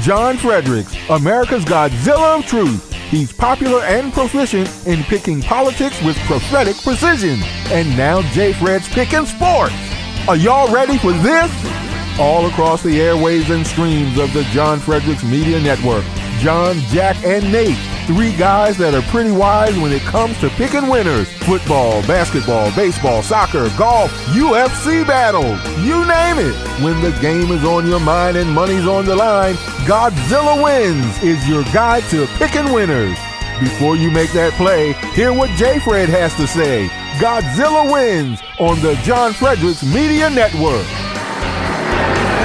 John Fredericks, America's Godzilla of Truth. He's popular and proficient in picking politics with prophetic precision. And now J-Fred's picking sports. Are y'all ready for this? All across the airwaves and streams of the John Fredericks Media Network, John, Jack, and Nate, three guys that are pretty wise when it comes to picking winners. Football, basketball, baseball, soccer, golf, UFC battles, you name it. When the game is on your mind and money's on the line, Godzilla Wins is your guide to picking winners. Before you make that play, hear what J-Fred has to say. Godzilla Wins on the John Fredericks Media Network.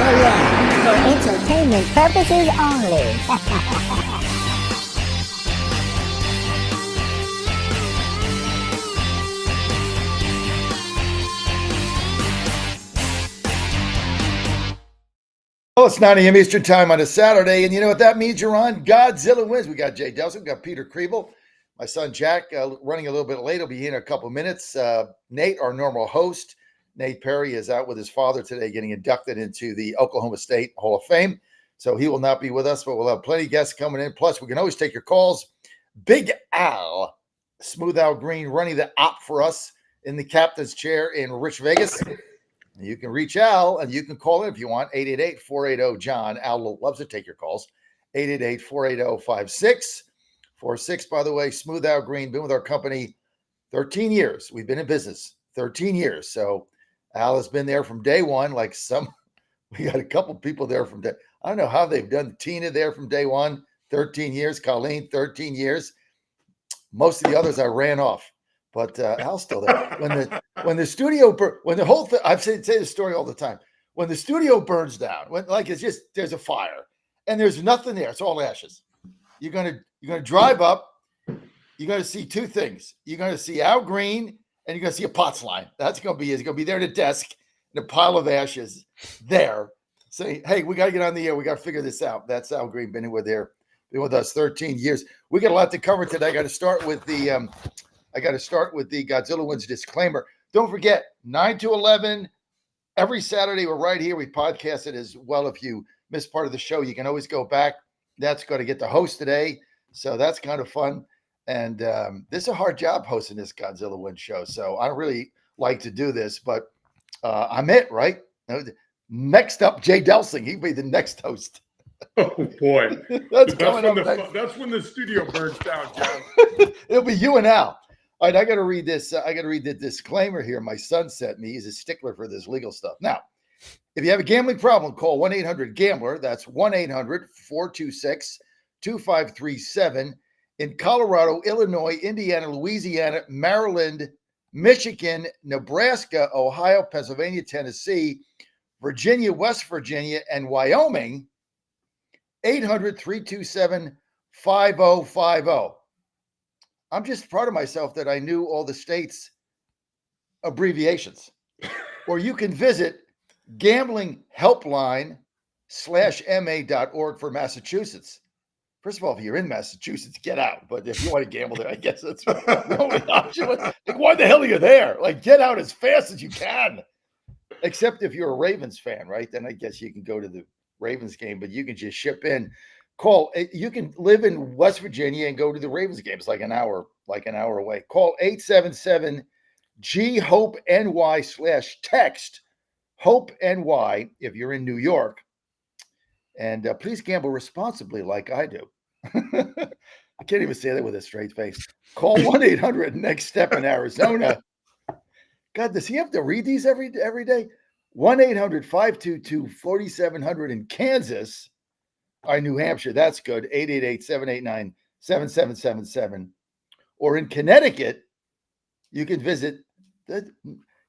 Oh yeah, for entertainment purposes only. Well, it's 9 a.m. Eastern time on a Saturday, and you know what that means? You're on Godzilla Wins. We got Jay Delson, we got Peter Kriebel, my son Jack running a little bit late. He'll be here in a couple minutes. Nate, our normal host, Nate Perry, is out with his father today getting inducted into the Oklahoma State Hall of Fame. So he will not be with us, but we'll have plenty of guests coming in. Plus, we can always take your calls. Big Al, Smooth Al Green, running the op for us in the captain's chair in Rich Vegas. You can reach Al and you can call in if you want, 888-480-JOHN. Al loves to take your calls, 888-480-5646. By the way, Smooth Al Green, been with our company 13 years. We've been in business 13 years. So Al has been there from day one. We got a couple people there from day. I don't know how they've done. Tina there from day one, 13 years. Colleen, 13 years. Most of the others I ran off. But Al's still there. When the studio, when the whole thing, I've say this story all the time. When the studio burns down, there's a fire and there's nothing there. It's all ashes. You're gonna drive up. You're gonna see two things. You're gonna see Al Green and you're gonna see a POTS line. That's gonna be. It's gonna be there at a desk in a pile of ashes there. Saying, hey, we gotta get on the air. We gotta figure this out. That's Al Green. Been with us 13 years. We got a lot to cover today. I got to start with the Godzilla Wins disclaimer. Don't forget, 9 to 11, every Saturday, we're right here. We podcast it as well. If you miss part of the show, you can always go back. That's going to get the host today. So that's kind of fun. And this is a hard job hosting this Godzilla Wins show. So I don't really like to do this, but I'm it, right? Next up, Jay Delsing. He'll be the next host. Oh, boy. That's when the studio burns down, John. It'll be you and Al. All right, I got to read this. I got to read the disclaimer here. My son sent me. He's a stickler for this legal stuff. Now, if you have a gambling problem, call 1-800-GAMBLER. That's 1-800-426-2537 in Colorado, Illinois, Indiana, Louisiana, Maryland, Michigan, Nebraska, Ohio, Pennsylvania, Tennessee, Virginia, West Virginia, and Wyoming. 800-327-5050. I'm just proud of myself that I knew all the states' abbreviations. Or you can visit gamblinghelpline.ma.org for Massachusetts. First of all, if you're in Massachusetts, get out. But if you want to gamble there, I guess that's the only option. Why the hell are you there? Get out as fast as you can. Except if you're a Ravens fan, right? Then I guess you can go to the Ravens game, but you can just ship in. You can live in West Virginia and go to the Ravens game. It's like an hour away. Call 877-GHOPE-NY/text HOPE-NY if you're in New York. And please gamble responsibly like I do. I can't even say that with a straight face. Call 1-800-NEXT-STEP in Arizona. God, does he have to read these every day? 1-800-522-4700 in Kansas. New Hampshire, that's good. 888-789-7777. Or in Connecticut, you can visit.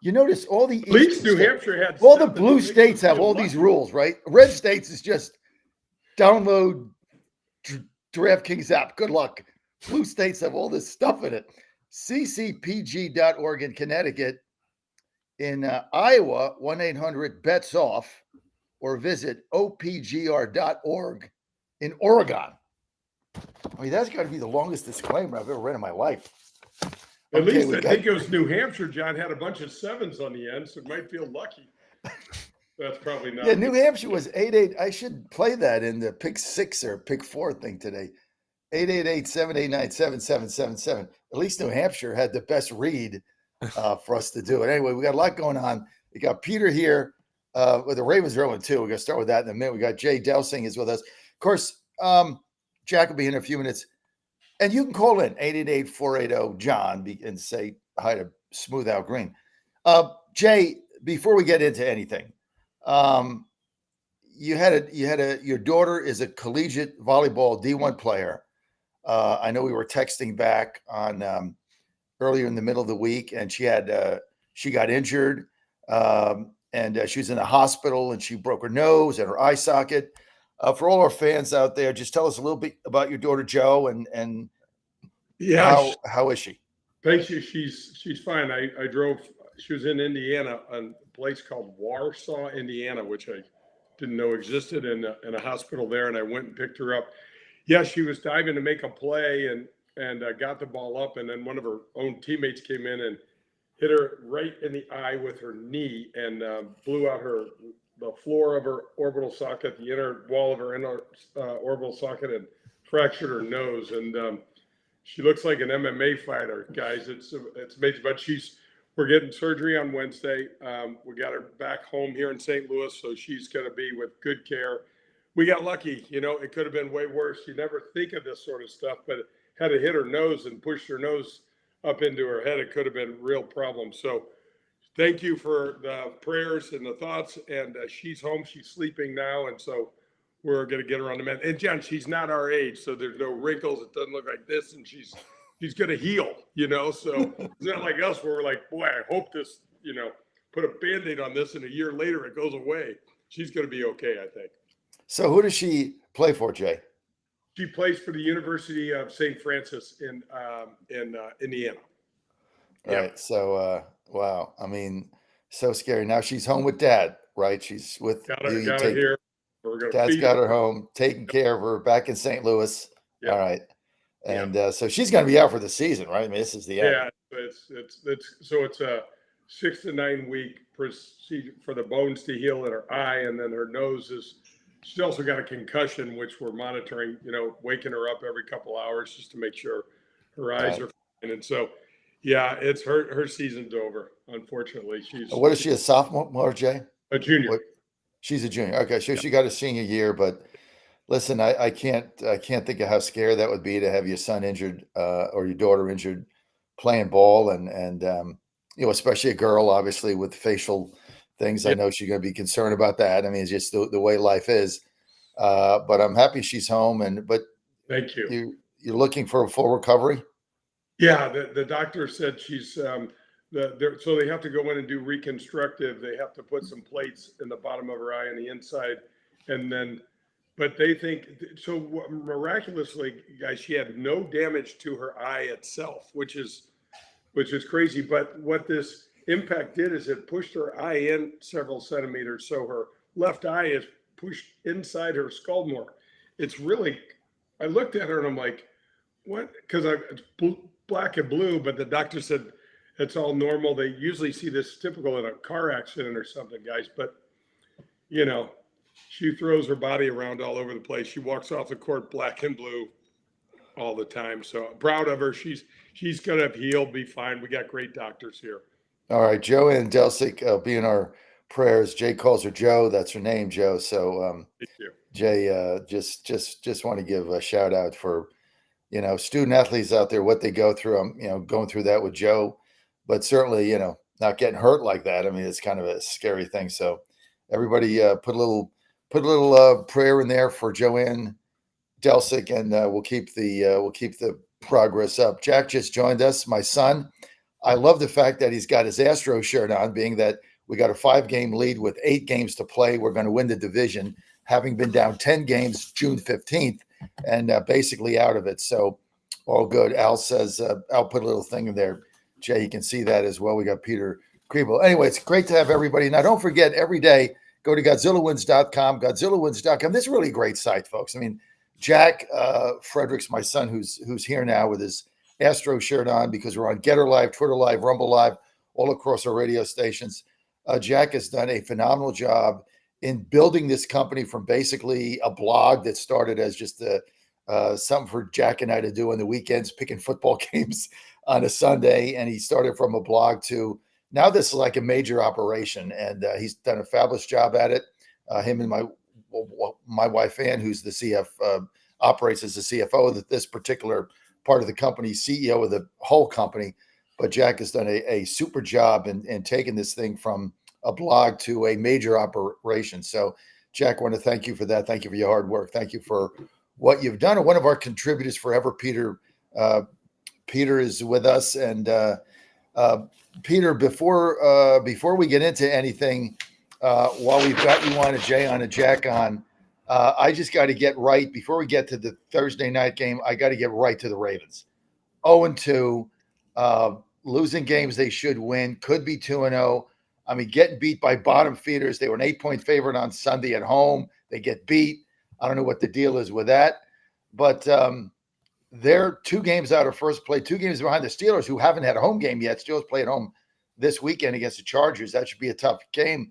You notice all the at least New Hampshire had all the blue states have all these rules, right? Red states is just download DraftKings app. Good luck. Blue states have all this stuff in it. ccpg.org in Connecticut. In Iowa, 1-800-BETS-OFF. Or visit opgr.org in Oregon. I mean, that's got to be the longest disclaimer I've ever read in my life. At least I think it was New Hampshire, John, had a bunch of sevens on the end, so it might feel lucky. That's probably not. Yeah, New Hampshire was 8-8. I should play that in the pick 6 or pick 4 thing today. 888-789-7777. At least New Hampshire had the best read for us to do it. Anyway, we got a lot going on. We got Peter here with the Ravens rolling too. We're going to start with that in a minute. We got Jay Delsing is with us. Of course, Jack will be in a few minutes. And you can call in 888-480-JOHN and say hi to Smooth Out Green. Jay, before we get into anything, your daughter is a collegiate volleyball D1 player. I know we were texting back on earlier in the middle of the week, and she got injured, and she was in the hospital, and she broke her nose and her eye socket. For all our fans out there, just tell us a little bit about your daughter Jo and Yeah. how is she? Thank you. She's fine. I drove. She was in Indiana, a place called Warsaw, Indiana, which I didn't know existed, in a hospital there, and I went and picked her up. Yeah, she was diving to make a play and got the ball up, and then one of her own teammates came in and hit her right in the eye with her knee and blew out the floor of her orbital socket, the inner wall of her inner orbital socket, and fractured her nose. And she looks like an MMA fighter, guys. It's amazing. But we're getting surgery on Wednesday. We got her back home here in St. Louis, so she's going to be with good care. We got lucky, it could have been way worse. You never think of this sort of stuff, but had to hit her nose and push her nose up into her head. It could have been a real problem. So thank you for the prayers and the thoughts. And she's home. She's sleeping now. And so we're going to get her on the mend. And John, she's not our age, so there's no wrinkles. It doesn't look like this. And she's going to heal, So it's not like us where we're like, boy, I hope this, put a Band-Aid on this and a year later it goes away. She's going to be okay, I think. So who does she play for, Jay? She plays for the University of St. Francis in Indiana. All right. So, wow. I mean, so scary. Now she's home with Dad, right? She's with got her here. Dad's got her home, taking care of her back in St. Louis. Yep. All right. And so she's going to be out for the season, right? I mean, this is the end. Yeah. It's a 6 to 9 week procedure for the bones to heal in her eye, and then her nose is. She's also got a concussion, which we're monitoring, waking her up every couple hours just to make sure her eyes are fine. And so, yeah, it's her season's over, unfortunately. What is she, a sophomore, Jay? A junior. She's a junior. Okay, so she got a senior year, but listen, I can't think of how scary that would be to have your son injured or your daughter injured playing ball, and especially a girl, obviously, with facial things. I know she's going to be concerned about that. I mean, it's just the way life is. But I'm happy she's home. But thank you. You're looking for a full recovery? Yeah, the doctor said she's so they have to go in and do reconstructive. They have to put some plates in the bottom of her eye and the inside, but they think so miraculously, guys, she had no damage to her eye itself, which is crazy. But what this impact did is it pushed her eye in several centimeters, so her left eye is pushed inside her skull more. It's really, I looked at her and I'm like, what? Because it's black and blue, but the doctor said it's all normal. They usually see this typical in a car accident or something, guys. But she throws her body around all over the place. She walks off the court black and blue all the time. So I'm proud of her. She's gonna heal, be fine. We got great doctors here. All right, Joanne Delsick, be in our prayers. Jay calls her Joe. That's her name, Joe. So, Thank you. Jay, just want to give a shout out for, student athletes out there, what they go through. I'm, going through that with Joe, but certainly, not getting hurt like that. I mean, it's kind of a scary thing. So, everybody, put a little prayer in there for Joanne Delsick, and we'll keep the progress up. Jack just joined us, my son. I love the fact that he's got his Astro shirt on, being that we got a 5-game lead with 8 games to play. We're going to win the division, having been down 10 games June 15th and basically out of it. So all good. Al says, I'll put a little thing in there. Jay, you can see that as well. We got Peter Kriebel. Anyway, it's great to have everybody. Now, don't forget, every day, go to GodzillaWins.com, GodzillaWins.com. This is a really great site, folks. I mean, Jack Fredericks, my son, who's here now with his Astro shirt on, because we're on Getter Live, Twitter Live, Rumble Live, all across our radio stations. Jack has done a phenomenal job in building this company from basically a blog that started as just something for Jack and I to do on the weekends, picking football games on a Sunday. And he started from a blog to now this is like a major operation. And he's done a fabulous job at it. Him and my wife, Ann, who's the operates as the CFO of this particular part of the company, CEO of the whole company. But Jack has done a super job in taking this thing from a blog to a major operation. So, Jack, I want to thank you for that. Thank you for your hard work. Thank you for what you've done. And one of our contributors forever, Peter. Peter is with us. And Peter, before we get into anything, while we've got you on, a Jay on, a Jack on, I just got to get right before we get to the Thursday night game. I got to get right to the Ravens. 0-2, losing games they should win. Could be 2-0. I mean, getting beat by bottom feeders. They were an 8-point favorite on Sunday at home. They get beat. I don't know what the deal is with that, but they're 2 games out of first place, 2 games behind the Steelers, who haven't had a home game yet. Steelers play at home this weekend against the Chargers. That should be a tough game.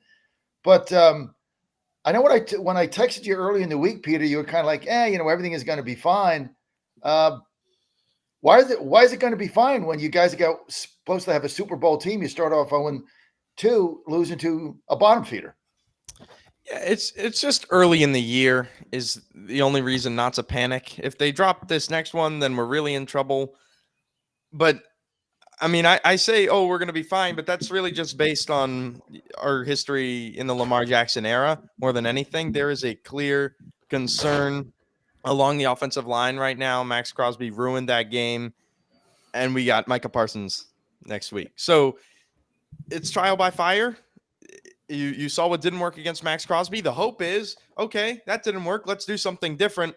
But I know when I texted you early in the week, Peter, you were kind of like, everything is going to be fine. Why is it going to be fine when you guys are supposed to have a Super Bowl team? You start off 0-2, losing to a bottom feeder. Yeah, it's just early in the year is the only reason not to panic. If they drop this next one, then we're really in trouble. But I mean, I say, we're going to be fine, but that's really just based on our history in the Lamar Jackson era more than anything. There is a clear concern along the offensive line right now. Max Crosby ruined that game, and we got Micah Parsons next week. So it's trial by fire. You saw what didn't work against Max Crosby. The hope is, okay, that didn't work. Let's do something different.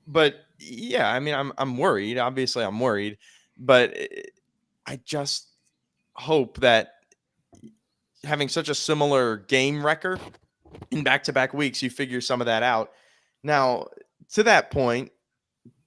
But yeah, I mean, I'm worried. Obviously, I'm worried, but I just hope that having such a similar game record in back-to-back weeks, you figure some of that out. Now, to that point,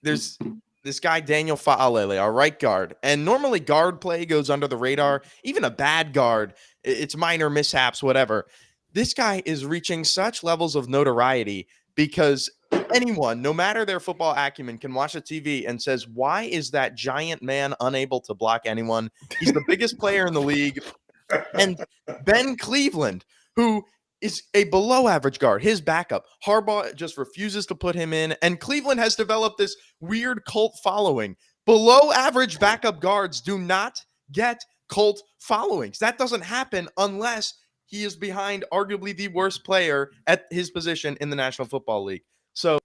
there's this guy, Daniel Fa'alele, our right guard. And normally guard play goes under the radar. Even a bad guard, it's minor mishaps, whatever. This guy is reaching such levels of notoriety because anyone, no matter their football acumen, can watch the TV and says, why is that giant man unable to block anyone? He's the biggest player in the league. And Ben Cleveland, who is a below average guard, his backup, Harbaugh just refuses to put him in. And Cleveland has developed this weird cult following. Below average backup guards do not get cult followings. That doesn't happen unless he is behind arguably the worst player at his position in the National Football League. So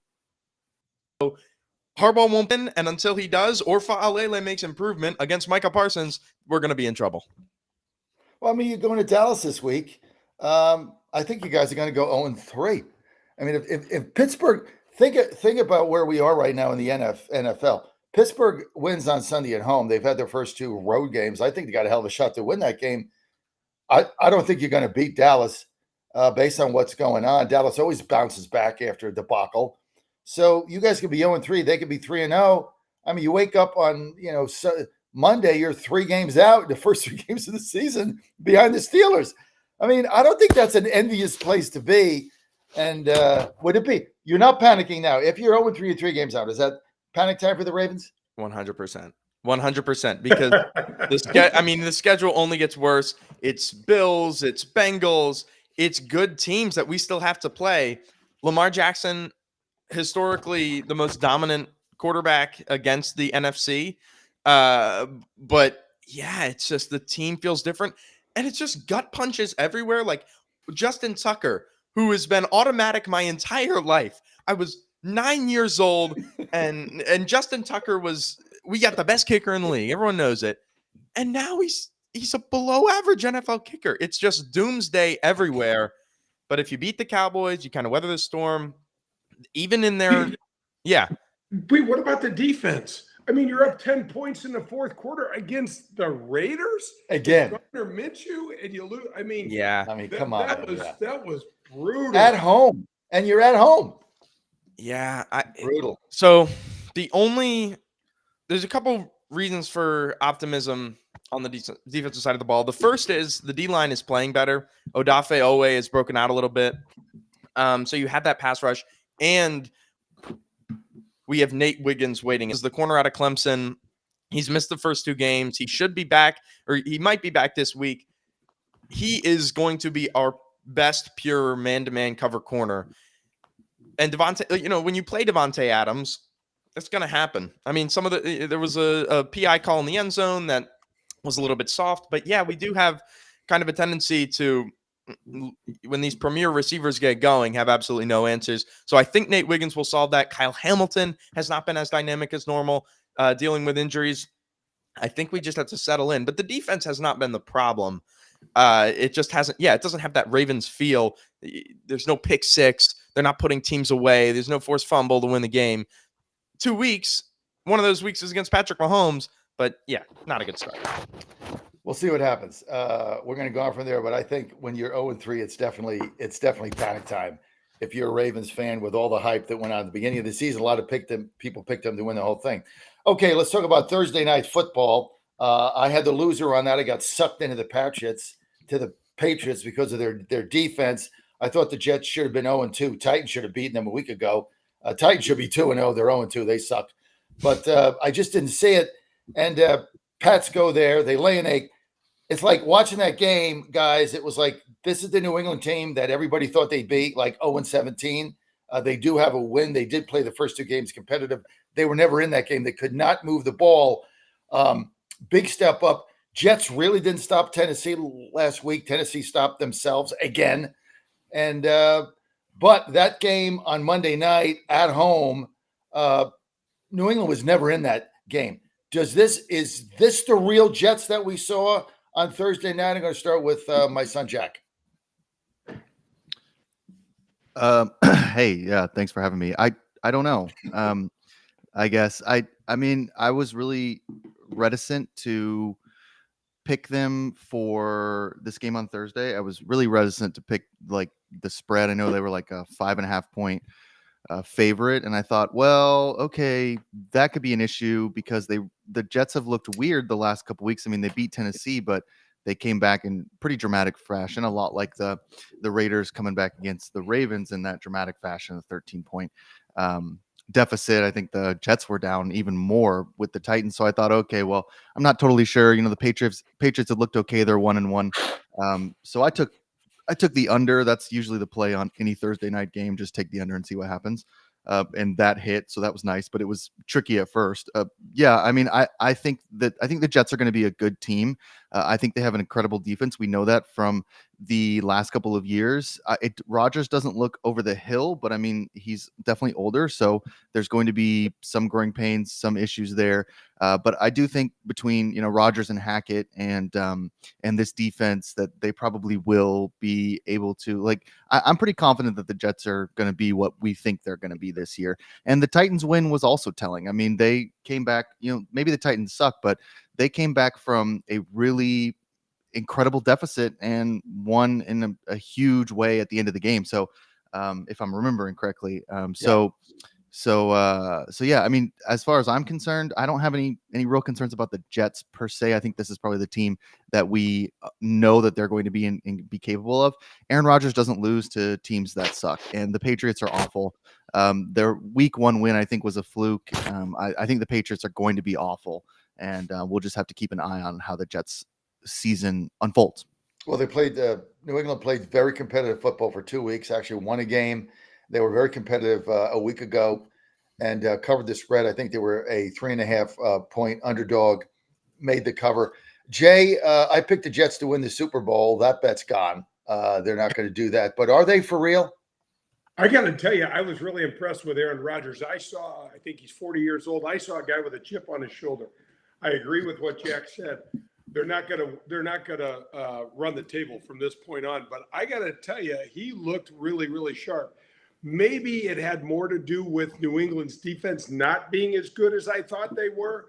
Harbaugh won't win, and until he does, or Fa'alele makes improvement against Micah Parsons, we're going to be in trouble. Well, I mean, you're going to Dallas this week. I think you guys are going to go 0-3. I mean, if Pittsburgh, think about where we are right now in the NFL. Pittsburgh wins on Sunday at home. They've had their first 2 road games. I think they got a hell of a shot to win that game. I don't think you're going to beat Dallas based on what's going on. Dallas always bounces back after a debacle. So you guys could be 0-3. They could be 3-0. I mean, you wake up on, Monday, you're 3 games out, the first 3 games of the season behind the Steelers. I mean, I don't think that's an envious place to be. And would it be? You're not panicking now. If you're 0-3, you're 3 games out. Is that panic time for the Ravens? 100%. 100%. Because the schedule only gets worse. It's Bills, it's Bengals, it's good teams that we still have to play. Lamar Jackson, historically the most dominant quarterback against the NFC. But yeah, it's just the team feels different. And it's just gut punches everywhere. Like Justin Tucker, who has been automatic my entire life. I was 9 years old, and Justin Tucker we got the best kicker in the league. Everyone knows it. And now he's a below average NFL kicker. It's just doomsday everywhere. But if you beat the Cowboys, you kind of weather the storm. Even in their, yeah. Wait, what about the defense? I mean, you're up 10 points in the fourth quarter against the Raiders again. Gardner Minshew, and you lose. I mean, yeah. I mean, come on. That was brutal. At home, and you're at home. Yeah, brutal. So there's a couple reasons for optimism on the defensive side of the ball. The first is the D-line is playing better. Odafe Owe has broken out a little bit. So you had that pass rush, and we have Nate Wiggins waiting. This is the corner out of Clemson. He's missed the first 2 games. He should be back, or he might be back this week. He is going to be our best pure man-to-man cover corner. And Devontae, when you play Devontae Adams, that's going to happen. I mean, there was a PI call in the end zone that was a little bit soft, but yeah, we do have kind of a tendency to, when these premier receivers get going, have absolutely no answers. So I think Nate Wiggins will solve that. Kyle Hamilton has not been as dynamic as normal, dealing with injuries. I think we just have to settle in, but the defense has not been the problem. It just hasn't. Yeah, it doesn't have that Ravens feel. There's no pick six. They're not putting teams away. There's no forced fumble to win the game. 2 weeks. One of those weeks is against Patrick Mahomes, but yeah, not a good start. We'll see what happens. We're going to go on from there, but I think when you're 0-3, it's definitely panic time. If you're a Ravens fan, with all the hype that went on at the beginning of the season, a lot of people picked them to win the whole thing. Okay, let's talk about Thursday night football. I had the loser on that. I got sucked into the Patriots because of their defense. I thought the Jets should have been 0-2. Titans should have beaten them a week ago. Titans should be 2-0. They're 0-2. They suck. But I just didn't see it. And Pats go there. They lay an egg. It's like watching that game, guys. It was like, this is the New England team that everybody thought they'd beat, like 0-17. They do have a win. They did play the first 2 games competitive. They were never in that game. They could not move the ball. Big step up. Jets really didn't stop Tennessee last week. Tennessee stopped themselves again. And but that game on Monday night at home, New England was never in that game. Is this the real Jets that we saw on Thursday night? I'm going to start with my son Jack. Hey, yeah, thanks for having me. I don't know. I guess I mean, I was really reticent to pick them for this game on Thursday. I was really reticent to pick like the spread. I know they were like a 5.5 point favorite, and I thought, well, okay, that could be an issue because the Jets have looked weird the last couple weeks. I mean, they beat Tennessee, but they came back in pretty dramatic fashion, a lot like the Raiders coming back against the Ravens in that dramatic fashion, a 13-point deficit. I think the Jets were down even more with the Titans. So I thought, okay, well, I'm not totally sure. The Patriots have looked okay. They're 1-1. So I took the under. That's usually the play on any Thursday night game. Just take the under and see what happens. And that hit. So that was nice, but it was tricky at first. Yeah, I mean, I think the Jets are going to be a good team. I think they have an incredible defense. We know that from the last couple of years. Rodgers doesn't look over the hill, but I mean, he's definitely older. So there's going to be some growing pains, some issues there. But I do think between, Rodgers and Hackett and this defense that they probably will be able to, I'm pretty confident that the Jets are going to be what we think they're going to be this year. And the Titans win was also telling. I mean, they came back, maybe the Titans suck, but they came back from a really incredible deficit and won in a huge way at the end of the game. So if I'm remembering correctly, So yeah, I mean, as far as I'm concerned, I don't have any real concerns about the Jets per se. I think this is probably the team that we know that they're going to be and be capable of. Aaron Rodgers doesn't lose to teams that suck, and the Patriots are awful. Their week 1 win, I think, was a fluke. I think the Patriots are going to be awful, and we'll just have to keep an eye on how the Jets season unfolds. Well, New England played very competitive football for 2 weeks, actually won a game. They were very competitive a week ago and covered the spread. I think they were a 3.5 point underdog, made the cover. Jay, I picked the Jets to win the Super Bowl. That bet's gone. They're not going to do that. But are they for real? I got to tell you, I was really impressed with Aaron Rodgers. I think he's 40 years old. I saw a guy with a chip on his shoulder. I agree with what Jack said. They're not gonna run the table from this point on. But I got to tell you, he looked really, really sharp. Maybe it had more to do with New England's defense not being as good as I thought they were.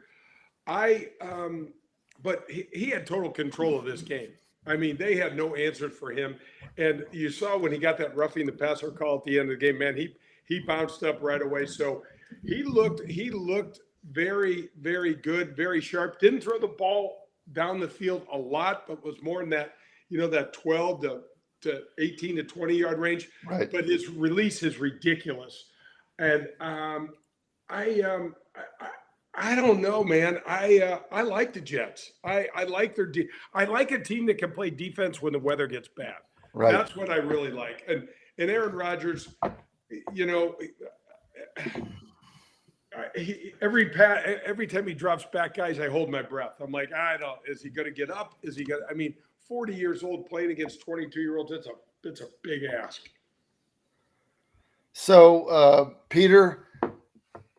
But he had total control of this game. I mean, they had no answers for him. And you saw when he got that roughing the passer call at the end of the game, man, he bounced up right away. So he looked very, very good, very sharp. Didn't throw the ball down the field a lot, but was more in that, that 12 to to 18 to 20-yard range, Right. but his release is ridiculous. And I don't know, man. I like the Jets. I like their I like a team that can play defense when the weather gets bad. Right. That's what I really like. And Aaron Rodgers, you know, every time he drops back, guys, I hold my breath. I'm like, I don't. Is he going to get up? Is he going? I mean, 40 years old playing against 22-year-olds. It's a big ask. So, Peter,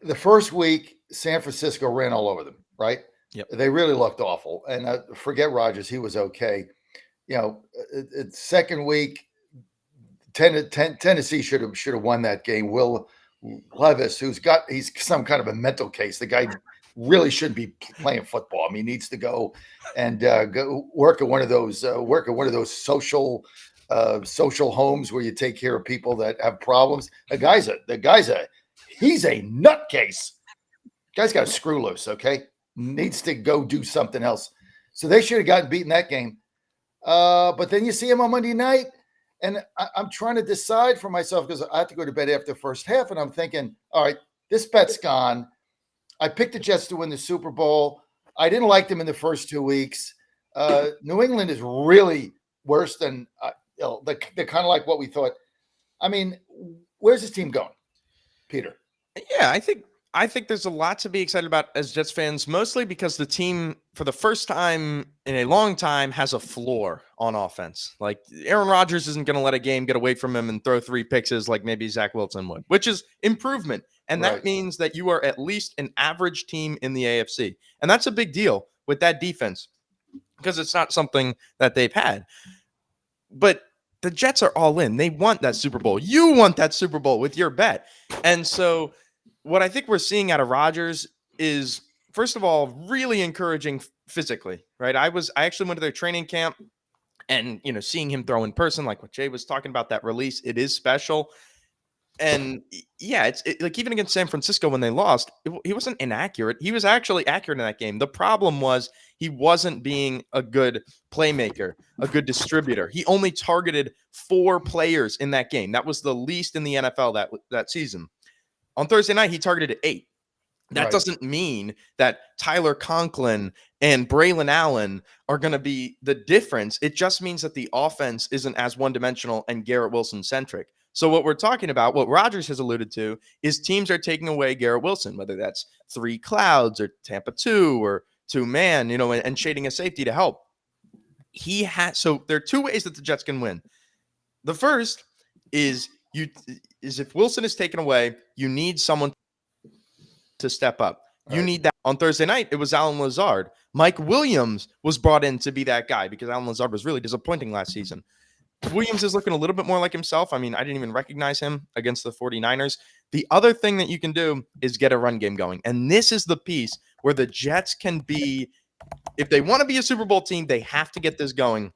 the first week, San Francisco ran all over them, right? Yep. They really looked awful. And forget Rodgers, he was okay. You know, second week, Tennessee should have won that game. Will Levis, he's some kind of a mental case. The guy really shouldn't be playing football. I mean, he needs to go and go work at one of those social homes where you take care of people that have problems. He's a nutcase. Guy's got a screw loose. Okay, needs to go do something else. So they should have gotten beaten that game. But then you see him on Monday night, and I'm trying to decide for myself because I have to go to bed after the first half, and I'm thinking, all right, this bet's gone. I picked the Jets to win the Super Bowl. I didn't like them in the first 2 weeks. New England is really worse than they're kind of like what we thought. I mean, where's this team going, Peter? Yeah, I think there's a lot to be excited about as Jets fans, mostly because the team, for the first time in a long time, has a floor on offense. Like, Aaron Rodgers isn't going to let a game get away from him and throw 3 picks like maybe Zach Wilson would, which is improvement. And that means that you are at least an average team in the AFC. And that's a big deal with that defense because it's not something that they've had. But the Jets are all in. They want that Super Bowl. You want that Super Bowl with your bet. And so what I think we're seeing out of Rodgers is, first of all, really encouraging physically, right? I actually went to their training camp and, seeing him throw in person, like what Jay was talking about, that release, it is special. And yeah, it's like even against San Francisco when they lost, he wasn't inaccurate. He was actually accurate in that game. The problem was he wasn't being a good playmaker, a good distributor. He only targeted 4 players in that game. That was the least in the NFL that season. On Thursday night, he targeted 8. That doesn't mean that Tyler Conklin and Braylon Allen are going to be the difference. It just means that the offense isn't as one-dimensional and Garrett Wilson-centric. So what we're talking about, what Rodgers has alluded to, is teams are taking away Garrett Wilson, whether that's 3 clouds or Tampa 2 or 2-man, and shading a safety to help. So there are 2 ways that the Jets can win. The first is if Wilson is taken away, you need someone to step up. You need that. On Thursday night, it was Alan Lazard. Mike Williams was brought in to be that guy because Alan Lazard was really disappointing last season. Williams is looking a little bit more like himself. I mean, I didn't even recognize him against the 49ers. The other thing that you can do is get a run game going. And this is the piece where the Jets can be, if they want to be a Super Bowl team, they have to get this going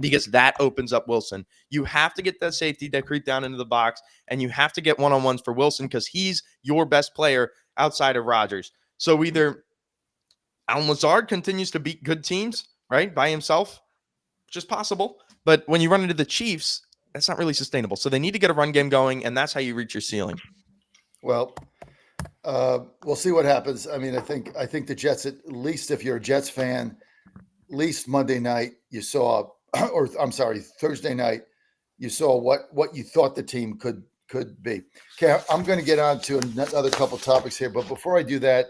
because that opens up Wilson. You have to get that safety to creep down into the box, and you have to get one-on-ones for Wilson because he's your best player outside of Rodgers. So either Alan Lazard continues to beat good teams, right, by himself, which is possible. But when you run into the Chiefs, that's not really sustainable. So they need to get a run game going, and that's how you reach your ceiling. Well, we'll see what happens. I mean, I think the Jets, at least if you're a Jets fan, at least Monday night you saw, or I'm sorry, Thursday night you saw what you thought the team could be. Okay, I'm going to get on to another couple topics here, but before I do that,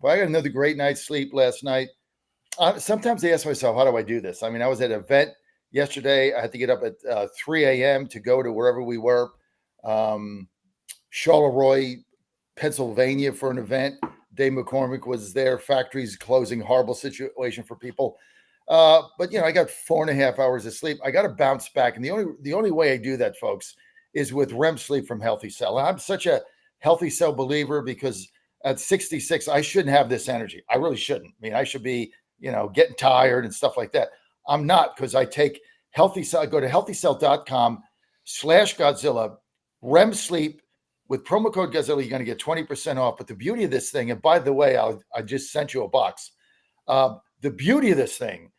I got another great night's sleep last night. Sometimes I ask myself, how do I do this? I mean, I was at an event yesterday. I had to get up at 3 a.m. to go to wherever we were, Charleroi, Pennsylvania, for an event. Dave McCormick was there. Factories closing, horrible situation for people. But I got 4.5 hours of sleep. I got to bounce back, and the only way I do that, folks, is with REM sleep from Healthy Cell. And I'm such a Healthy Cell believer because at 66, I shouldn't have this energy. I really shouldn't. I mean, I should be, getting tired and stuff like that. I'm not, because I take Healthy Cell. I go to healthycell.com/Godzilla, REM sleep. With promo code Godzilla, you're going to get 20% off. But the beauty of this thing, and by the way, I just sent you a box. The beauty of this thing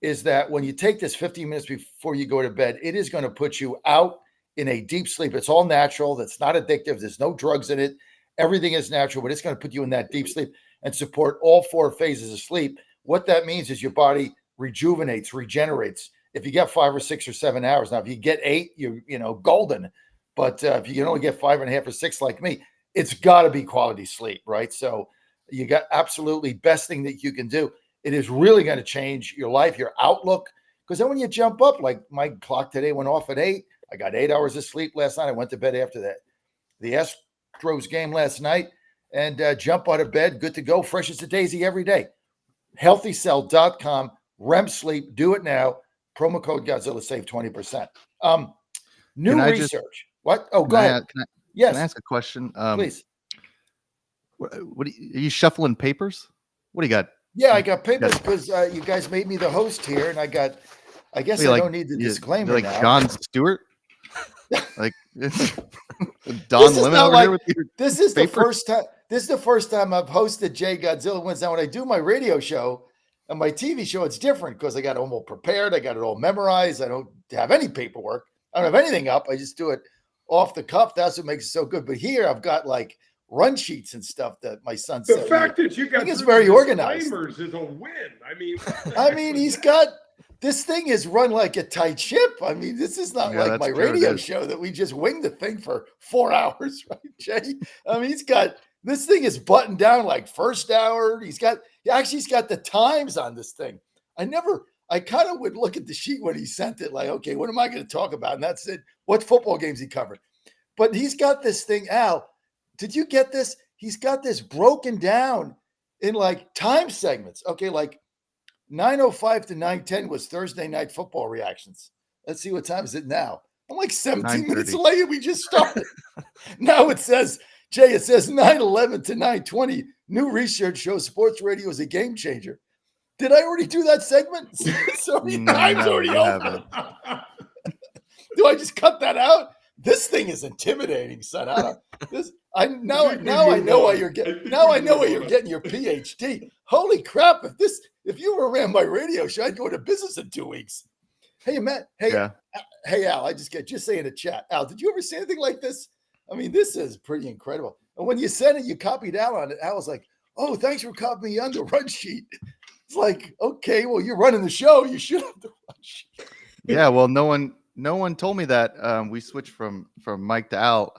is that when you take this 15 minutes before you go to bed, it is going to put you out in a deep sleep. It's all natural. That's not addictive. There's no drugs in it. Everything is natural, but it's going to put you in that deep sleep and support all 4 phases of sleep. What that means is your body rejuvenates, regenerates. If you get 5 or 6 or 7 hours, now if you get 8, you're golden. But if you can only get 5.5 or 6 like me, it's got to be quality sleep, right? So you got absolutely best thing that you can do. It is really going to change your life, your outlook. Because then when you jump up, like my clock today went off at 8. I got 8 hours of sleep last night. I went to bed after that. The Astros game last night and jump out of bed, good to go, fresh as a daisy every day. HealthyCell.com, REM sleep, do it now. Promo code Godzilla, save 20%. New research. What? Oh, go ahead. Yes. Can I ask a question? Please. What are you shuffling papers? What do you got? Yeah, I got papers because you guys made me the host here, and I guess I don't need the disclaimer like now. Jon Stewart? Like Don Lemon over here with your This is the first time. This is the first time I've hosted Jay Godzilla Wins. Now, when I do my radio show and my TV show, it's different because I got it all prepared. I got it all memorized. I don't have any paperwork. I don't have anything up. I just do it off the cuff. That's what makes it so good. But here I've got like run sheets and stuff that my son said. The fact that you got it's very organized is a win. I mean, he's got this thing is run like a tight ship. I mean, this is not like my radio show that we just wing the thing for 4 hours, right, Jay? I mean, this thing is buttoned down like first hour. He's got the times on this thing. I kind of would look at the sheet when he sent it, like, okay, what am I going to talk about? And that's it. What football games he covered. But he's got this thing, Al. Did you get this? He's got this broken down in like time segments. Okay, like 9:05 to 9:10 was Thursday night football reactions. Let's see what time is it now. I'm like 17 minutes late and we just started. Now it says 9:11 to 9:20. New research shows sports radio is a game changer. Did I already do that segment? So many times already over. Do I just cut that out? This thing is intimidating, son. I know why you're getting your PhD. Holy crap! If you were around my radio show, I'd go to business in 2 weeks. Hey, Matt. Hey, Al. I just say in the chat, Al, did you ever see anything like this? I mean, this is pretty incredible. And when you sent it, you copied Al on it. Al was like, "Oh, thanks for copying me on the run sheet." It's like, okay, well, you're running the show. You should have the run sheet. Yeah, well, no one told me that. We switched from Mike to Al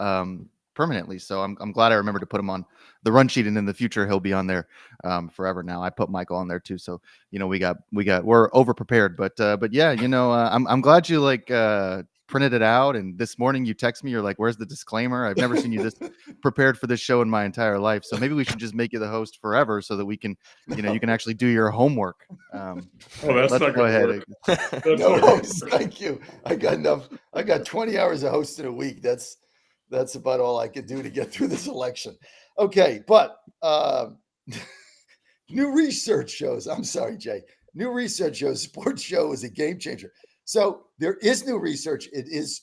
permanently, so I'm glad I remembered to put him on the run sheet, and in the future he'll be on there forever. Now I put Michael on there too, so we're over prepared, but yeah, I'm glad you printed it out, and this morning you text me, you're like, where's the disclaimer? I've never seen you this prepared for this show in my entire life, so maybe we should just make you the host forever so that we can you can actually do your homework. That's not go ahead. No host, thank you. I got enough. I got 20 hours of hosting a week. That's about all I could do to get through this election. Okay, but new research shows, I'm sorry, Jay. New research shows sports show is a game changer. So there is new research. It is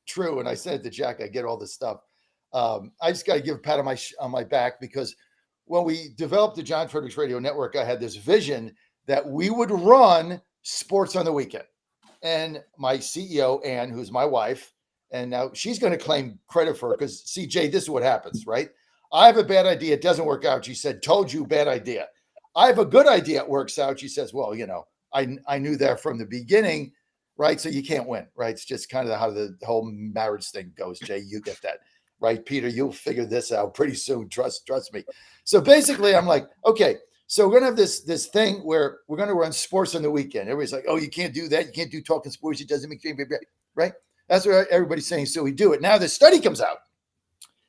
true. And I said it to Jack, I get all this stuff. I just got to give a pat on my back because when we developed the John Fredericks Radio Network, I had this vision that we would run sports on the weekend. And my CEO, Ann, who's my wife, and now she's going to claim credit for it because, CJ, this is what happens, right? I have a bad idea. It doesn't work out. She said, told you, bad idea. I have a good idea. It works out. She says, well, I knew that from the beginning, right? So you can't win, right? It's just kind of how the whole marriage thing goes, Jay. You get that, right? Peter, you'll figure this out pretty soon. Trust me. So basically, I'm like, okay, so we're going to have this thing where we're going to run sports on the weekend. Everybody's like, oh, you can't do that. You can't do talking sports. It doesn't make sense, right? That's what everybody's saying. So we do it. Now the study comes out.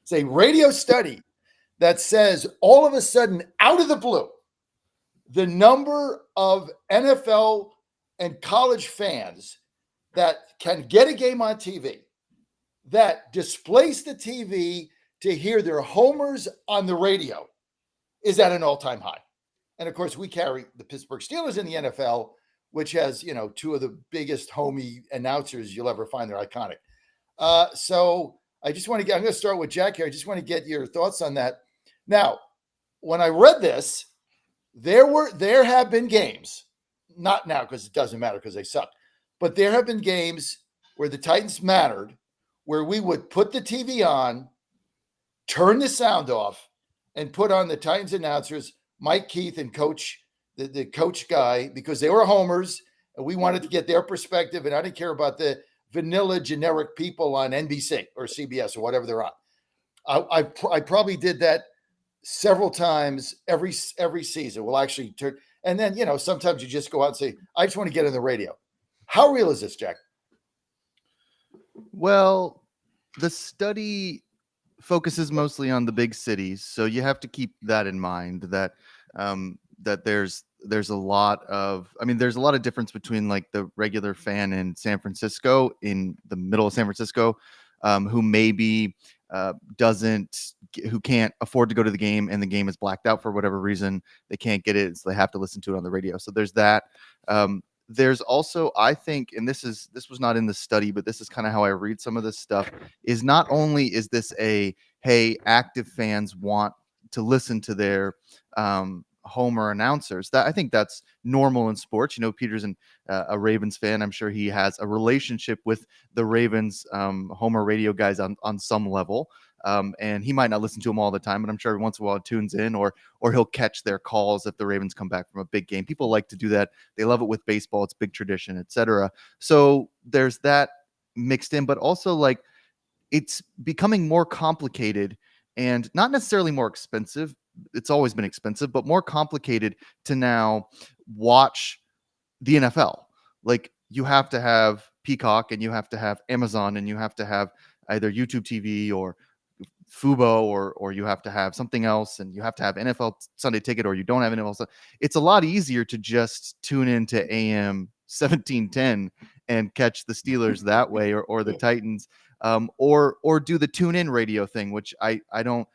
It's a radio study that says all of a sudden, out of the blue, the number of NFL and college fans that can get a game on TV, that displace the TV to hear their homers on the radio, is at an all-time high. And of course, we carry the Pittsburgh Steelers in the NFL, which has, two of the biggest homey announcers you'll ever find. They're iconic. So I'm going to start with Jack here. I just want to get your thoughts on that. Now, when I read this, there have been games, not now because it doesn't matter because they suck. But there have been games where the Titans mattered, where we would put the TV on, turn the sound off, and put on the Titans announcers, Mike Keith and Coach, the coach guy, because they were homers, and we wanted to get their perspective. And I didn't care about the vanilla generic people on NBC or CBS or whatever they're on. I probably did that several times every season. We'll actually turn, and then sometimes you just go out and say, I just want to get on the radio. How real is this, Jack? Well, the study focuses mostly on the big cities, so you have to keep that in mind. That there's a lot of, there's a lot of difference between like the regular fan in San Francisco, in the middle of San Francisco, who maybe who can't afford to go to the game, and the game is blacked out for whatever reason. They can't get it, so they have to listen to it on the radio. So there's that. There's also, I think, and this was not in the study, but this is kind of how I read some of this stuff, is not only is this hey, active fans want to listen to their homer announcers. That I think that's normal in sports. Peter's a Ravens fan. I'm sure he has a relationship with the Ravens homer radio guys on some level. And he might not listen to them all the time, but I'm sure every once in a while it tunes in, or he'll catch their calls if the Ravens come back from a big game. People like to do that. They love it with baseball. It's big tradition, etc. So there's that mixed in, but also like it's becoming more complicated and not necessarily more expensive. It's always been expensive, but more complicated to now watch the NFL. Like you have to have Peacock, and you have to have Amazon, and you have to have either YouTube TV or Fubo, or you have to have something else, and you have to have NFL Sunday Ticket, or you don't have NFL. It's a lot easier to just tune into AM 1710 and catch the Steelers that way, or the Titans, or do the tune in radio thing, which I don't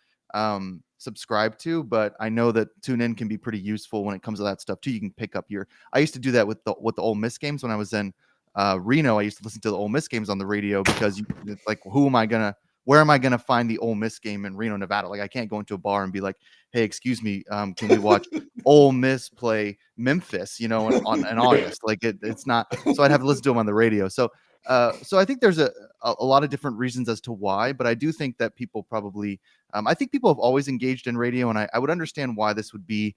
subscribe to, but I know that tune in can be pretty useful when it comes to that stuff too. You can pick up I used to do that with the Ole Miss games when I was in Reno. I used to listen to the Ole Miss games on the radio because like, where am I gonna find the Ole Miss game in Reno, Nevada? Like I can't go into a bar and be like, hey, excuse me, can we watch Ole Miss play Memphis, in August? Like it's not, so I'd have to listen to them on the radio. So I think there's a lot of different reasons as to why, but I do think that people probably, I think people have always engaged in radio, and I would understand why this would be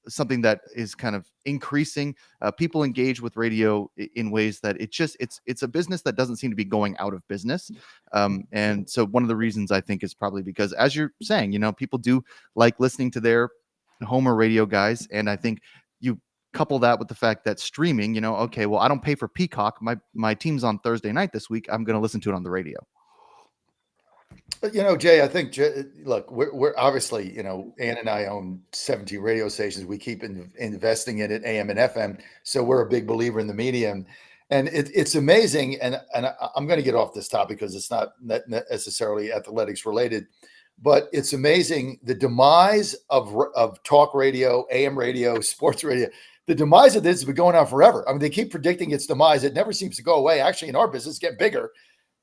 something that is kind of increasing. People engage with radio in ways that it's a business that doesn't seem to be going out of business. And so one of the reasons I think is probably because, as you're saying, people do like listening to their homer radio guys, and I think you couple that with the fact that streaming, okay, well, I don't pay for Peacock. My team's on Thursday night this week. I'm going to listen to it on the radio. But Jay, I think look, we're obviously, Ann and I own 17 radio stations. We keep investing in it, AM and FM. So we're a big believer in the medium, and it's amazing. And I'm going to get off this topic because it's not necessarily athletics related, but it's amazing the demise of talk radio, AM radio, sports radio. The demise of this has been going on forever. They keep predicting its demise. It never seems to go away. Actually, in our business, get bigger.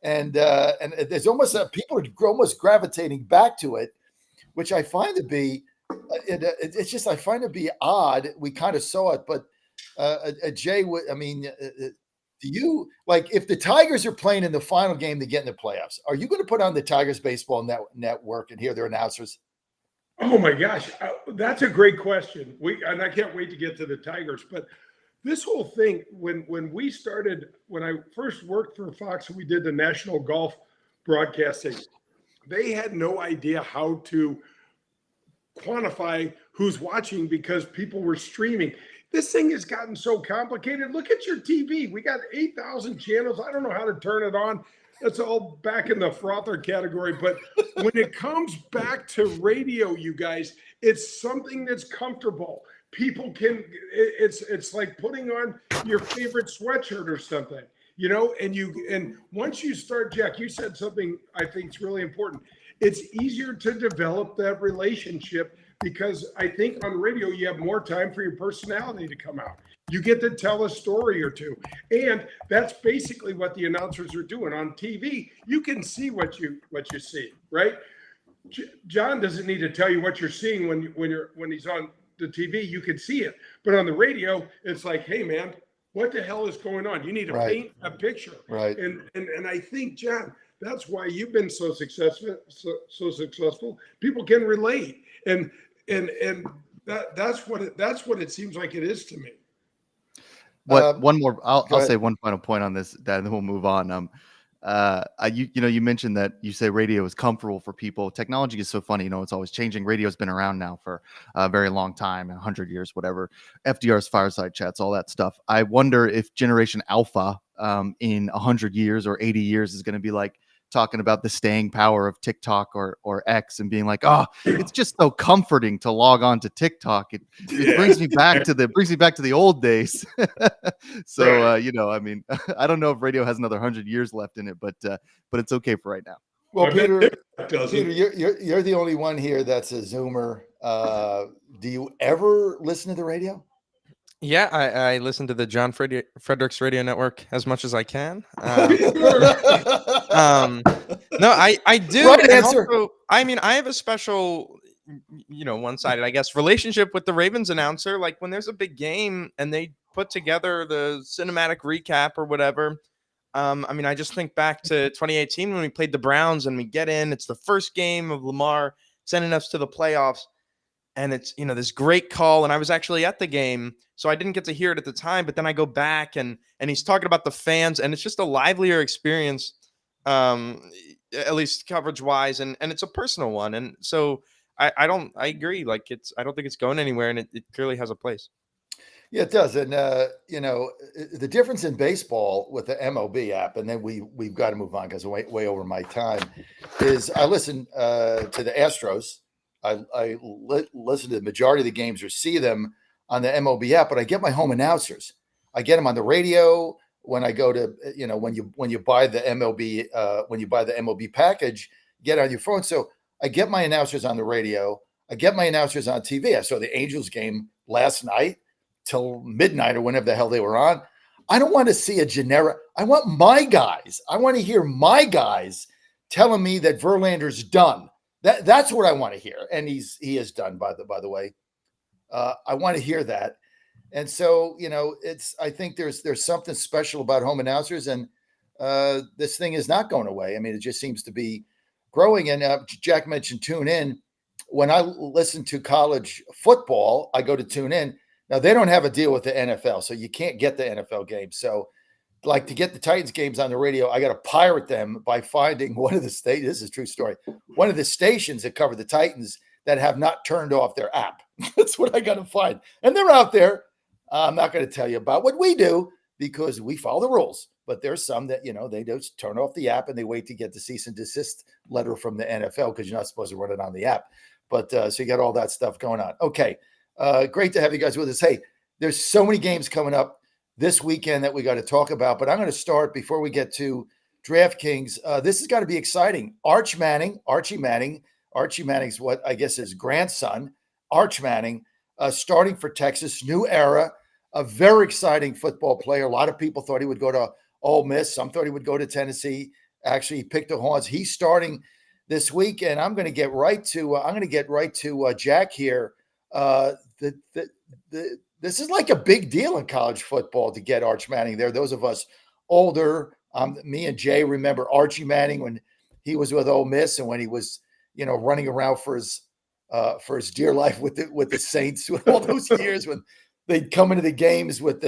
And there's almost people are almost gravitating back to it, which I find to be, it's just, I find to be odd. We kind of saw it, but Jay, do you, like, if the Tigers are playing in the final game to get in the playoffs, are you going to put on the Tigers baseball network and hear their announcers? Oh my gosh, that's a great question. And I can't wait to get to the Tigers, but this whole thing, when I first worked for Fox, we did the national golf broadcasting. They had no idea how to quantify who's watching because people were streaming. This thing has gotten so complicated. Look at your TV. We got 8,000 channels. I don't know how to turn it on. That's all back in the frother category. But when it comes back to radio, you guys, it's something that's comfortable. People can, it's like putting on your favorite sweatshirt or something, and once you start, Jack, you said something I think is really important. It's easier to develop that relationship because I think on radio, you have more time for your personality to come out. You get to tell a story or two. And that's basically what the announcers are doing on TV. You can see what you see, right? John doesn't need to tell you what you're seeing when he's on the TV, you can see it. But on the radio, it's like, hey man, what the hell is going on? You need to Right. paint a picture. Right. And I think, John, that's why you've been so successful. So successful. People can relate, and that's what it seems like it is to me. One more, I'll Go ahead. say one final point on this, Dad, and then we'll move on. You mentioned that you say radio is comfortable for people. Technology is so funny, it's always changing. Radio's been around now for a very long time, 100 years, whatever. FDR's fireside chats, all that stuff. I wonder if Generation Alpha in 100 years or 80 years is going to be like talking about the staying power of TikTok or X and being like, oh, it's just so comforting to log on to TikTok. It brings me back to the old days. So I mean, I don't know if radio has another 100 years left in it, but it's okay for right now. Well, Peter, Peter, you're the only one here that's a Zoomer. Do you ever listen to the radio? Yeah, I listen to the John Fredericks Radio Network as much as I can. No, I do. Right And answer. also, I mean, I have a special, one-sided, I guess, relationship with the Ravens announcer. Like when there's a big game and they put together the cinematic recap or whatever. I mean, I just think back to 2018 when we played the Browns and we get in. It's the first game of Lamar sending us to the playoffs. And it's, this great call. And I was actually at the game, so I didn't get to hear it at the time. But then I go back and he's talking about the fans, and it's just a livelier experience, at least coverage wise. And it's a personal one. And so I agree. Like I don't think it's going anywhere, and it clearly has a place. Yeah, it does. And, the difference in baseball with the MLB app, and then we've got to move on because I'm way over my time, is I listen to the Astros. I listen to the majority of the games or see them on the MLB app, but I get my home announcers. I get them on the radio when I go to, when you buy the MLB package, get on your phone. So I get my announcers on the radio. I get my announcers on TV. I saw the Angels game last night till midnight or whenever the hell they were on. I don't want to see a generic. I want my guys. I want to hear my guys telling me that Verlander's done. That's what I want to hear, and he is done. By the way, I want to hear that, and so I think there's something special about home announcers, and this thing is not going away. I mean, it just seems to be growing. And Jack mentioned Tune In. When I listen to college football, I go to Tune In. Now they don't have a deal with the NFL, so you can't get the NFL games. So, like to get the Titans games on the radio, I got to pirate them by finding one of the stations. This is a true story. One of the stations that cover the Titans that have not turned off their app. That's what I got to find. And they're out there. I'm not going to tell you about what we do because we follow the rules. But there's some that, they just turn off the app and they wait to get the cease and desist letter from the NFL because you're not supposed to run it on the app. But so you got all that stuff going on. Okay. Great to have you guys with us. Hey, there's so many games coming up this weekend that we got to talk about, but I'm going to start before we get to DraftKings. This has got to be exciting. Archie Manning's what I guess his grandson, Arch Manning, starting for Texas, new era, a very exciting football player. A lot of people thought he would go to Ole Miss. Some thought he would go to Tennessee. Actually, he picked the Horns. He's starting this week, and I'm going to get right to Jack here. This is like a big deal in college football to get Arch Manning there. Those of us older, me and Jay remember Archie Manning when he was with Ole Miss and when he was, running around for his dear life with the Saints with all those years when they'd come into the games with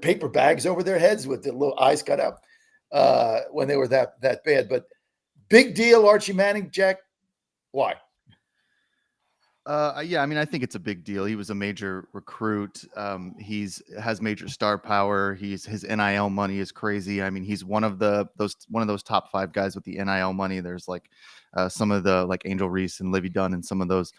paper bags over their heads with the little eyes cut out when they were that bad. But big deal, Archie Manning, Jack. Why? Yeah, I mean, I think it's a big deal. He was a major recruit. Has major star power. His NIL money is crazy. I mean, he's one of those top 5 guys with the NIL money. There's like some of the like Angel Reese and Livy Dunn and some of those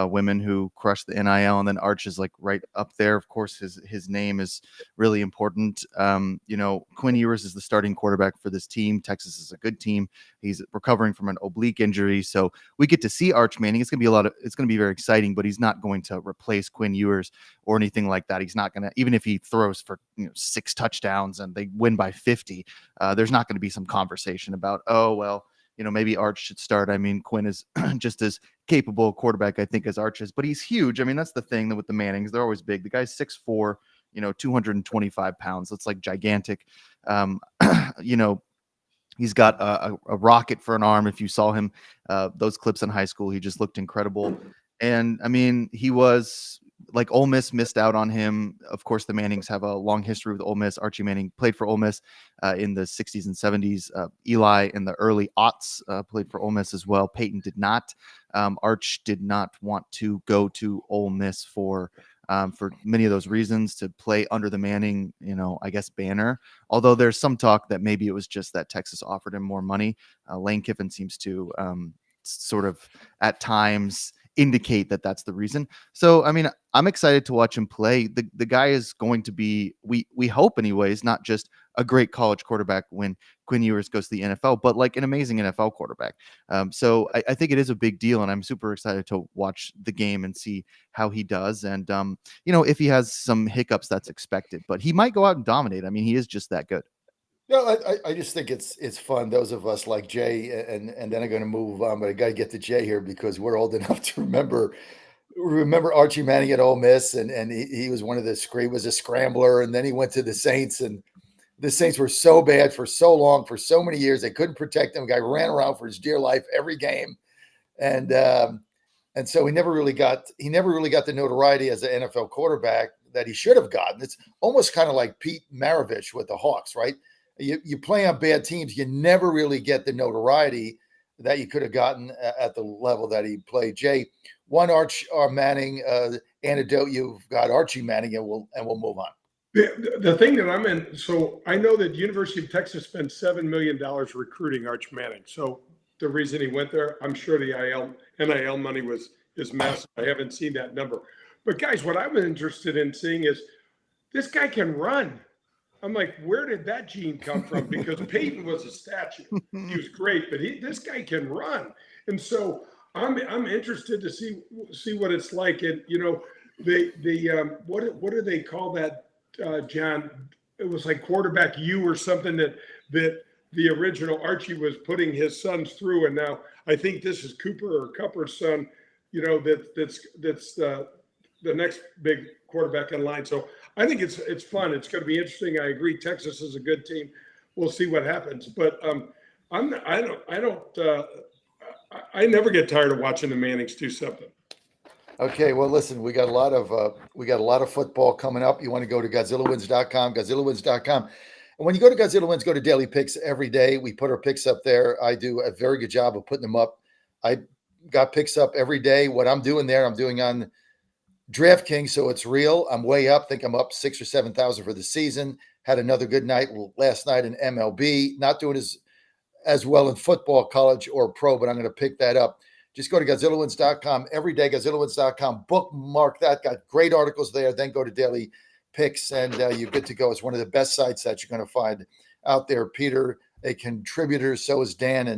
women who crushed the NIL, and then Arch is like right up there. Of course, his name is really important. Quinn Ewers is the starting quarterback for this team. Texas is a good team. He's recovering from an oblique injury, so we get to see Arch Manning. It's going to be very exciting, but he's not going to replace Quinn Ewers or anything like that. He's not going to, even if he throws for 6 touchdowns and they win by 50, there's not going to be some conversation about, oh well, maybe Arch should start. I mean, Quinn is just as capable quarterback, I think, as Arch is, but he's huge. I mean, that's the thing with the Mannings. They're always big. The guy's 6'4", 225 pounds. That's like gigantic. He's got a rocket for an arm. If you saw him, those clips in high school, he just looked incredible. And I mean, he was like, Ole Miss missed out on him. Of course, the Mannings have a long history with Ole Miss. Archie Manning played for Ole Miss in the 60s and 70s. Eli in the early aughts played for Ole Miss as well. Peyton did not. Arch did not want to go to Ole Miss for many of those reasons, to play under the Manning, I guess, banner. Although there's some talk that maybe it was just that Texas offered him more money. Lane Kiffin seems to sort of at times indicate that that's the reason. So, I mean, I'm excited to watch him play. The guy is going to be, we hope anyways, not just a great college quarterback when Quinn Ewers goes to the NFL, but like an amazing NFL quarterback. So I think it is a big deal, and I'm super excited to watch the game and see how he does. And, if he has some hiccups, that's expected, but he might go out and dominate. I mean, he is just that good. No, I just think it's fun. Those of us like Jay, and then I'm going to move on, but I got to get to Jay here because we're old enough to remember Archie Manning at Ole Miss, and he was one of he was a scrambler, and then he went to the Saints, and the Saints were so bad for so long, for so many years. They couldn't protect him. The guy ran around for his dear life every game, and so he never really got the notoriety as an NFL quarterback that he should have gotten. It's almost kind of like Pete Maravich with the Hawks, right? You play on bad teams, you never really get the notoriety that you could have gotten at the level that he played. Jay, one Arch Manning anecdote you've got Archie Manning, and we'll move on. The thing that I'm in, so I know that University of Texas spent $7 million recruiting Arch Manning. So the reason he went there, I'm sure the NIL money is massive. I haven't seen that number. But guys, what I'm interested in seeing is this guy can run. I'm like, where did that gene come from? Because Peyton was a statue. He was great, but this guy can run. And so I'm interested to see what it's like. And what do they call that, John? It was like quarterback U or something that the original Archie was putting his sons through, and now I think this is Cooper or Cupper's son. That's the next big quarterback in line. So I think it's fun. It's going to be interesting. I agree. Texas is a good team. We'll see what happens. But I never get tired of watching the Mannings do something. Okay, well, listen, we got a lot of football coming up. You want to go to GodzillaWins.com, GodzillaWins.com. And when you go to Godzilla Wins, go to Daily Picks every day. We put our picks up there. I do a very good job of putting them up. I got picks up every day. What I'm doing there, I'm doing on DraftKings, so it's real. I'm way up. I think I'm up 6,000 or 7,000 for the season. Had another good night last night in MLB. Not doing as well in football, college or pro, but I'm going to pick that up. Just go to GodzillaWins.com every day. GodzillaWins.com. Bookmark that. Got great articles there. Then go to Daily Picks, and you're good to go. It's one of the best sites that you're going to find out there. Peter, a contributor. So is Dan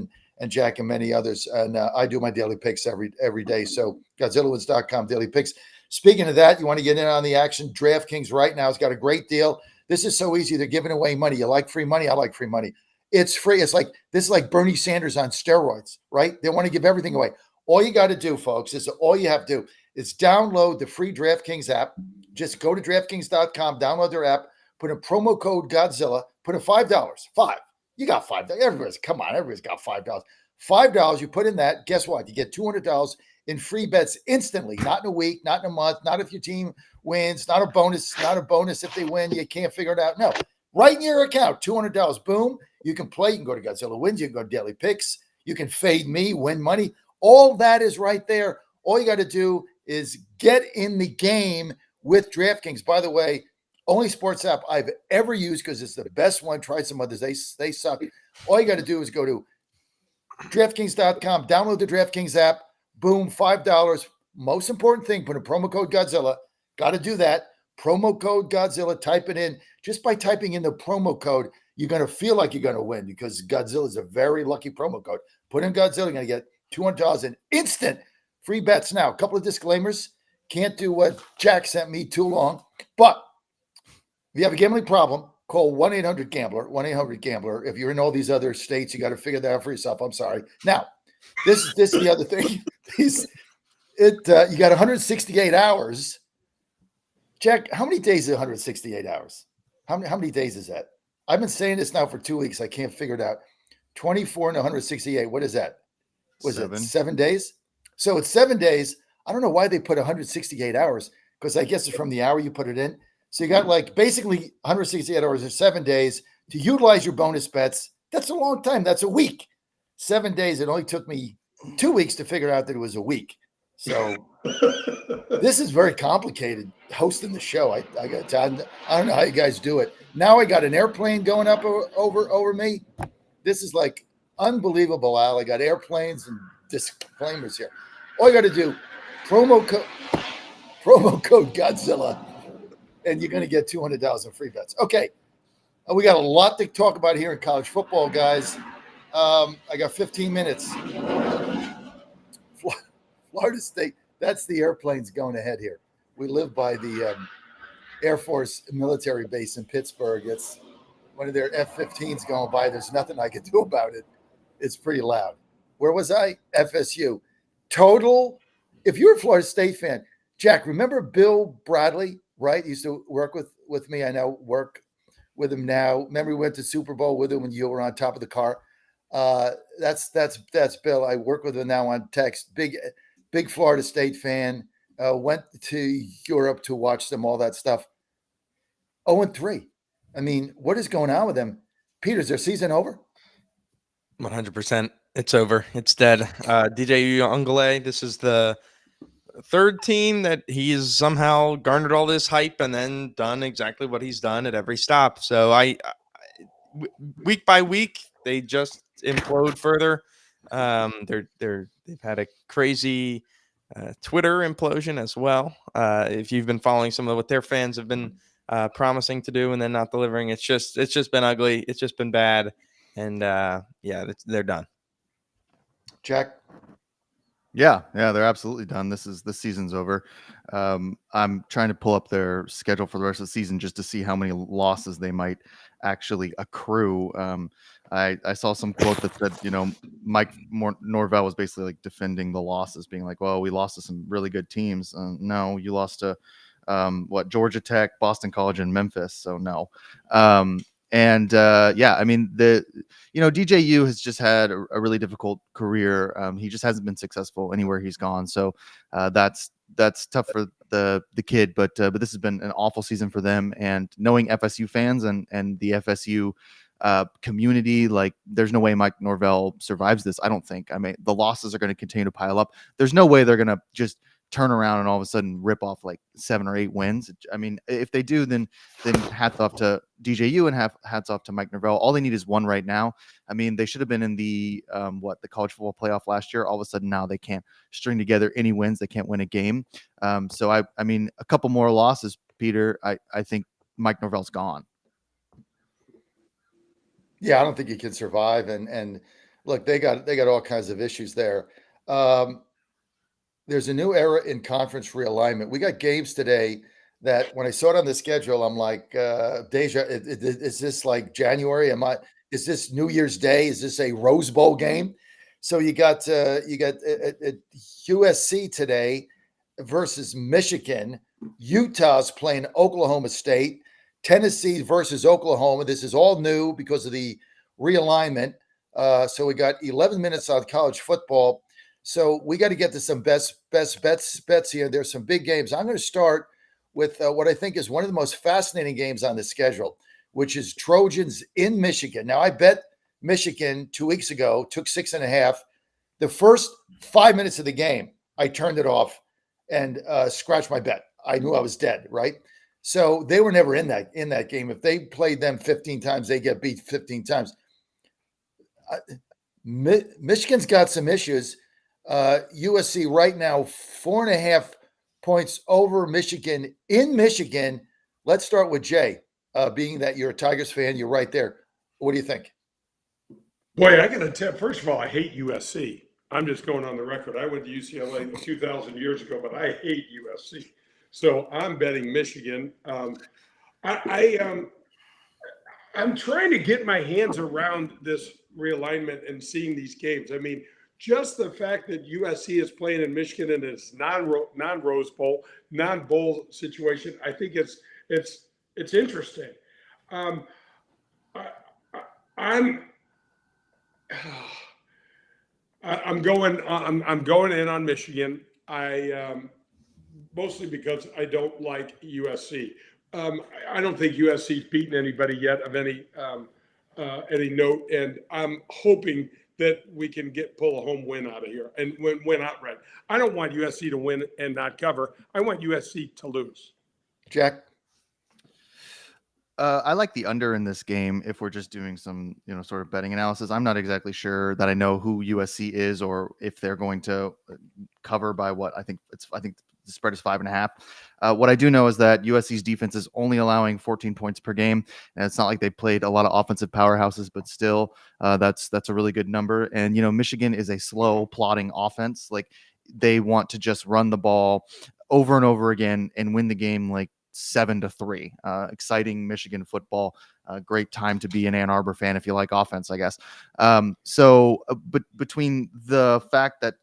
and Jack and many others. And I do my Daily Picks every day. So GodzillaWins.com, Daily Picks. Speaking of that, you want to get in on the action? DraftKings right now has got a great deal. This is so easy. They're giving away money. You like free money? I like free money. It's free. This is like Bernie Sanders on steroids, right? They want to give everything away. All you got to do, folks, all you have to do is download the free DraftKings app. Just go to DraftKings.com, download their app, put a promo code Godzilla, put in $5. You got $5. Everybody's got $5. $5, you put in that. Guess what? You get $200 in free bets instantly, not in a week, not in a month, not if your team wins, not a bonus if they win, you can't figure it out. No, right in your account, $200, boom, you can play. You can go to Godzilla Wins, you can go to Daily Picks, you can fade me, win money. All that is right there. All you got to do is get in the game with DraftKings. By the way, only sports app I've ever used because it's the best one. Tried some others, they suck. All you got to do is go to DraftKings.com, download the DraftKings app. Boom, $5. Most important thing, put a promo code Godzilla. Got to do that. Promo code Godzilla, type it in. Just by typing in the promo code, you're going to feel like you're going to win because Godzilla is a very lucky promo code. Put in Godzilla, you're going to get $200 in instant free bets. Now, a couple of disclaimers. Can't do what Jack sent me too long. But if you have a gambling problem, Call 1-800-GAMBLER, 1-800-GAMBLER. If you're in all these other states, you got to figure that out for yourself. I'm sorry. Now, this is the other thing. You got 168 hours. Jack, how many days is 168 hours? How many days is that? I've been saying this now for 2 weeks. I can't figure it out. 24 and 168. What is that? Was it 7 days? So it's 7 days. I don't know why they put 168 hours, because I guess it's from the hour you put it in. So you got like basically 168 hours or 7 days to utilize your bonus bets. That's a long time. That's a week. 7 days. It only took me 2 weeks to figure out that it was a week. So this is very complicated hosting the show. I don't know how you guys do it. Now I got an airplane going up over me. This is like unbelievable, Al. I got airplanes and disclaimers here. All you got to do, promo code Godzilla, and you're going to get $200 in free bets. Okay, we got a lot to talk about here in college football, guys. I got 15 minutes. Florida State, that's the airplanes going ahead here. We live by the Air Force military base in Pittsburgh. It's one of their F-15s going by. There's nothing I can do about it. It's pretty loud. Where was I? FSU. Total. If you're a Florida State fan, Jack, remember Bill Bradley, right? He used to work with me. I now work with him now. Remember we went to Super Bowl with him when you were on top of the car? That's Bill. I work with him now on text. Big Florida State fan. Went to Europe to watch them, all that stuff. 0-3. I mean, what is going on with them? Peter, is their season over? 100%. It's over. It's dead. DJ Ungale, this is the third team that he's somehow garnered all this hype and then done exactly what he's done at every stop. So week by week, they just implode further. They've had a crazy Twitter implosion as well. If you've been following some of what their fans have been promising to do and then not delivering, it's just been ugly. It's just been bad. And they're done. Jack? Yeah, they're absolutely done. This season's over. I'm trying to pull up their schedule for the rest of the season just to see how many losses they might actually accrue. I saw some quote that said, Mike Norvell was basically like defending the losses, being like, well, we lost to some really good teams. No, you lost to Georgia Tech, Boston College, and Memphis. So no. I mean, DJU has just had a really difficult career. He just hasn't been successful anywhere he's gone. So that's tough for the kid. But this has been an awful season for them. And knowing FSU fans and the FSU community, like there's no way Mike Norvell survives this. I don't think. I mean, the losses are going to continue to pile up. There's no way they're going to just turn around and all of a sudden rip off like 7 or 8 wins. I mean, if they do, then hats off to DJU and hats off to Mike Norvell. All they need is one right now. I mean, they should have been in the college football playoff last year. All of a sudden now they can't string together any wins. They can't win a game. So I mean, a couple more losses, Peter. I think Mike Norvell's gone. Yeah, I don't think he can survive. And look, they got all kinds of issues there. There's a new era in conference realignment. We got games today that when I saw it on the schedule, I'm like, Deja, is this like January? Is this New Year's Day? Is this a Rose Bowl game? So you got USC today versus Michigan. Utah's playing Oklahoma State. Tennessee versus Oklahoma. This is all new because of the realignment. So we got 11 minutes on college football. So we got to get to some best bets here. There's some big games. I'm going to start with what I think is one of the most fascinating games on the schedule, which is Trojans in Michigan. Now, I bet Michigan 2 weeks ago, took 6.5. The first 5 minutes of the game, I turned it off and scratched my bet. I knew I was dead, right? So they were never in that game. If they played them 15 times, they get beat 15 times. Michigan's got some issues. USC right now 4.5 points over Michigan in Michigan. Let's start with Jay. Being that you're a Tigers fan, you're right there. What do you think? Boy, I got to tell. First of all, I hate USC. I'm just going on the record. I went to UCLA 2,000 years ago, but I hate USC. So I'm betting Michigan. I I'm trying to get my hands around this realignment and seeing these games. I mean, just the fact that USC is playing in Michigan in this non Rose Bowl, non bowl situation, I think it's interesting. Um, I, I'm I'm going in on Michigan. Mostly because I don't like USC. I don't think USC's beaten anybody yet of any note, and I'm hoping that we can pull a home win out of here and win outright. I don't want USC to win and not cover. I want USC to lose. Jack? I like the under in this game if we're just doing some, sort of betting analysis. I'm not exactly sure that I know who USC is or if they're going to cover by what. I think the spread is 5.5. What I do know is that USC's defense is only allowing 14 points per game, and it's not like they played a lot of offensive powerhouses, but still, that's a really good number. And Michigan is a slow, plodding offense. Like they want to just run the ball over and over again and win the game like 7-3. Exciting Michigan football. Great time to be an Ann Arbor fan if you like offense, I guess. But between the fact that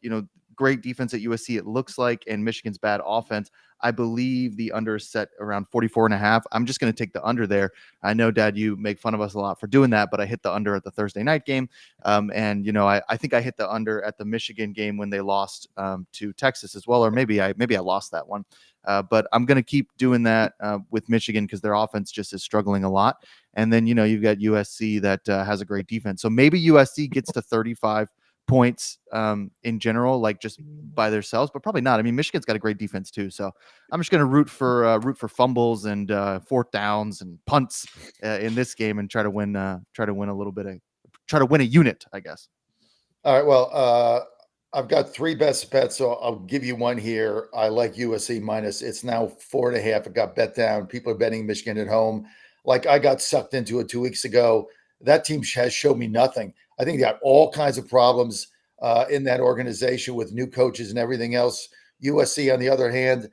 great defense at USC, it looks like, and Michigan's bad offense, I believe the under is set around 44.5. I'm just going to take the under there. I know, Dad, you make fun of us a lot for doing that, but I hit the under at the Thursday night game. And I think I hit the under at the Michigan game when they lost to Texas as well, or maybe I lost that one. But I'm going to keep doing that with Michigan because their offense just is struggling a lot. And then, you've got USC that has a great defense. So maybe USC gets to 35 points in general, like just by themselves, but probably not. I mean, Michigan's got a great defense too. So I'm just going to root for fumbles and fourth downs and punts in this game and try to win try to win a unit, I guess. All right. Well, I've got 3 best bets, so I'll give you one here. I like USC minus. It's now 4.5. It got bet down. People are betting Michigan at home. Like I got sucked into it 2 weeks ago. That team has showed me nothing. I think they got all kinds of problems in that organization with new coaches and everything else. USC, on the other hand,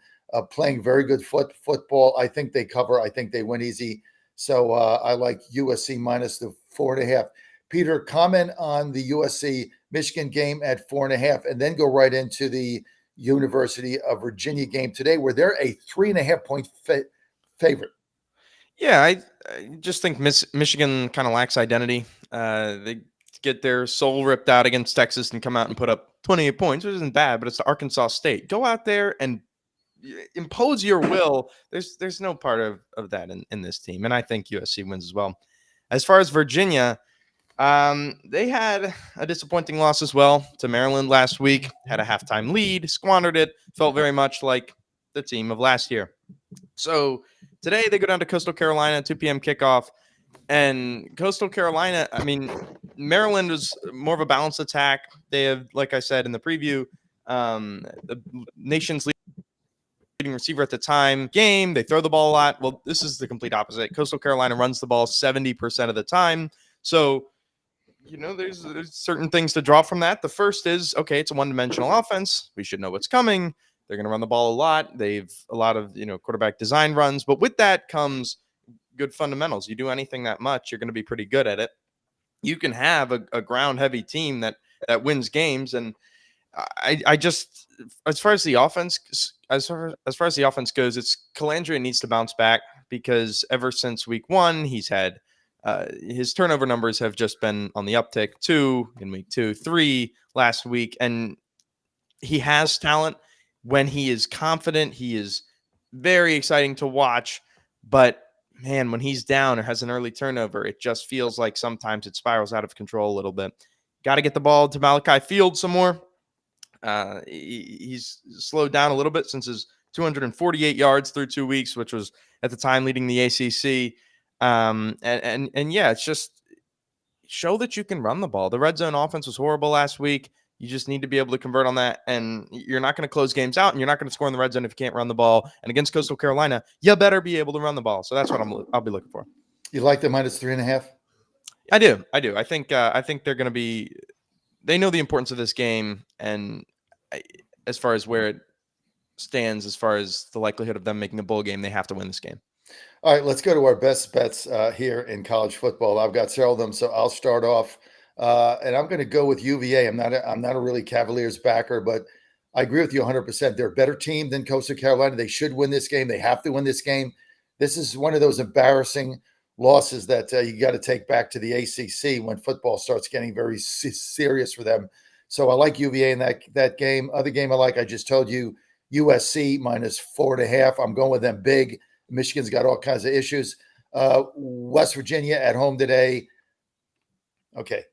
playing very good football. I think they cover. I think they win easy. So I like USC minus the 4.5. Peter, comment on the USC Michigan game at 4.5, and then go right into the University of Virginia game today, where they're a 3.5-point favorite. Yeah, I just think Michigan kind of lacks identity. They get their soul ripped out against Texas and come out and put up 28 points, which isn't bad, but it's the Arkansas State. Go out there and impose your will. There's no part of that in this team, and I think USC wins as well. As far as Virginia, they had a disappointing loss as well to Maryland last week. Had a halftime lead, squandered it. Felt very much like the team of last year. So today they go down to Coastal Carolina, 2 p.m. kickoff. And Coastal Carolina, I mean, Maryland was more of a balanced attack. They have, like I said in the preview, the nation's leading receiver at the time game. They throw the ball a lot. Well, this is the complete opposite. Coastal Carolina runs the ball 70% of the time. So, there's certain things to draw from that. The first is, okay, it's a one-dimensional offense. We should know what's coming. They're going to run the ball a lot. They've a lot of, quarterback design runs. But with that comes good fundamentals. You do anything that much, you're going to be pretty good at it. You can have a ground-heavy team that wins games. And I just, as far as the offense goes, it's Calandria needs to bounce back because ever since week 1, he's had his turnover numbers have just been on the uptick. 2 in week 2, 3 last week, and he has talent. When he is confident, he is very exciting to watch. But man, when he's down or has an early turnover, it just feels like sometimes it spirals out of control a little bit. Got to get the ball to Malachi Field some more. He's slowed down a little bit since his 248 yards through 2 weeks, which was at the time leading the ACC. And yeah, it's just show that you can run the ball. The red zone offense was horrible last week. You just need to be able to convert on that, and you're not going to close games out, and you're not going to score in the red zone if you can't run the ball. And against Coastal Carolina, you better be able to run the ball. So that's what I'll be looking for. You like the minus 3.5? I do. I think they're going to be. They know the importance of this game, and as far as where it stands, as far as the likelihood of them making a bowl game, they have to win this game. All right, let's go to our best bets here in college football. I've got several of them, so I'll start off, and I'm going to go with UVA. I'm not a really Cavaliers backer, but I agree with you 100%. They're a better team than Coastal Carolina. They should win this game. They have to win this game. This is one of those embarrassing losses that you got to take back to the ACC when football starts getting very serious for them. So I like UVA in that game. Other game I like, I just told you, USC -4.5. I'm going with them big. Michigan's got all kinds of issues. West Virginia at home today. Okay,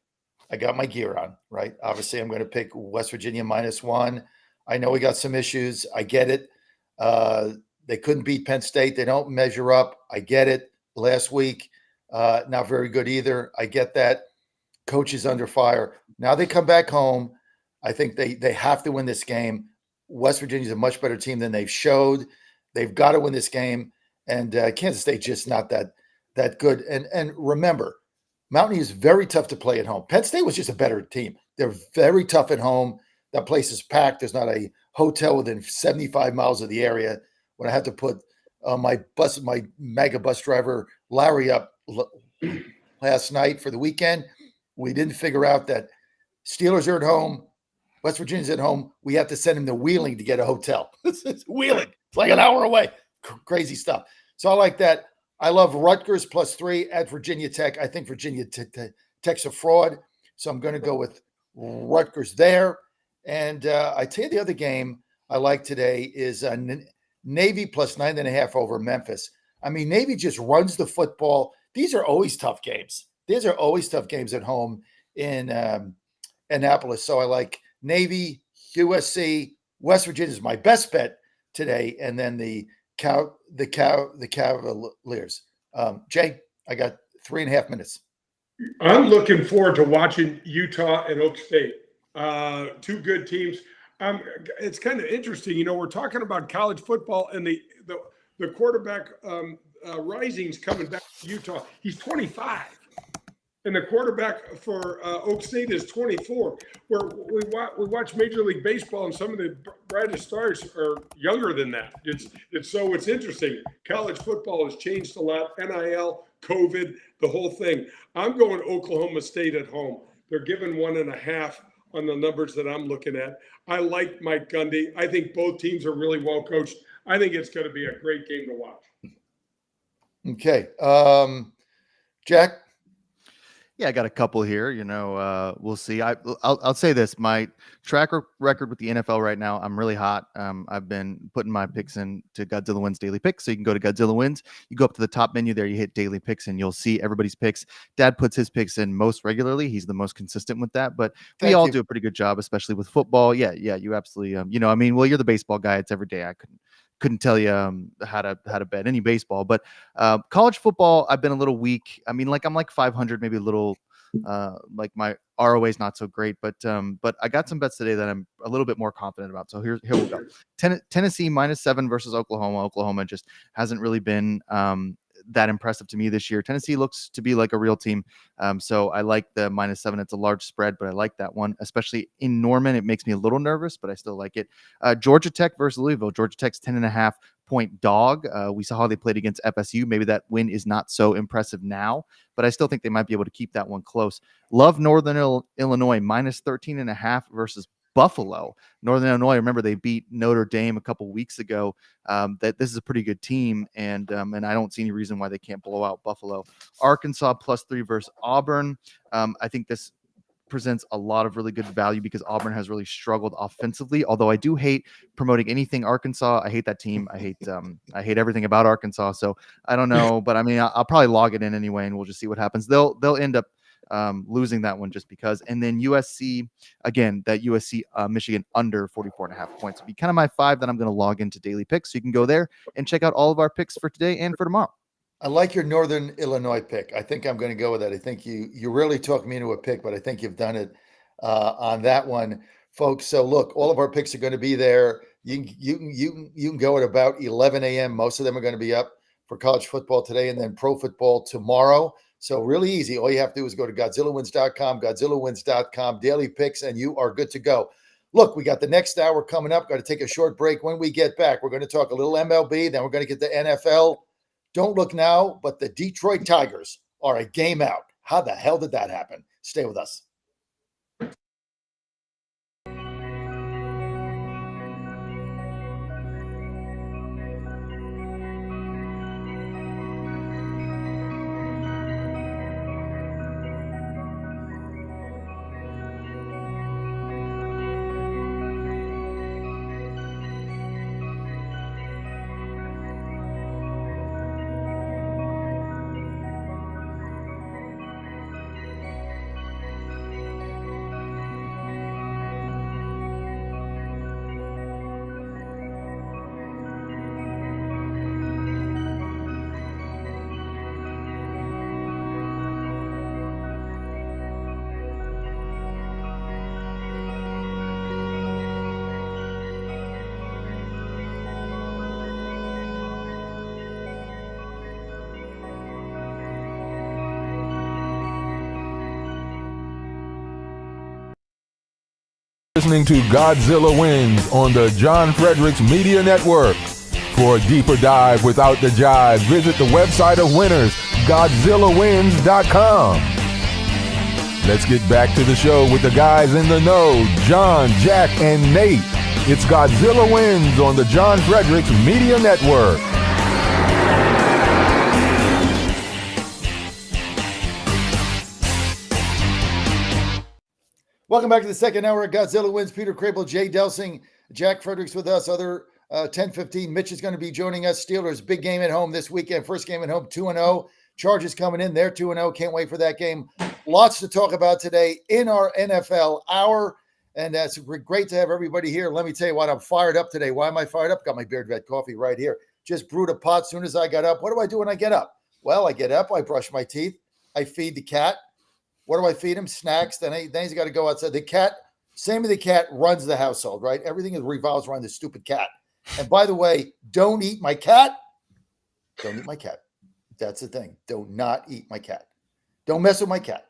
I got my gear on, right? Obviously, I'm going to pick West Virginia -1. I know we got some issues. I get it. They couldn't beat Penn State. They don't measure up. I get it. Last week, not very good either. I get that. Coach is under fire. Now they come back home. I think they have to win this game. West Virginia is a much better team than they've showed. They've got to win this game. And Kansas State just not that good. And remember, Mountain is very tough to play at home. Penn State was just a better team. They're very tough at home. That place is packed. There's not a hotel within 75 miles of the area. When I had to put my mega bus driver Larry up last night for the weekend, we didn't figure out that Steelers are at home, West Virginia's at home. We have to send him to Wheeling to get a hotel. It's Wheeling. It's like an hour away. Crazy stuff. So I like that. I love Rutgers +3 at Virginia Tech. I think Virginia Tech's a fraud. So I'm going to go with Rutgers there. And I tell you, the other game I like today is Navy +9.5 over Memphis. I mean, Navy just runs the football. These are always tough games. These are always tough games at home in Annapolis. So I like Navy, USC, West Virginia is my best bet today, and then the Cavaliers. Jay, I got 3.5 minutes. I'm looking forward to watching Utah and Oak State. Two good teams. It's kind of interesting. You know, we're talking about college football and the quarterback Rising's coming back to Utah. He's 25. And the quarterback for Oak State is 24. Where we watch Major League Baseball, and some of the brightest stars are younger than that. It's interesting. College football has changed a lot. NIL, COVID, the whole thing. I'm going Oklahoma State at home. They're given 1.5 on the numbers that I'm looking at. I like Mike Gundy. I think both teams are really well coached. I think it's going to be a great game to watch. Okay, Jack. Yeah, I got a couple here. You know, we'll see. I'll say this: my track record with the NFL right now, I'm really hot. I've been putting my picks in to Godzilla Wins Daily Picks. So you can go to Godzilla Wins. You go up to the top menu there. You hit Daily Picks, and you'll see everybody's picks. Dad puts his picks in most regularly. He's the most consistent with that. But we all do a pretty good job, especially with football. Yeah, you absolutely. You know, I mean, well, you're the baseball guy. It's every day. I couldn't tell you how to bet any baseball, but college football, I've been a little weak. I mean, like I'm like 500, maybe a little, like my ROA is not so great, but I got some bets today that I'm a little bit more confident about. So here we go. Tennessee -7 versus Oklahoma. Oklahoma just hasn't really been that impressive to me this year. Tennessee looks to be like a real team. So I like the -7. It's a large spread, but I like that one, especially in Norman. It makes me a little nervous, but I still like it. Georgia Tech versus Louisville. Georgia Tech's 10.5 point dog. We saw how they played against FSU. Maybe that win is not so impressive now, but I still think they might be able to keep that one close. Love Northern Illinois -13.5 versus Buffalo. Northern Illinois, remember they beat Notre Dame a couple weeks ago. That this is a pretty good team, and I don't see any reason why they can't blow out Buffalo. Arkansas +3 versus Auburn. I think this presents a lot of really good value because Auburn has really struggled offensively. Although I do hate promoting anything Arkansas. I hate that team. I hate everything about Arkansas. So I don't know, but I mean I'll probably log it in anyway, and we'll just see what happens. They'll end up losing that one just because. And then USC, again, that USC Michigan under 44.5 points would be kind of my 5 that I'm going to log into Daily Picks. So you can go there and check out all of our picks for today and for tomorrow. I like your Northern Illinois pick. I think I'm going to go with that. I think you really talked me into a pick, but I think you've done it on that one, folks. So look, all of our picks are going to be there. You can go at about 11 a.m. Most of them are going to be up for college football today, and then pro football tomorrow. So really easy. All you have to do is go to GodzillaWins.com, Daily Picks, and you are good to go. Look, we got the next hour coming up. Got to take a short break. When we get back, we're going to talk a little MLB. Then we're going to get the NFL. Don't look now, but the Detroit Tigers are a game out. How the hell did that happen? Stay with us. Listening to Godzilla Wins on the John Fredericks Media Network. For a deeper dive without the jive, visit the website of winners, GodzillaWins.com. Let's get back to the show with the guys in the know, John, Jack, and Nate. It's Godzilla Wins on the John Fredericks Media Network. Welcome back to the second hour of Godzilla Wins. Peter Crable, Jay Delsing, Jack Fredericks with us. Other 10:15. Mitch is going to be joining us. Steelers, big game at home this weekend. First game at home, 2-0. Chargers coming in. They're 2-0. Can't wait for that game. Lots to talk about today in our NFL hour. And it's great to have everybody here. Let me tell you what, I'm fired up today. Why am I fired up? Got my Beard Vet coffee right here. Just brewed a pot as soon as I got up. What do I do when I get up? Well, I get up. I brush my teeth. I feed the cat. What do I feed him? Snacks. Then he's got to go outside. The cat, same with the cat, runs the household, right? Everything revolves around this stupid cat. And by the way, don't eat my cat. Don't eat my cat. That's the thing. Do not eat my cat. Don't mess with my cat.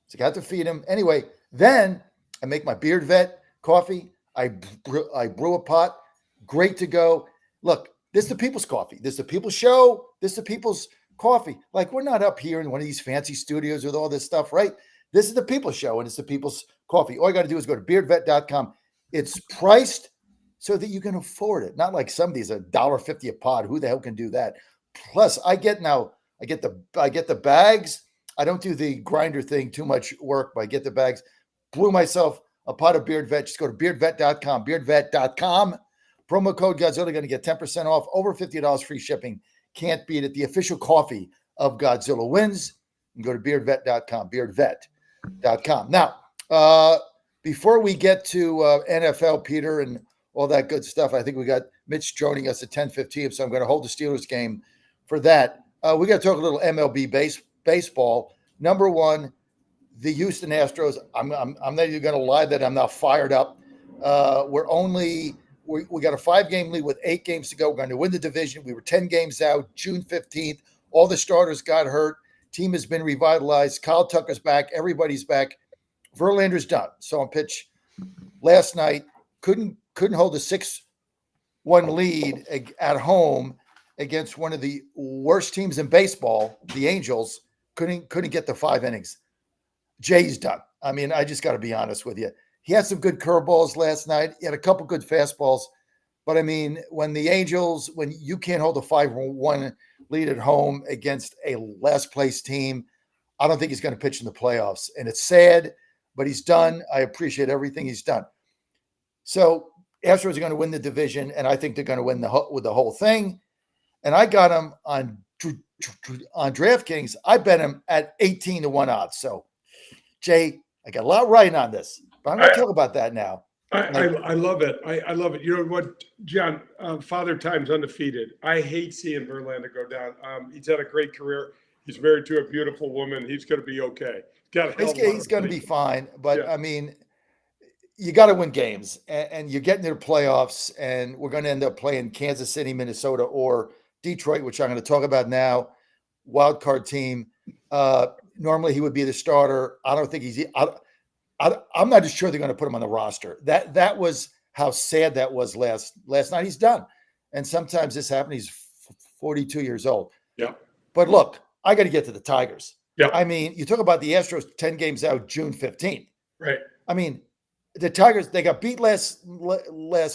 So I got to feed him. Anyway, then I make my Beard Vet coffee. I brew a pot. Great to go. Look, this is the people's coffee. This is the people's show. This is the people's coffee. Like, we're not up here in one of these fancy studios with all this stuff, right? This is the people's show, and it's the people's coffee. All you got to do is go to beardvet.com. It's priced so that you can afford it. Not like some of these $1.50 a pod. Who the hell can do that? Plus, I get the bags. I don't do the grinder thing, too much work, but I get the bags. Blew myself a pot of Beard Vet. Just go to beardvet.com, beardvet.com. Promo code Godzilla, going to get 10% off, over $50 free shipping. Can't beat it. The official coffee of Godzilla Wins. You can go to beardvet.com, beardvet.com. Now, before we get to NFL, Peter, and all that good stuff, I think we got Mitch joining us at 10:15, so I'm going to hold the Steelers game for that. We got to talk a little MLB baseball. Number one, the Houston Astros. I'm not even going to lie that I'm not fired up. We got a 5-game lead with 8 games to go. We're going to win the division. We were 10 games out, June 15th. All the starters got hurt. Team has been revitalized. Kyle Tucker's back. Everybody's back. Verlander's done. Saw him pitch last night. Couldn't hold a 6-1 lead at home against one of the worst teams in baseball, the Angels. Couldn't get the 5 innings. Jay's done. I mean, I just got to be honest with you. He had some good curveballs last night. He had a couple good fastballs. But, I mean, when you can't hold a 5-1 lead at home against a last-place team, I don't think he's going to pitch in the playoffs. And it's sad, but he's done. I appreciate everything he's done. So, Astros are going to win the division, and I think they're going to win with the whole thing. And I got him on DraftKings. I bet him at 18-1 odds. So, Jay, I got a lot right on this. But I'm going to talk about that now. I love it. I love it. You know what, John? Father Time's undefeated. I hate seeing Verlander go down. He's had a great career. He's married to a beautiful woman. He's going to be okay. He's going to be fine. But, yeah. I mean, you got to win games. And you're getting to the playoffs. And we're going to end up playing Kansas City, Minnesota, or Detroit, which I'm going to talk about now. Wild card team. Normally, he would be the starter. I don't think he's – I'm not just sure they're going to put him on the roster. That was how sad that was last night. He's done. And sometimes this happens. He's 42 years old. Yeah. But look, I got to get to the Tigers. Yeah. I mean, you talk about the Astros 10 games out June 15th. Right. I mean, the Tigers, they got beat last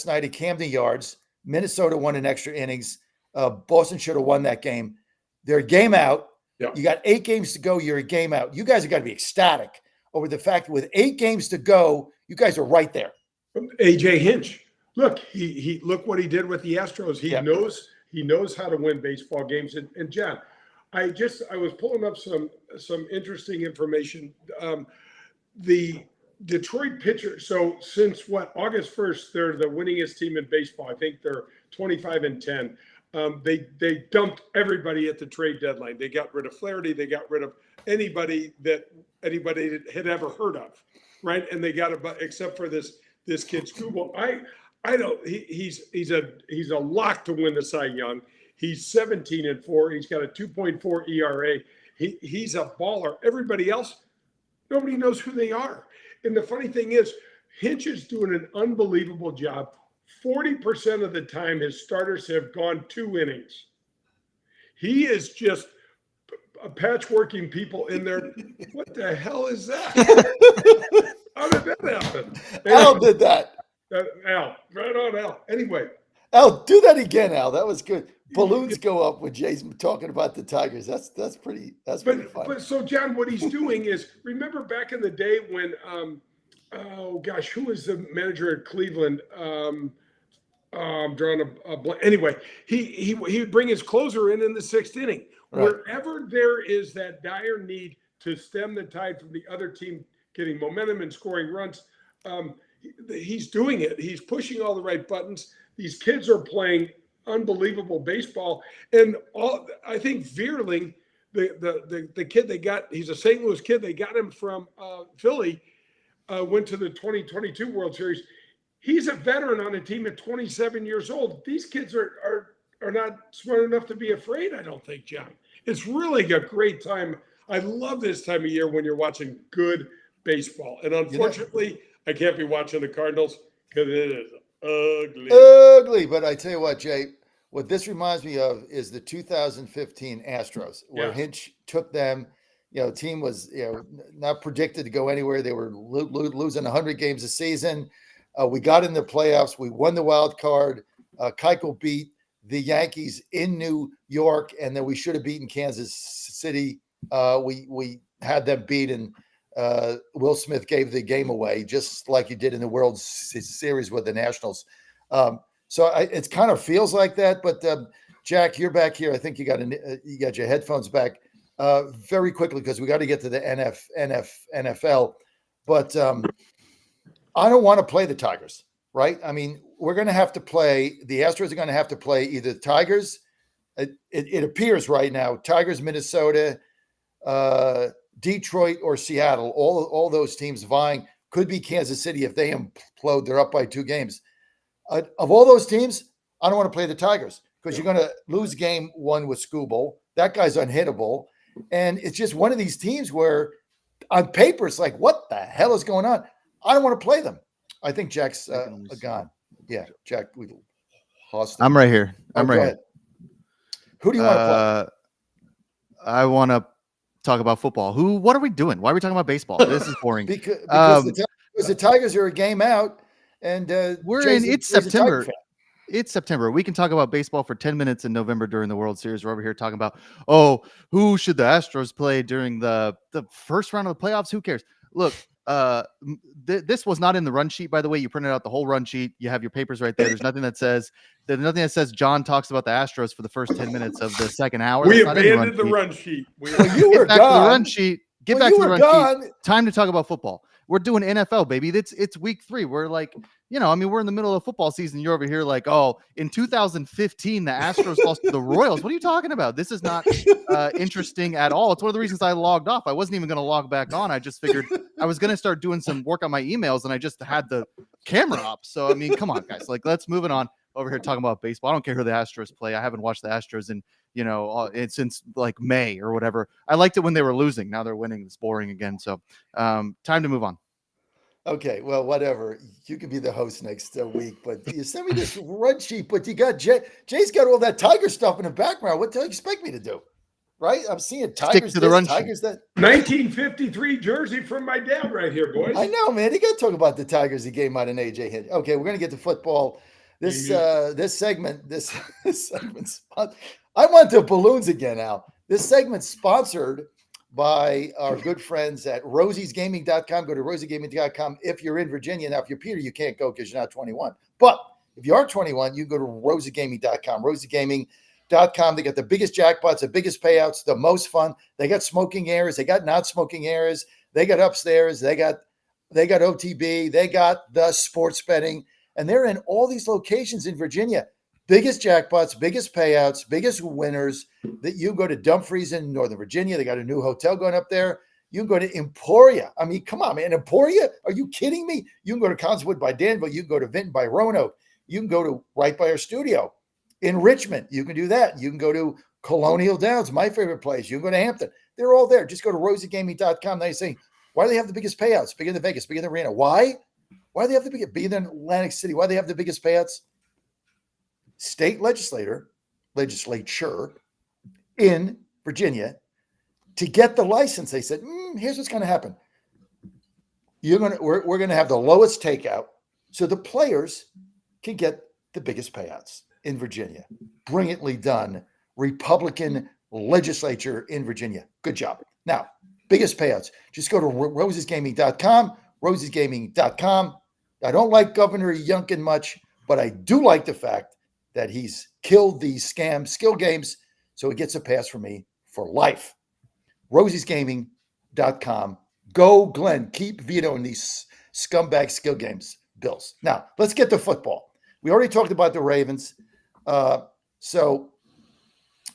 night at Camden Yards. Minnesota won in extra innings. Boston should have won that game. They're a game out. Yeah. You got 8 games to go. You're a game out. You guys have got to be ecstatic over the fact that with 8 games to go, you guys are right there. AJ Hinch. Look, he look what he did with the Astros. He knows how to win baseball games. And John, I was pulling up some interesting information. The Detroit pitcher. So since August 1st, they're the winningest team in baseball. I think they're 25-10. They dumped everybody at the trade deadline. They got rid of Flaherty. They got rid of anybody that had ever heard of, right? And they got except for this kid Scooble. I don't. He's a lock to win the Cy Young. He's 17-4. He's got a 2.4 ERA. He's a baller. Everybody else, nobody knows who they are. And the funny thing is, Hinch is doing an unbelievable job. 40% of the time, his starters have gone 2 innings. He is just patchworking people in there. What the hell is that? How did that happen? Al did that. Al, right on Al. Anyway. Al, do that again, Al. That was good. Balloons go up when Jay's talking about the Tigers. That's pretty fun. But so John, what he's doing is, remember back in the day when who was the manager at Cleveland? I'm drawing a blank. Anyway, he would bring his closer in the 6th inning. Right. Wherever there is that dire need to stem the tide from the other team getting momentum and scoring runs, he's doing it. He's pushing all the right buttons. These kids are playing unbelievable baseball, and I think Veerling, the kid they got, he's a St. Louis kid. They got him from Philly. Went to the 2022 World Series. He's a veteran on a team at 27 years old. These kids are not smart enough to be afraid, I don't think, John. It's really a great time. I love this time of year when you're watching good baseball. And unfortunately, I can't be watching the Cardinals because it is ugly. Ugly. But I tell you what, Jay, what this reminds me of is the 2015 Astros, where Hinch took them. Team was not predicted to go anywhere. They were losing 100 games a season. We got in the playoffs. We won the wild card. Keuchel beat the Yankees in New York, and then we should have beaten Kansas City. We had them beat, and Will Smith gave the game away, just like he did in the World Series with the Nationals. So it kind of feels like that. But Jack, you're back here. I think you got your headphones back. Very quickly, because we got to get to the NFL. But I don't want to play the Tigers, right? I mean, we're going to have to play. The Astros are going to have to play either the Tigers. It appears right now, Tigers, Minnesota, Detroit, or Seattle. All those teams vying. Could be Kansas City if they implode. They're up by 2 games. Of all those teams, I don't want to play the Tigers because you're going to lose game 1 with Scooble. That guy's unhittable. And it's just one of these teams where on paper, it's like, what the hell is going on? I don't want to play them. I think Jack's gone. Yeah, Jack, we lost him. I'm right here. I'm right here. Who do you want to play? I want to talk about football. What are we doing? Why are we talking about baseball? This is boring. because the Tigers are a game out, and it's September. It's September. We can talk about baseball for 10 minutes in November during the World Series. We're over here talking about, who should the Astros play during the first round of the playoffs? Who cares? Look, this was not in the run sheet, by the way. You printed out the whole run sheet. You have your papers right there. There's nothing that says John talks about the Astros for the first 10 minutes of the second hour. We abandoned the run sheet. You were back gone. to the run sheet. Get back to the run sheet. Time to talk about football. We're doing NFL, baby. It's week 3. We're like, we're in the middle of football season. You're over here like, in 2015, the Astros lost to the Royals. What are you talking about? This is not interesting at all. It's one of the reasons I logged off. I wasn't even going to log back on. I just figured I was going to start doing some work on my emails, and I just had the camera up. So, I mean, come on, guys. Like, let's move it on over here talking about baseball. I don't care who the Astros play. I haven't watched the Astros in since like May or whatever. I liked it when they were losing. Now they're winning. It's boring again. So time to move on. Okay, well, whatever. You can be the host next week, but you send me this run sheet. But you got Jay's got all that Tiger stuff in the background. What do you expect me to do? right? I'm seeing Stick Tigers to the this, run sheet. Tigers that. 1953 jersey from my dad right here, boys. I know, man. You got to talk about the Tigers. The game out in AJ Hinch. Okay, we're gonna get to football. This segment, this segment. I want the balloons again, Al. This segment's sponsored by our good friends at rosiesgaming.com. Go to rosiegaming.com if you're in Virginia. Now, if you're Peter, you can't go because you're not 21. But if you are 21, you can go to rosiegaming.com. Rosiegaming.com. They got the biggest jackpots, the biggest payouts, the most fun. They got smoking areas. They got not smoking areas. They got upstairs. They got OTB. They got the sports betting. And they're in all these locations in Virginia. Biggest jackpots, biggest payouts, biggest winners. That you go to Dumfries in Northern Virginia. They got a new hotel going up there. You can go to Emporia. I mean, come on, man. Emporia? Are you kidding me? You can go to Conswood by Danville. You can go to Vinton by Roanoke. You can go to right by our studio in Richmond. You can do that. You can go to Colonial Downs, my favorite place. You can go to Hampton. They're all there. Just go to rosiegaming.com. They say, why do they have the biggest payouts? Bigger than Vegas, bigger than Arena. Why? Why do they have the biggest, bigger than Atlantic City? Why do they have the biggest payouts? State legislature in Virginia to get the license. They said, here's what's going to happen. We're going to have the lowest takeout so the players can get the biggest payouts in Virginia. Brilliantly done. Republican legislature in Virginia. Good job. Now, biggest payouts. Just go to rosesgaming.com, rosesgaming.com. I don't like Governor Youngkin much, but I do like the fact that he's killed these scam skill games, so he gets a pass from me for life. rosesgaming.com. Go, Glenn. Keep vetoing these scumbag skill games, Bills. Now, let's get to football. We already talked about the Ravens. So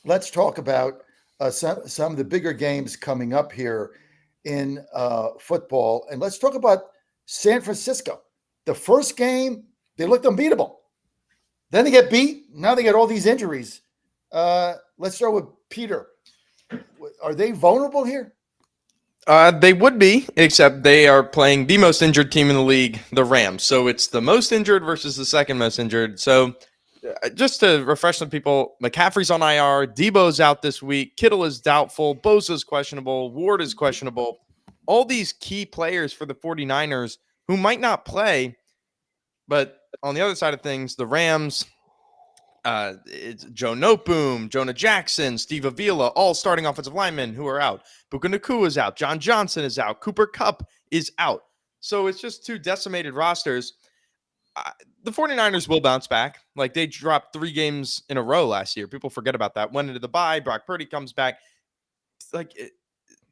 let's talk about some of the bigger games coming up here in football. And let's talk about San Francisco. The first game, they looked unbeatable. Then they get beat. Now they got all these injuries. Let's start with Peter. Are they vulnerable here? They would be, except they are playing the most injured team in the league, the Rams. So it's the most injured versus the second most injured. So just to refresh some people, McCaffrey's on IR, Debo's out this week, Kittle is doubtful, Bosa's questionable, Ward is questionable. All these key players for the 49ers who might not play, but on the other side of things, the Rams, it's Joe Noteboom, Jonah Jackson, Steve Avila, all starting offensive linemen who are out. Puka Nacua is out. John Johnson is out. Cooper Kupp is out. So it's just two decimated rosters. The 49ers will bounce back. Like, they dropped 3 games in a row last year. People forget about that. Went into the bye. Brock Purdy comes back. Like,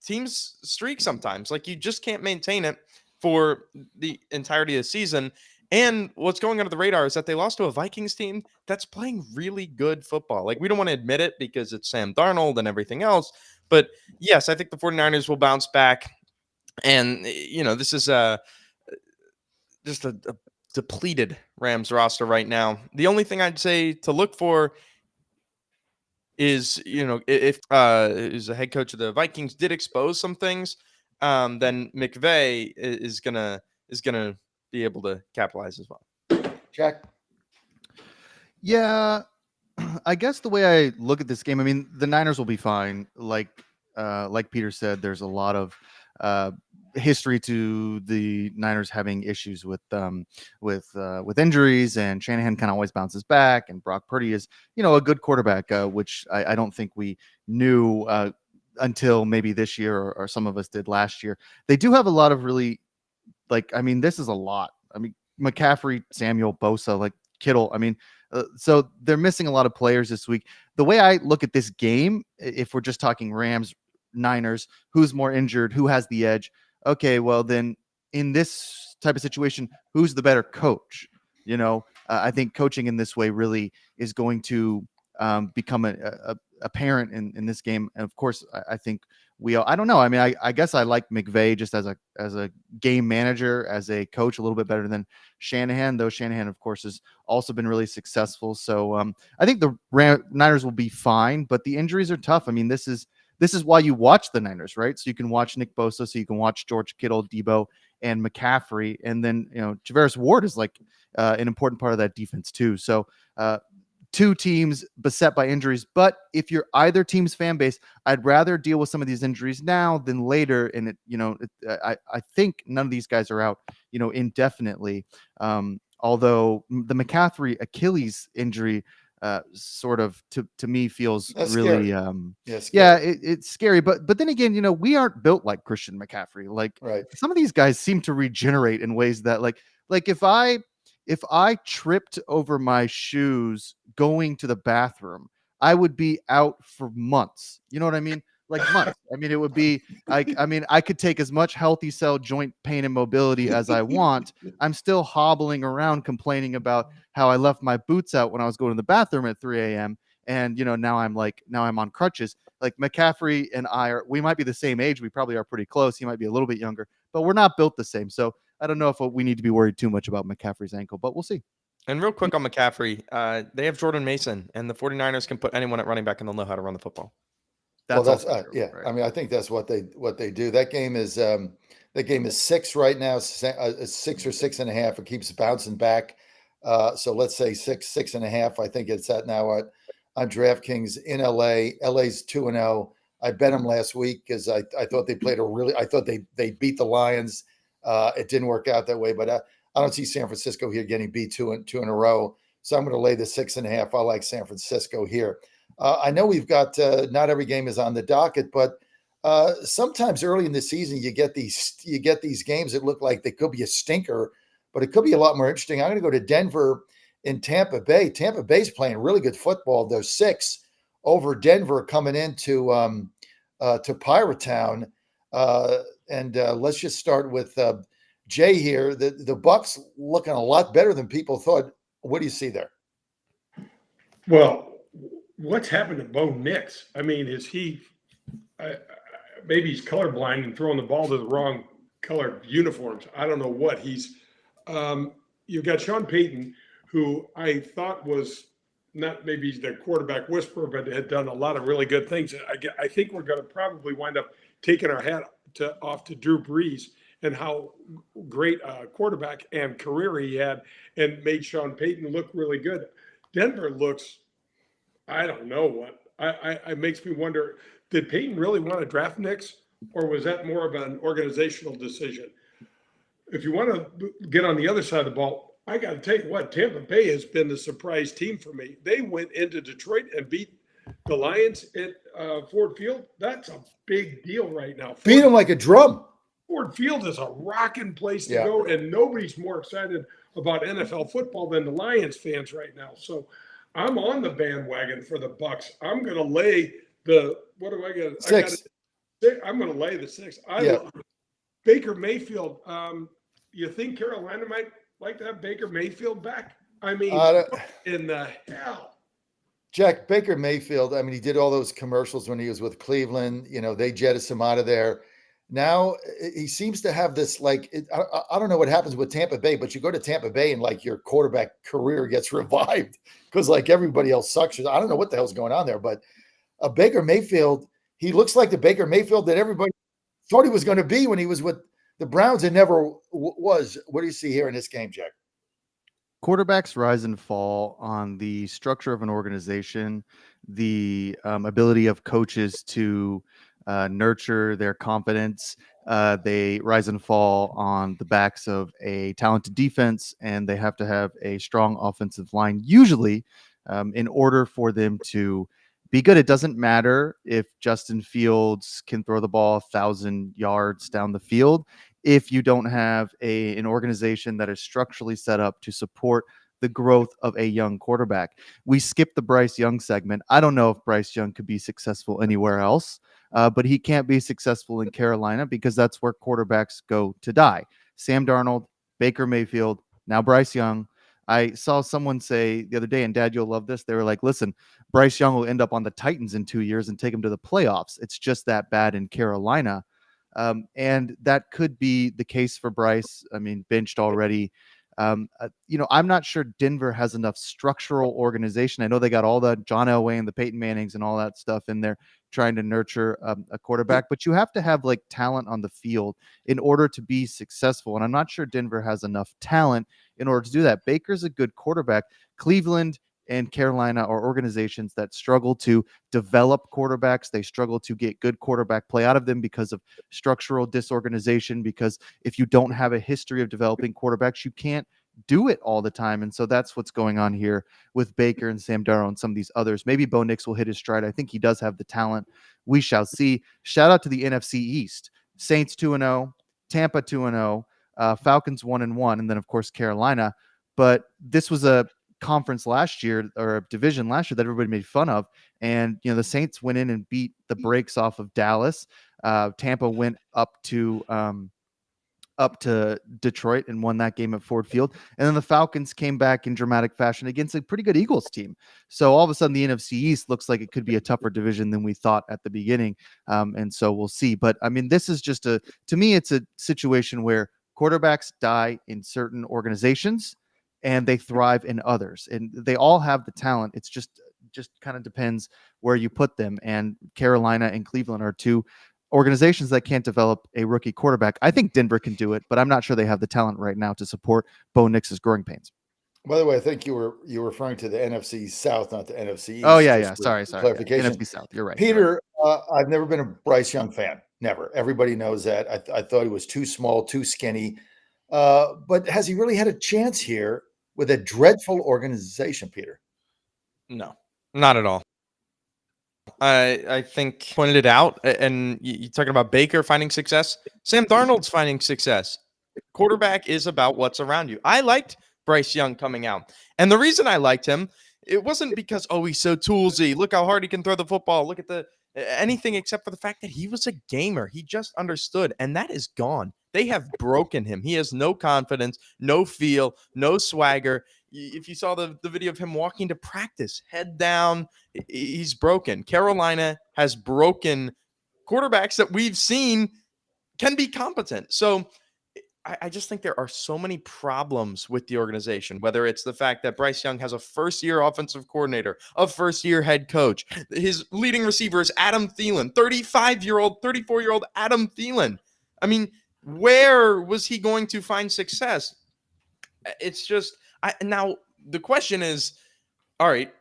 teams streak sometimes. Like, you just can't maintain it for the entirety of the season. And what's going under the radar is that they lost to a Vikings team that's playing really good football. Like, we don't want to admit it because it's Sam Darnold and everything else. But yes, I think the 49ers will bounce back. And, this is just a depleted Rams roster right now. The only thing I'd say to look for is, if a head coach of the Vikings did expose some things, then McVay is gonna be able to capitalize as well. Jack? Yeah, I guess the way I look at this game, I mean, the Niners will be fine. Like Peter said, there's a lot of history to the Niners having issues with injuries, and Shanahan kind of always bounces back, and Brock Purdy is, a good quarterback, which I don't think we knew until maybe this year, or some of us did last year. They do have a lot of really, this is a lot. I mean, McCaffrey, Samuel, Bosa, Kittle. I mean, so they're missing a lot of players this week. The way I look at this game, if we're just talking Rams, Niners, who's more injured, who has the edge? Okay, well then in this type of situation, who's the better coach? I think coaching in this way really is going to become apparent in this game. And of course, I think I don't know. I mean, I guess I like McVay just as a game manager, as a coach, a little bit better than Shanahan, though Shanahan, of course, has also been really successful. So I think the Niners will be fine, but the injuries are tough. I mean, this is why you watch the Niners, right? So you can watch Nick Bosa, so you can watch George Kittle, Debo, and McCaffrey. And then, Javaris Ward is an important part of that defense too. So two teams beset by injuries. But if you're either team's fan base, I'd rather deal with some of these injuries now than later. And I think none of these guys are out, indefinitely. Although the McCaffrey Achilles injury sort of to me feels That's really scary. Scary. it's scary. But then again, we aren't built like Christian McCaffrey. Like Right. some of these guys seem to regenerate in ways that like if I tripped over my shoes going to the bathroom, I would be out for months. You know what I mean? Like months. I mean, it would be I could take as much healthy cell joint pain and mobility as I want. I'm still hobbling around complaining about how I left my boots out when I was going to the bathroom at 3 a.m. And now I'm on crutches. Like McCaffrey and we might be the same age. We probably are pretty close. He might be a little bit younger, but we're not built the same. So I don't know if we need to be worried too much about McCaffrey's ankle, but we'll see. And real quick on McCaffrey, they have Jordan Mason, and the 49ers can put anyone at running back, and they'll know how to run the football. That's also true, yeah. right? I mean, I think that's what they do. That game is 6 right now. 6 or 6.5. It keeps bouncing back. So let's say 6.5. I think it's at now on DraftKings in LA. LA's 2-0. I bet them last week because I thought they played I thought they beat the Lions. It didn't work out that way, but I don't see San Francisco here getting beat two in a row. So I'm going to lay the 6.5. I like San Francisco here. I know we've got not every game is on the docket, but sometimes early in the season you get these games that look like they could be a stinker, but it could be a lot more interesting. I'm going to go to Denver in Tampa Bay. Tampa Bay's playing really good football. They're 6 over Denver coming into to Pirate Town. And let's just start with Jay here. The Bucks looking a lot better than people thought. What do you see there? Well, what's happened to Bo Nix? I mean, is he maybe he's colorblind and throwing the ball to the wrong colored uniforms? I don't know what he's. You've got Sean Payton, who I thought was not maybe the quarterback whisperer, but had done a lot of really good things. I think we're going to probably wind up taking our hat off to Drew Brees and how great quarterback and career he had and made Sean Payton look really good. Denver looks, I don't know what. It makes me wonder, did Payton really want to draft Nix, or was that more of an organizational decision? If you want to get on the other side of the ball, I got to tell you what, Tampa Bay has been the surprise team for me. They went into Detroit and beat the Lions at Ford Field. That's a big deal right now. Beat them like a drum. Ford Field is a rocking place to go, and nobody's more excited about NFL football than the Lions fans right now. So I'm on the bandwagon for the Bucks. I'm going to lay what do I get? 6. I'm going to lay the 6. Baker Mayfield. You think Carolina might like to have Baker Mayfield back? I mean, in the hell. Jack, Baker Mayfield, I mean, he did all those commercials when he was with Cleveland. They jettisoned him out of there. Now he seems to have this, I don't know what happens with Tampa Bay, but you go to Tampa Bay and your quarterback career gets revived because everybody else sucks. I don't know what the hell's going on there, but Baker Mayfield, he looks like the Baker Mayfield that everybody thought he was going to be when he was with the Browns and never was. What do you see here in this game, Jack? Quarterbacks rise and fall on the structure of an organization, the ability of coaches to nurture their confidence. They rise and fall on the backs of a talented defense, and they have to have a strong offensive line, usually, in order for them to be good. It doesn't matter if Justin Fields can throw the ball 1,000 yards down the field if you don't have an organization that is structurally set up to support the growth of a young quarterback. We skipped the Bryce Young segment. I don't know if Bryce Young could be successful anywhere else, but he can't be successful in Carolina because that's where quarterbacks go to die. Sam Darnold, Baker Mayfield, now Bryce Young. I saw someone say the other day, and Dad, you'll love this. They were like, listen, Bryce Young will end up on the Titans in 2 years and take him to the playoffs. It's just that bad in Carolina. And that could be the case for Bryce. I mean, benched already. I'm not sure Denver has enough structural organization. I know they got all the John Elway and the Peyton Mannings and all that stuff in there trying to nurture a quarterback, but you have to have talent on the field in order to be successful. And I'm not sure Denver has enough talent in order to do that. Baker's a good quarterback. Cleveland and Carolina are organizations that struggle to develop quarterbacks. They struggle to get good quarterback play out of them because of structural disorganization, because if you don't have a history of developing quarterbacks, you can't do it all the time. And so that's what's going on here with Baker and Sam Darnold and some of these others. Maybe Bo Nix will hit his stride. I think he does have the talent. We shall see. Shout out to the NFC East. Saints 2-0, Tampa 2-0, Falcons 1-1, and then of course Carolina. But this was a conference last year, or a division last year, that everybody made fun of. And the Saints went in and beat the brakes off of Dallas. Tampa went up to Detroit and won that game at Ford Field. And then the Falcons came back in dramatic fashion against a pretty good Eagles team. So all of a sudden the NFC East looks like it could be a tougher division than we thought at the beginning. And so we'll see. But I mean, this is just to me, it's a situation where quarterbacks die in certain organizations and they thrive in others. And they all have the talent. It's just kind of depends where you put them. And Carolina and Cleveland are two organizations that can't develop a rookie quarterback. I think Denver can do it, but I'm not sure they have the talent right now to support Bo Nix's growing pains. By the way, I think you were referring to the NFC South, not the NFC East. Oh yeah. Sorry. Clarification. Yeah. NFC South. You're right. Peter, I've never been a Bryce Young fan. Never. Everybody knows that. I thought he was too small, too skinny. But has he really had a chance here with a dreadful organization, Peter? No, not at all. I think pointed it out, and you're talking about Baker finding success. Sam Darnold's finding success. Quarterback is about what's around you. I liked Bryce Young coming out, and the reason I liked him, it wasn't because he's so toolsy. Look how hard he can throw the football. Look at anything except for the fact that he was a gamer. He just understood, and that is gone. They have broken him. He has no confidence, no feel, no swagger. If you saw the video of him walking to practice, head down, he's broken. Carolina has broken quarterbacks that we've seen can be competent. So I just think there are so many problems with the organization, whether it's the fact that Bryce Young has a first-year offensive coordinator, a first-year head coach. His leading receiver is Adam Thielen, 34-year-old Adam Thielen. I mean, where was he going to find success? It's just now the question is, all right,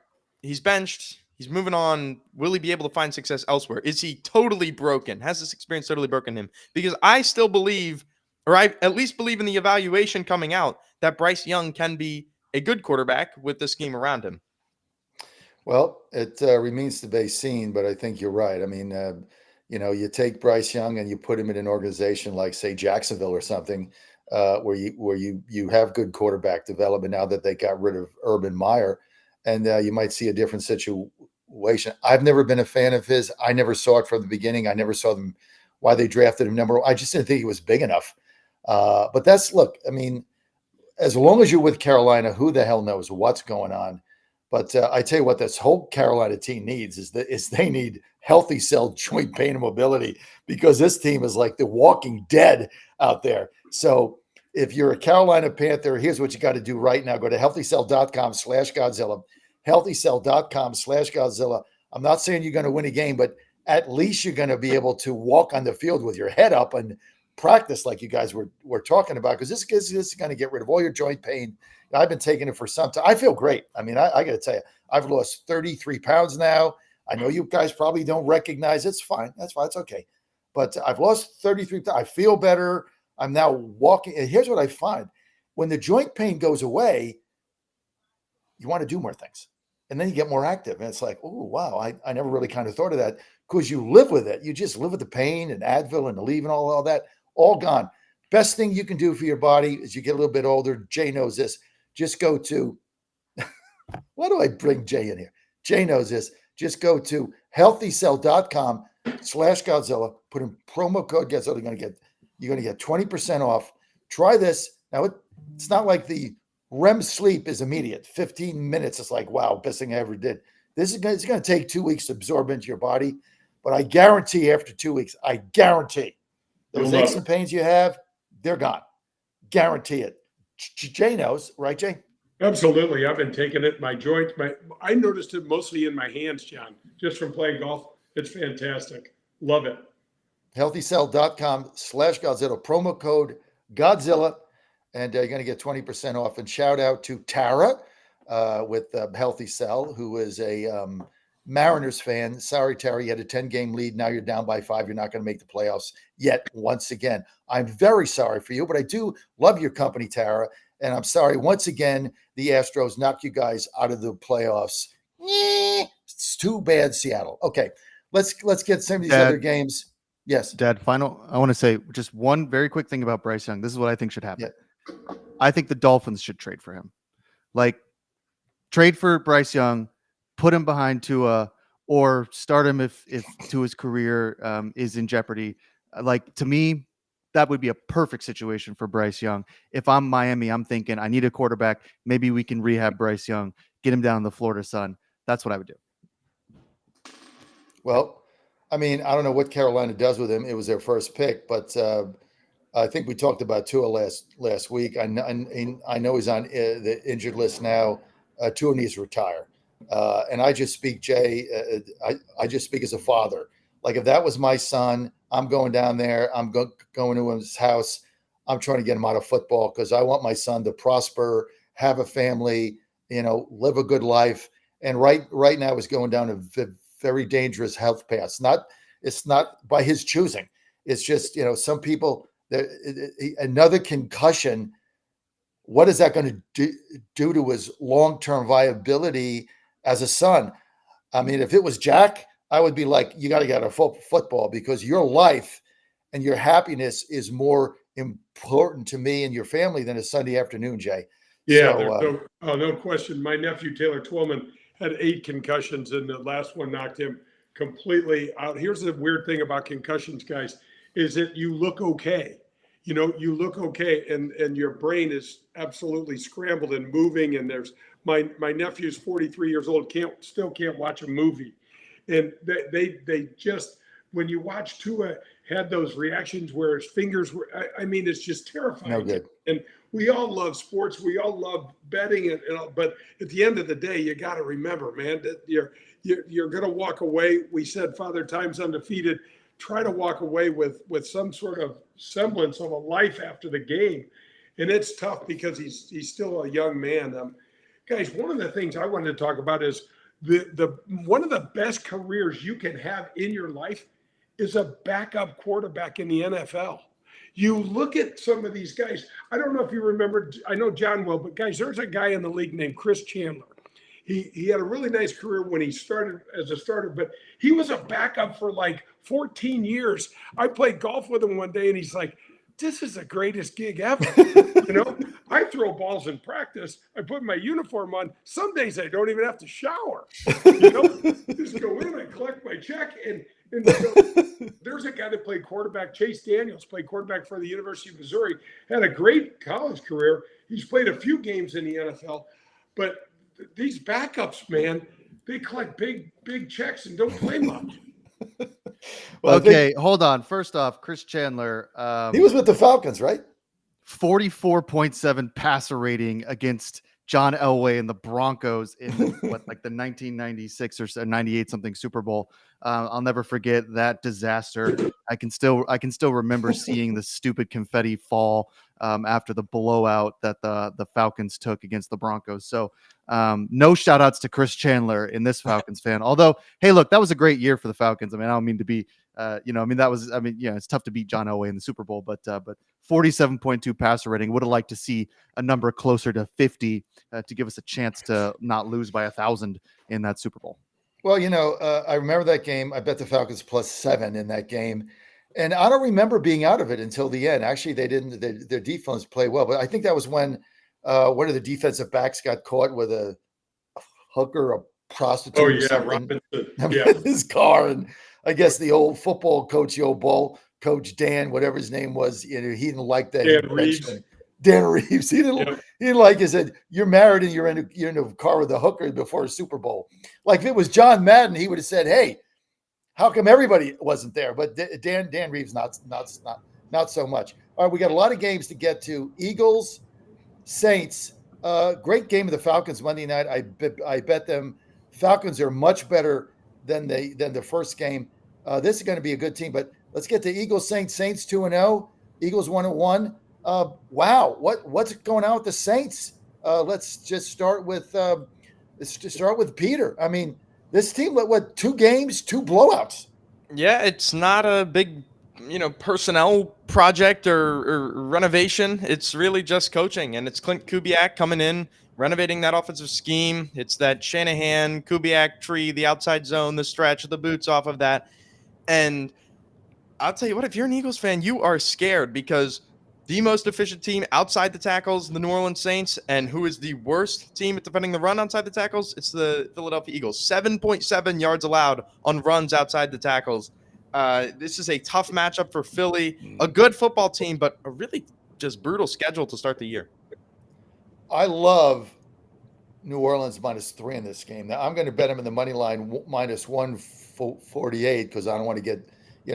he's benched, he's moving on. Will he be able to find success elsewhere? Is he totally broken? Has this experience totally broken him? Because I still believe, or I at least believe in the evaluation coming out, that Bryce Young can be a good quarterback with the scheme around him. Well, it remains to be seen, but I think you're right. I mean, you take Bryce Young and you put him in an organization like, say, Jacksonville or something, where you have good quarterback development now that they got rid of Urban Meyer, and you might see a different situation. I've never been a fan of his. I never saw it from the beginning. I never saw them why they drafted him number one. I just didn't think he was big enough. But look, I mean, as long as you're with Carolina, who the hell knows what's going on? But I tell you what, this whole Carolina team needs is they need healthy cell joint pain and mobility, because this team is like the walking dead out there. So if you're a Carolina Panther, here's what you got to do right now. Go to healthycell.com/Godzilla, healthycell.com/Godzilla. I'm not saying you're going to win a game, but at least you're going to be able to walk on the field with your head up and practice like you guys were talking about, because this is going to get rid of all your joint pain. I've been taking it for some time. I feel great. I mean, I got to tell you, I've lost 33 pounds now. I know you guys probably don't recognize it. It's fine. That's fine. It's okay. But I've lost 33 pounds. I feel better. I'm now walking. And here's what I find. When the joint pain goes away, you want to do more things. And then you get more active. And it's like, oh, wow, I never really kind of thought of that, because you live with it. You just live with the pain and Advil and Aleve and all that, all gone. Best thing you can do for your body as you get a little bit older, Jay knows this, just go to, why do I bring Jay in here? Jay knows this. Just go to healthycell.com/Godzilla, put in promo code Godzilla. You're going to get 20% off. Try this. Now, it's not like the REM sleep is immediate. 15 minutes. It's like, wow, best thing I ever did. It's going to take 2 weeks to absorb into your body. But I guarantee after 2 weeks, I guarantee those aches and pains you have, they're gone. Guarantee it. Jay knows, right, Jay? Absolutely. I've been taking it. My joints, I noticed it mostly in my hands, John, just from playing golf. It's fantastic. Love it. healthycell.com/Godzilla, promo code Godzilla, and you're going to get 20% off. And shout out to Tara, with Healthy Cell, who is a Mariners fan. Sorry, Terry, you had a 10-game lead. Now you're down by 5. You're not going to make the playoffs yet once again. I'm very sorry for you, but I do love your company, Tara. And I'm sorry, once again, the Astros knocked you guys out of the playoffs. It's too bad, Seattle. Okay, let's get some of these other games. Yes. Dad, I want to say just one very quick thing about Bryce Young. This is what I think should happen. Yeah. I think the Dolphins should trade for him. Like, trade for Bryce Young, put him behind Tua, or start him if Tua's career is in jeopardy. Like, to me, that would be a perfect situation for Bryce Young. If I'm Miami, I'm thinking I need a quarterback. Maybe we can rehab Bryce Young, get him down in the Florida sun. That's what I would do. Well, I mean, I don't know what Carolina does with him. It was their first pick, but I think we talked about Tua last week. I know he's on the injured list now. Tua needs to retire. And I just speak, Jay. I just speak as a father. Like, if that was my son, I'm going down there. I'm going to his house. I'm trying to get him out of football because I want my son to prosper, have a family, live a good life. And right now, he's going down a very dangerous health path. It's not by his choosing. It's just, some people, another concussion, what is that going to do to his long-term viability as a son? I mean, if it was Jack, I would be like, you got to get out of football because your life and your happiness is more important to me and your family than a Sunday afternoon, Jay. Yeah, So, no question. My nephew, Taylor Twillman, had 8 concussions, and the last one knocked him completely out. Here's the weird thing about concussions, guys, is that you look okay. You look okay, and your brain is absolutely scrambled and moving. And there's my nephew's 43 years old, still can't watch a movie. And they just, when you watch Tua had those reactions where his fingers were, I mean, it's just terrifying. No good. And we all love sports. We all love betting. But at the end of the day, you got to remember, man, that you're going to walk away. We said Father Time's undefeated. Try to walk away with some sort of semblance of a life after the game. And it's tough because he's still a young man. Guys, one of the things I wanted to talk about is the one of the best careers you can have in your life is a backup quarterback in the NFL. You look at some of these guys. I don't know if you remember, I know John will, but guys, there's a guy in the league named Chris Chandler. He had a really nice career when he started as a starter, but he was a backup for like 14 years. I played golf with him one day and he's like, this is the greatest gig ever. I throw balls in practice. I put my uniform on. Some days I don't even have to shower. Just go in, I collect my check, and there's a guy that played quarterback. Chase Daniels played quarterback for the University of Missouri. Had a great college career. He's played a few games in the NFL, but these backups, man, they collect big checks and don't play much. Well, okay, hold on. First off, Chris Chandler. He was with the Falcons, right? 44.7 passer rating against John Elway and the Broncos in the 1996 or 98 something Super Bowl. I'll never forget that disaster. I can still remember seeing the stupid confetti fall after the blowout that the Falcons took against the Broncos. So no shout outs to Chris Chandler in this Falcons fan. Although, hey, look, that was a great year for the Falcons. I mean, I don't mean to be, it's tough to beat John Elway in the Super Bowl, but 47.2 passer rating. Would have liked to see a number closer to 50 to give us a chance to not lose by 1,000 in that Super Bowl. Well, I remember that game. I bet the Falcons +7 in that game. And I don't remember being out of it until the end. Actually, they didn't. Their defense played well. But I think that was when one of the defensive backs got caught with a hooker, a prostitute. Oh, yeah, Robinson. Yeah. His car. And I guess the old football coach, the old ball coach, Dan, whatever his name was, he didn't like that. Dan Reeves. He didn't like. He said, "You're married and you're in a car with a hooker before a Super Bowl." Like if it was John Madden, he would have said, "Hey, how come everybody wasn't there?" But Dan Reeves not so much. All right, we got a lot of games to get to. Eagles, Saints. Great game of the Falcons Monday night. I bet them Falcons are much better than the first game. This is going to be a good team. But let's get to Eagles, Saints. Saints 2-0. Eagles 1-1. Wow, what's going on with the Saints? let's just start with Peter. I mean, this team, what 2 games, 2 blowouts. Yeah, it's not a big, personnel project or renovation. It's really just coaching, and it's Clint Kubiak coming in, renovating that offensive scheme. It's that Shanahan Kubiak tree, the outside zone, the stretch, the boots off of that, and I'll tell you what, if you're an Eagles fan, you are scared because the most efficient team outside the tackles, the New Orleans Saints, and who is the worst team at defending the run outside the tackles? It's the Philadelphia Eagles. 7.7 yards allowed on runs outside the tackles. This is a tough matchup for Philly. A good football team, but a really just brutal schedule to start the year. I love New Orleans -3 in this game. Now I'm going to bet them in the money line -148 because I don't want to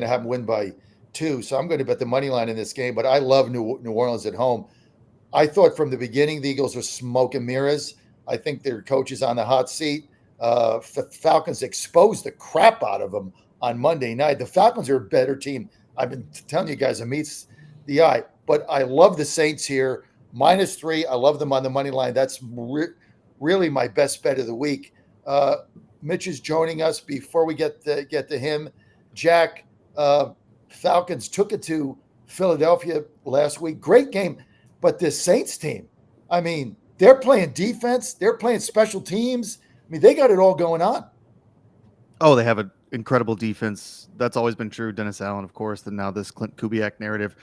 have them win by 2. So I'm going to bet the money line in this game. But I love New Orleans at home. I thought from the beginning the Eagles were smoke and mirrors. I think their coach is on the hot seat. Falcons exposed the crap out of them on Monday night. The Falcons are a better team. I've been telling you guys, it meets the eye. But I love the Saints here. -3. I love them on the money line. That's really my best bet of the week. Mitch is joining us. Before we get to him, Jack, Falcons took it to Philadelphia last week. Great game. But this Saints team, I mean, they're playing defense. They're playing special teams. I mean, they got it all going on. Oh, they have an incredible defense. That's always been true. Dennis Allen, of course, and now this Clint Kubiak narrative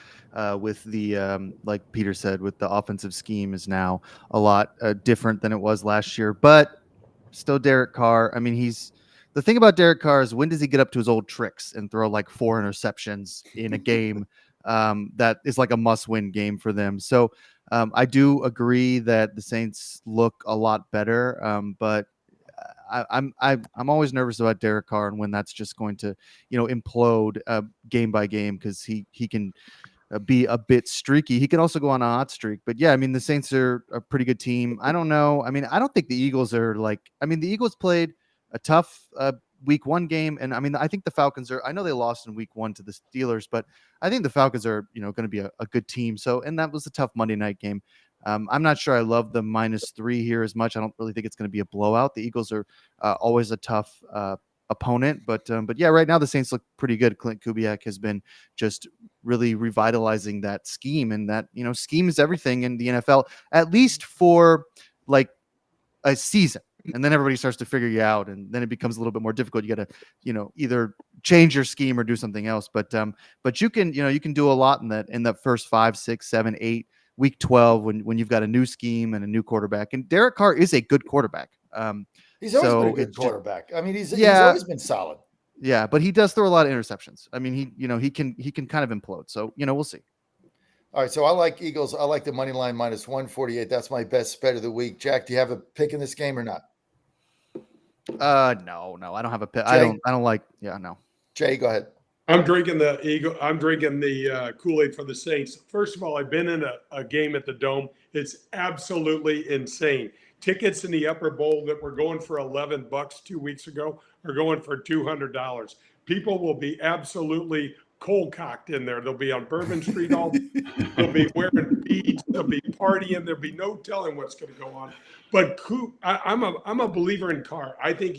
with the, like Peter said, with the offensive scheme is now a lot different than it was last year. But still Derek Carr. I mean, the thing about Derek Carr is when does he get up to his old tricks and throw like 4 interceptions in a game that is like a must-win game for them. So I do agree that the Saints look a lot better, but I'm always nervous about Derek Carr and when that's just going to implode game by game because he can be a bit streaky. He can also go on a hot streak. But yeah, I mean the Saints are a pretty good team. I don't know. I mean I don't think the Eagles are like. I mean the Eagles played a tough week 1 game, and I mean I think the Falcons are. I know they lost in week 1 to the Steelers, but I think the Falcons are going to be a good team. So and that was a tough Monday night game. I'm not sure I love the -3 here as much. I don't really think it's going to be a blowout. The Eagles are always a tough opponent, but yeah, right now the Saints look pretty good. Clint Kubiak has been just really revitalizing that scheme, and that scheme is everything in the NFL, at least for like a season. And then everybody starts to figure you out, and then it becomes a little bit more difficult. You got to, either change your scheme or do something else. But you can, you can do a lot in that first 5, 6, 7, 8. Week 12 when you've got a new scheme and a new quarterback. And Derek Carr is a good quarterback. He's always been a good quarterback. I mean, he's always been solid. Yeah, but he does throw a lot of interceptions. I mean, he can kind of implode. So, we'll see. All right, so I like Eagles. I like the money line -148. That's my best bet of the week. Jack, do you have a pick in this game or not? No, I don't have a pick. I don't like. Yeah, no. Jay, go ahead. I'm drinking the Kool-Aid for the Saints. First of all, I've been in a game at the Dome. It's absolutely insane. Tickets in the upper bowl that were going for $11 2 weeks ago are going for $200. People will be absolutely cold cocked in there. They'll be on Bourbon Street all. They'll be wearing beads. They'll be partying. There'll be no telling what's going to go on. But I'm a believer in Carr. I think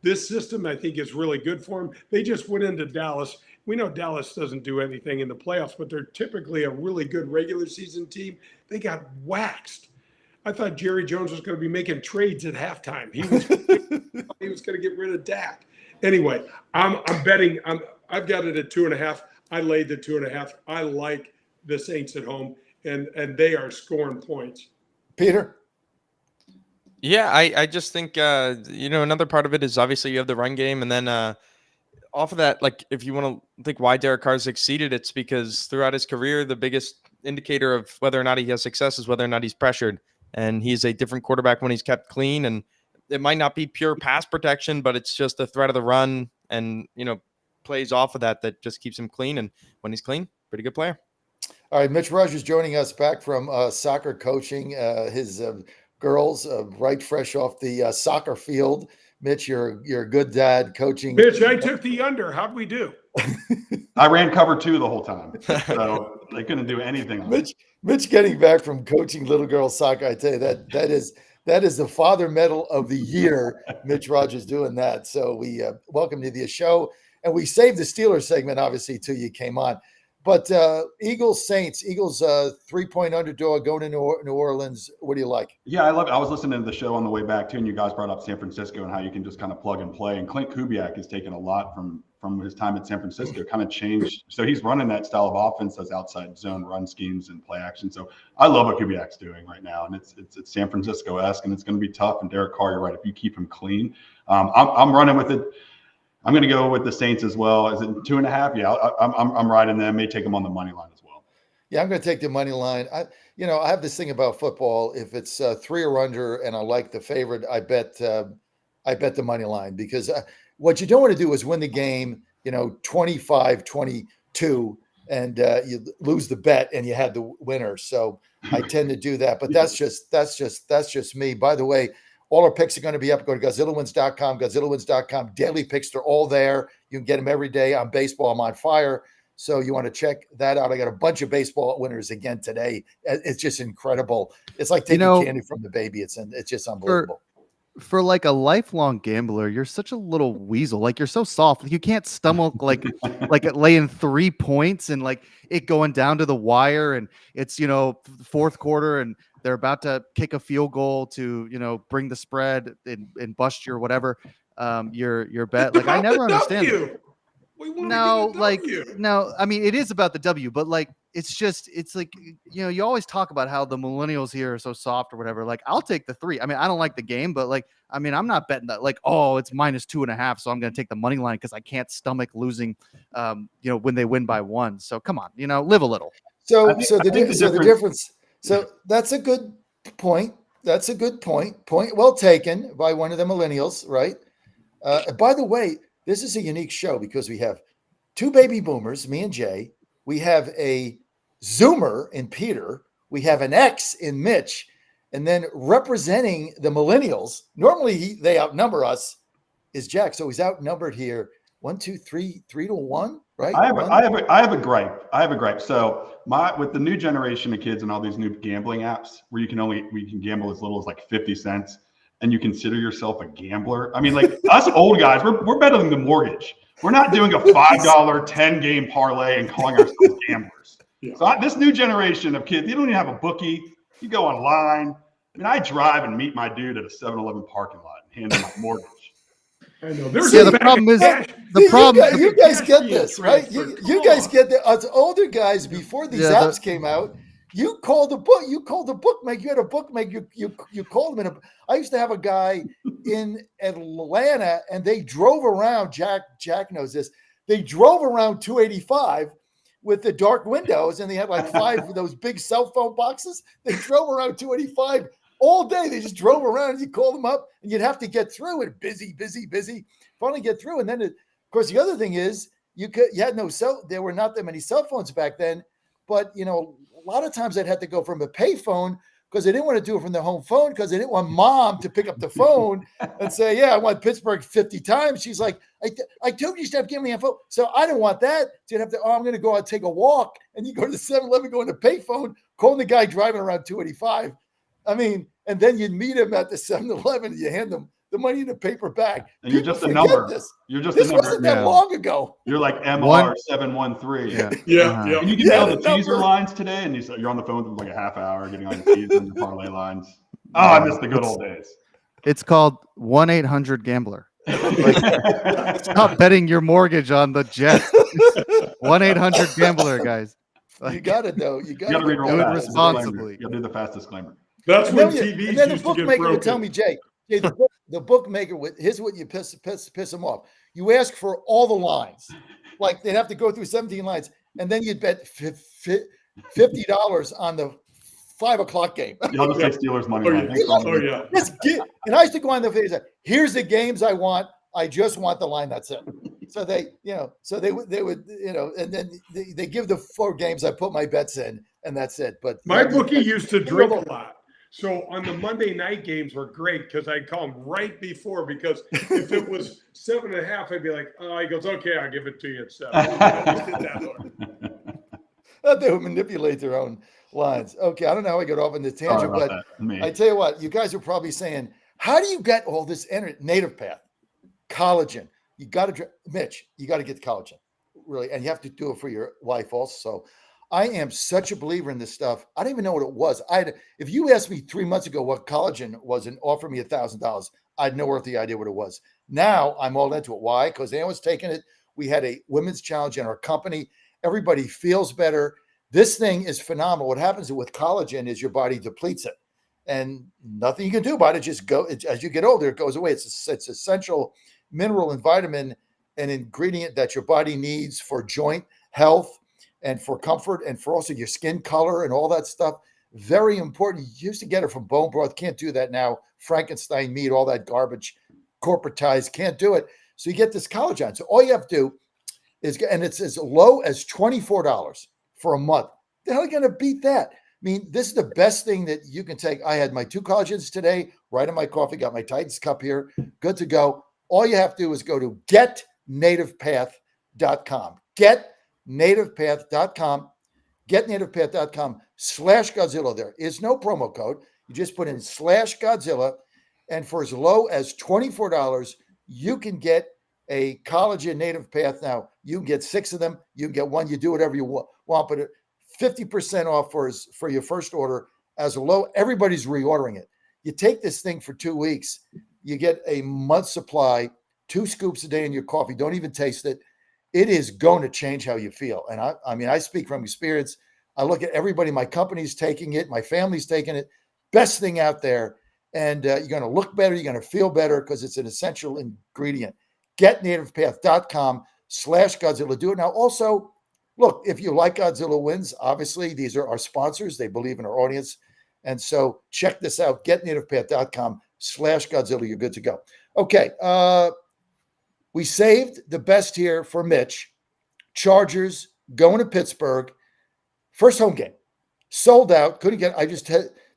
this system, I think, is really good for him. They just went into Dallas. We know Dallas doesn't do anything in the playoffs, but they're typically a really good regular season team. They got waxed. I thought Jerry Jones was going to be making trades at halftime. He was going to get rid of Dak. Anyway, I'm betting. I've got it at 2.5. I laid the 2.5. I like the Saints at home, and they are scoring points. Peter? Yeah, I just think another part of it is obviously you have the run game, and then off of that, like if you want to think why Derek Carr's succeeded, it's because throughout his career, the biggest indicator of whether or not he has success is whether or not he's pressured, and he's a different quarterback when he's kept clean. And it might not be pure pass protection, but it's just the threat of the run, and plays off of that just keeps him clean. And when he's clean, pretty good player. All right, Mitch Rogers joining us back from soccer coaching. His girls right fresh off the soccer field Mitch, you're a good dad coaching. Mitch, I took the under. How'd we do? I ran cover 2 the whole time, so they couldn't do anything on it. Mitch getting back from coaching little girl soccer, I tell you that is the father medal of the year. Mitch Rogers doing that. So we welcome you to the show, and we saved the Steelers segment obviously till you came on. But Eagles Saints, 3-point underdog going to New Orleans. What do you like? Yeah, I love it. I was listening to the show on the way back too, and you guys brought up San Francisco and how you can just kind of plug and play. And Clint Kubiak has taken a lot from his time at San Francisco, kind of changed. So he's running that style of offense, those outside zone run schemes and play action. So I love what Kubiak's doing right now, and it's San Francisco-esque, and it's going to be tough. And Derek Carr, you're right, if you keep him clean, I'm running with it. I'm going to go with the Saints as well. Is it 2.5? Yeah, I'm riding them. May take them on the money line as well. Yeah, I'm going to take the money line. I have this thing about football. If it's 3 or under, and I like the favorite, I bet the money line, because what you don't want to do is win the game, 25-22, and you lose the bet and you had the winner. So I tend to do that, but that's just me. By the way, all our picks are going to be up. Go to GodzillaWins.com, daily picks. They're all there. You can get them every day on baseball. I'm on fire. So you want to check that out. I got a bunch of baseball winners again today. It's just incredible. It's like taking candy from the baby. It's just unbelievable. For like a lifelong gambler, you're such a little weasel. Like, you're so soft. You can't stomach like laying 3 points and like it going down to the wire, and it's fourth quarter and they're about to kick a field goal to bring the spread and bust your whatever your bet. Like, I never understand it. No, I mean, it is about the W, but like, it's like, you always talk about how the millennials here are so soft or whatever. Like, I'll take the 3. I mean, I don't like the game, but like, I mean, I'm not betting that like, oh, it's -2.5, so I'm going to take the money line because I can't stomach losing, when they win by 1. So come on, live a little. So the difference. So that's a good point. Point well taken by one of the millennials, right? By the way, this is a unique show because we have 2 baby boomers, me and Jay. We have a Zoomer in Peter. We have an X in Mitch. And then representing the millennials, normally they outnumber us, is Jack. So he's outnumbered here 1, 2, 3 to 1, right? I have a gripe. So with the new generation of kids and all these new gambling apps where we can gamble as little as like 50 cents. And you consider yourself a gambler. I mean, like, us old guys, we're better than the mortgage. We're not doing a $5 10-game parlay and calling ourselves gamblers. Yeah. So this new generation of kids, you don't even have a bookie. You go online. I mean, I drive and meet my dude at a 7-Eleven parking lot and hand him my mortgage. I know. The problem is you guys get this, right? You guys get the us older guys before these apps came out. You called the bookmaker. You had a bookmaker. You called them I used to have a guy in Atlanta, and they drove around. Jack knows this. They drove around 285 with the dark windows, and they had like 5 of those big cell phone boxes. They drove around 285 all day. They just drove around, and you call them up, and you'd have to get through it. Busy. Finally get through, and then of course the other thing is you had no there were not that many cell phones back then, but a lot of times I'd have to go from a payphone because they didn't want to do it from their home phone because they didn't want mom to pick up the phone and say, yeah, I want Pittsburgh 50 times. She's like, I told you to stop giving me a phone. So I didn't want that. So you'd have to, I'm going to go out and take a walk. And you go to the 7-Eleven, go in the payphone, calling the guy driving around 285. I mean, and then you'd meet him at the 7-Eleven and you hand them the money in the paper bag. And you're just a number. You're just a number. This wasn't that long ago. You're like MR713. Yeah. And you can tell the teaser lines today, and you're on the phone for like a half hour getting on the teaser and the parlay lines. Oh, I miss the good old days. It's called 1-800-GAMBLER. Stop betting your mortgage on the Jets. 1-800-GAMBLER, guys. You got it though. You got to do it responsibly. You got to do the fast disclaimer. That's when TV. And then the bookmaker would tell me, Jay. The bookmaker here's what you piss them off. You ask for all the lines, like they'd have to go through 17 lines, and then you'd bet $50 on the 5 o'clock game. Y'all just take Steelers money. And I used to go on the face. Here's the games I want. I just want the line. That's it. So they would, and then they give the 4 games I put my bets in, and that's it. But my bookie used to drink a lot. So on the Monday night games were great because I'd call him right before, because if it was 7.5, I'd be like, oh, he goes, okay, I'll give it to you at 7. I always did that one. They would manipulate their own lines. Okay, I don't know how I got off on this Sorry tangent, about but that. Me. I tell you what, you guys are probably saying, how do you get all this native path, collagen? You got to, Mitch, you got to get the collagen, really, and you have to do it for your wife also. So I am such a believer in this stuff. I don't even know what it was. If you asked me 3 months ago what collagen was and offered me $1,000, I'd no earthly idea what it was. Now I'm all into it. Why? Because Ann was taking it. We had a women's challenge in our company. Everybody feels better. This thing is phenomenal. What happens with collagen is your body depletes it, and nothing you can do about it. Just go. As you get older, it goes away. It's essential mineral and vitamin and ingredient that your body needs for joint health and for comfort and for also your skin color and all that stuff. Very important. You used to get it from bone broth. Can't do that now. Frankenstein meat, all that garbage, corporatized, can't do it. So you get this collagen. So all you have to do is, and it's as low as $24 for a month. The hell are you going to beat that? I mean, this is the best thing that you can take. I had my 2 collagens today, right in my coffee, got my Titans cup here, good to go. All you have to do is go to getnativepath.com. Getnativepath.com. Getnativepath.com/Godzilla. There is no promo code. You just put in /Godzilla. And for as low as $24, you can get a collagen native path. Now, you can get 6 of them. You can get 1. You do whatever you want, but 50% off for your first order as low. Everybody's reordering it. You take this thing for 2 weeks. You get a month's supply, 2 scoops a day in your coffee. Don't even taste it. It is going to change how you feel. And I mean, I speak from experience. I look at everybody, my company's taking it, my family's taking it. Best thing out there. And you're going to look better. You're going to feel better because it's an essential ingredient. Getnativepath.com/Godzilla. Do it now. Also, look, if you like Godzilla Wins, obviously these are our sponsors. They believe in our audience. And so check this out. Getnativepath.com/Godzilla. You're good to go. Okay. We saved the best here for Mitch. Chargers going to Pittsburgh. First home game. Sold out. Couldn't get. I just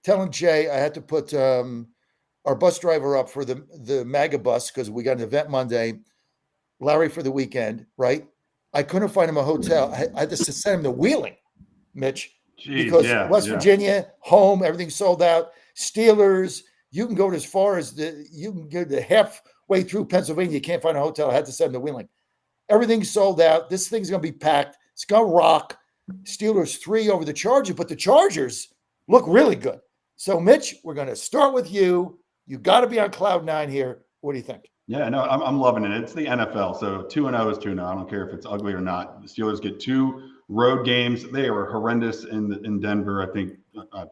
telling Jay I had to put our bus driver up for the MAGA bus because we got an event Monday. Larry for the weekend, right? I couldn't find him a hotel. I had to send him to Wheeling, Mitch, because West Virginia, home, everything's sold out. Steelers, you can go as far as you can go to halfway through Pennsylvania. You can't find a hotel. I had to send him to Wheeling. Everything's sold out. This thing's going to be packed. It's going to rock. Steelers 3 over the Chargers, but the Chargers look really good. So, Mitch, we're going to start with you. You got to be on cloud 9 here. What do you think? Yeah, no, I'm loving it. It's the NFL. So 2-0 is 2-0. I don't care if it's ugly or not. The Steelers get 2 road games. They were horrendous in Denver. I think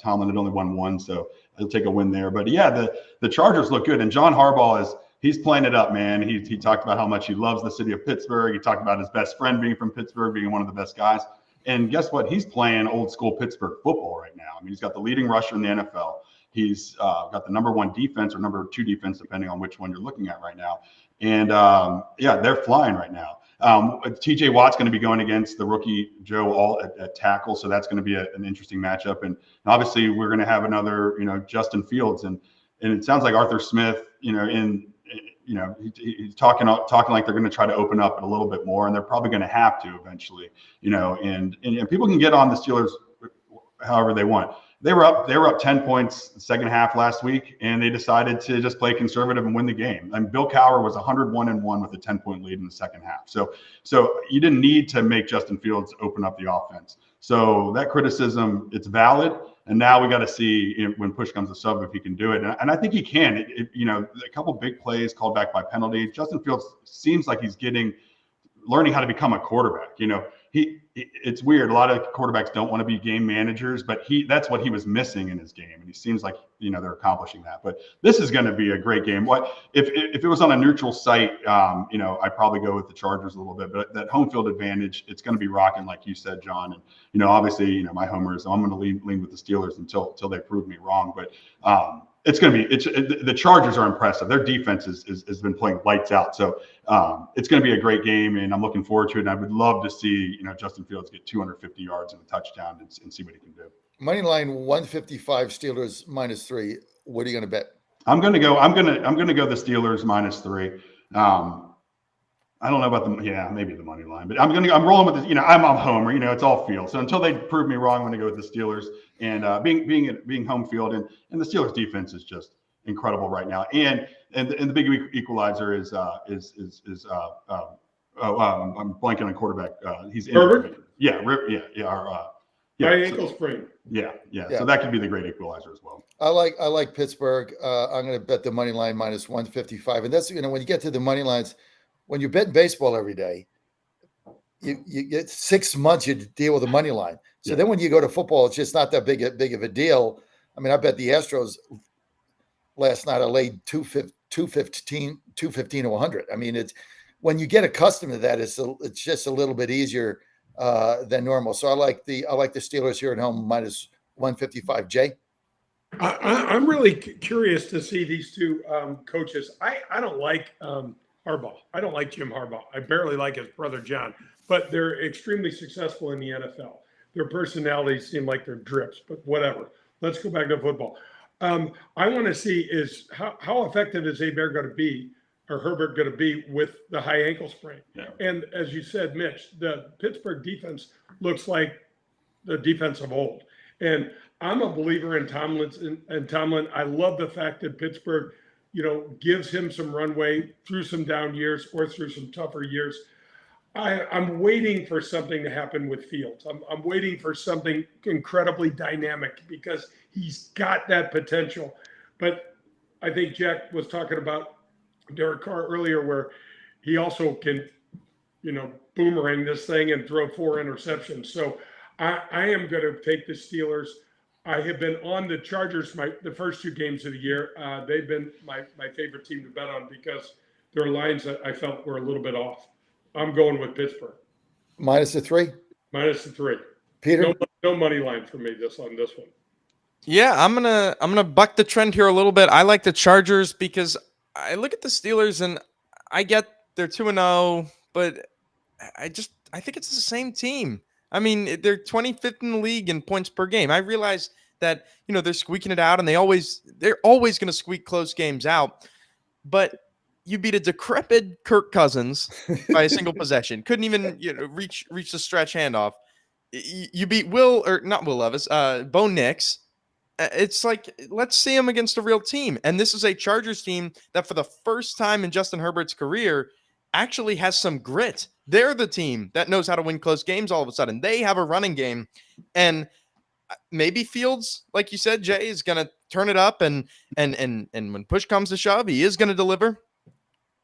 Tomlin had only won 1, so he'll take a win there. But yeah, the Chargers look good. And John Harbaugh he's playing it up, man. He talked about how much he loves the city of Pittsburgh. He talked about his best friend being from Pittsburgh, being one of the best guys. And guess what? He's playing old school Pittsburgh football right now. I mean, he's got the leading rusher in the NFL. He's got the number 1 defense or number 2 defense, depending on which one you're looking at right now. And yeah, they're flying right now. TJ Watt's going to be going against the rookie Joe Alt at tackle. So that's going to be an interesting matchup. And obviously we're going to have another, Justin Fields. And it sounds like Arthur Smith, he's talking like they're going to try to open up it a little bit more. And they're probably going to have to eventually, and people can get on the Steelers however they want. They were up 10 points the second half last week, and they decided to just play conservative and win the game. And Bill Cowher was 101-1 with a 10-point lead in the second half. So you didn't need to make Justin Fields open up the offense. So that criticism, it's valid. And now we got to see when push comes to shove if he can do it. And I think he can. A couple big plays called back by penalty. Justin Fields seems like he's learning how to become a quarterback. It's weird. A lot of quarterbacks don't want to be game managers, but that's what he was missing in his game. And he seems like, they're accomplishing that. But this is going to be a great game. If it was on a neutral site, I'd probably go with the Chargers a little bit, but that home field advantage, it's going to be rocking, like you said, John. And, obviously, my homer is I'm going to lean with the Steelers until they prove me wrong. But, it's going to be the Chargers are impressive. Their defense has been playing lights out. So it's going to be a great game, and I'm looking forward to it. And I would love to see Justin Fields get 250 yards and a touchdown and see what he can do. Money line 155 Steelers -3. What are you going to bet? I'm gonna go the Steelers -3. I don't know about maybe the money line, but I'm rolling with this. I'm a homer. It's all field. So until they prove me wrong, I'm going to go with the Steelers. And being home field, and the Steelers defense is just incredible right now. And the big equalizer is I'm blanking on quarterback. He's Herbert? injured. Yeah. High ankle sprain. Yeah. So that could be the great equalizer as well. I like Pittsburgh. I'm going to bet the money line -155. And that's, when you get to the money lines, when you're betting baseball every day, you get 6 months you deal with the money line. So then when you go to football, it's just not that big of a deal. I mean, I bet the Astros last night. I laid 215 to 100. I mean, it's when you get accustomed to that, it's just a little bit easier than normal. So I like the Steelers here at home -155. Jay? I'm really curious to see these two coaches. I don't like Harbaugh. I don't like Jim Harbaugh. I barely like his brother John, but they're extremely successful in the NFL. Their personalities seem like they're drips, but whatever. Let's go back to football. I want to see is how effective is Herbert going to be with the high ankle sprain? Yeah. And as you said, Mitch, the Pittsburgh defense looks like the defense of old. And I'm a believer in Tomlin. I love the fact that Pittsburgh, gives him some runway through some down years or through some tougher years. I'm waiting for something to happen with Fields. I'm waiting for something incredibly dynamic because he's got that potential. But I think Jack was talking about Derek Carr earlier, where he also can, boomerang this thing and throw 4 interceptions. So I am going to take the Steelers. I have been on the Chargers the first 2 games of the year. They've been my favorite team to bet on because their lines that I felt were a little bit off. I'm going with Pittsburgh. -3? -3. Peter? No money line for me on this one. Yeah, I'm gonna buck the trend here a little bit. I like the Chargers because I look at the Steelers and I get they're 2-0, but I think it's the same team. I mean, they're 25th in the league in points per game. I realize that, they're squeaking it out and they're always going to squeak close games out. But you beat a decrepit Kirk Cousins by a single possession. Couldn't even reach the stretch handoff. You beat not Will Levis, Bo Nix. It's like, let's see him against a real team. And this is a Chargers team that for the first time in Justin Herbert's career actually has some grit. They're the team that knows how to win close games all of a sudden. They have a running game. And maybe Fields, like you said, Jay, is going to turn it up. And when push comes to shove, he is going to deliver.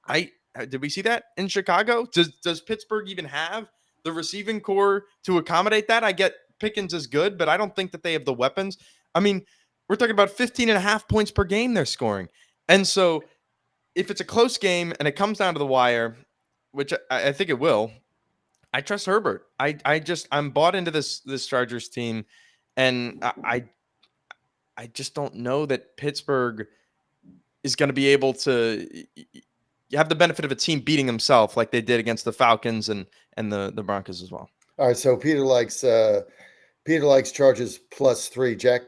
Did we see that in Chicago? Does Pittsburgh even have the receiving core to accommodate that? I get Pickens is good, but I don't think that they have the weapons. I mean, we're talking about 15.5 points per game they're scoring. And so if it's a close game and it comes down to the wire, which I think it will, I trust Herbert. I'm bought into this Chargers team, and I just don't know that Pittsburgh is going to be able to have the benefit of a team beating himself like they did against the Falcons and the Broncos as well. All right, so Peter likes Chargers +3. Jack?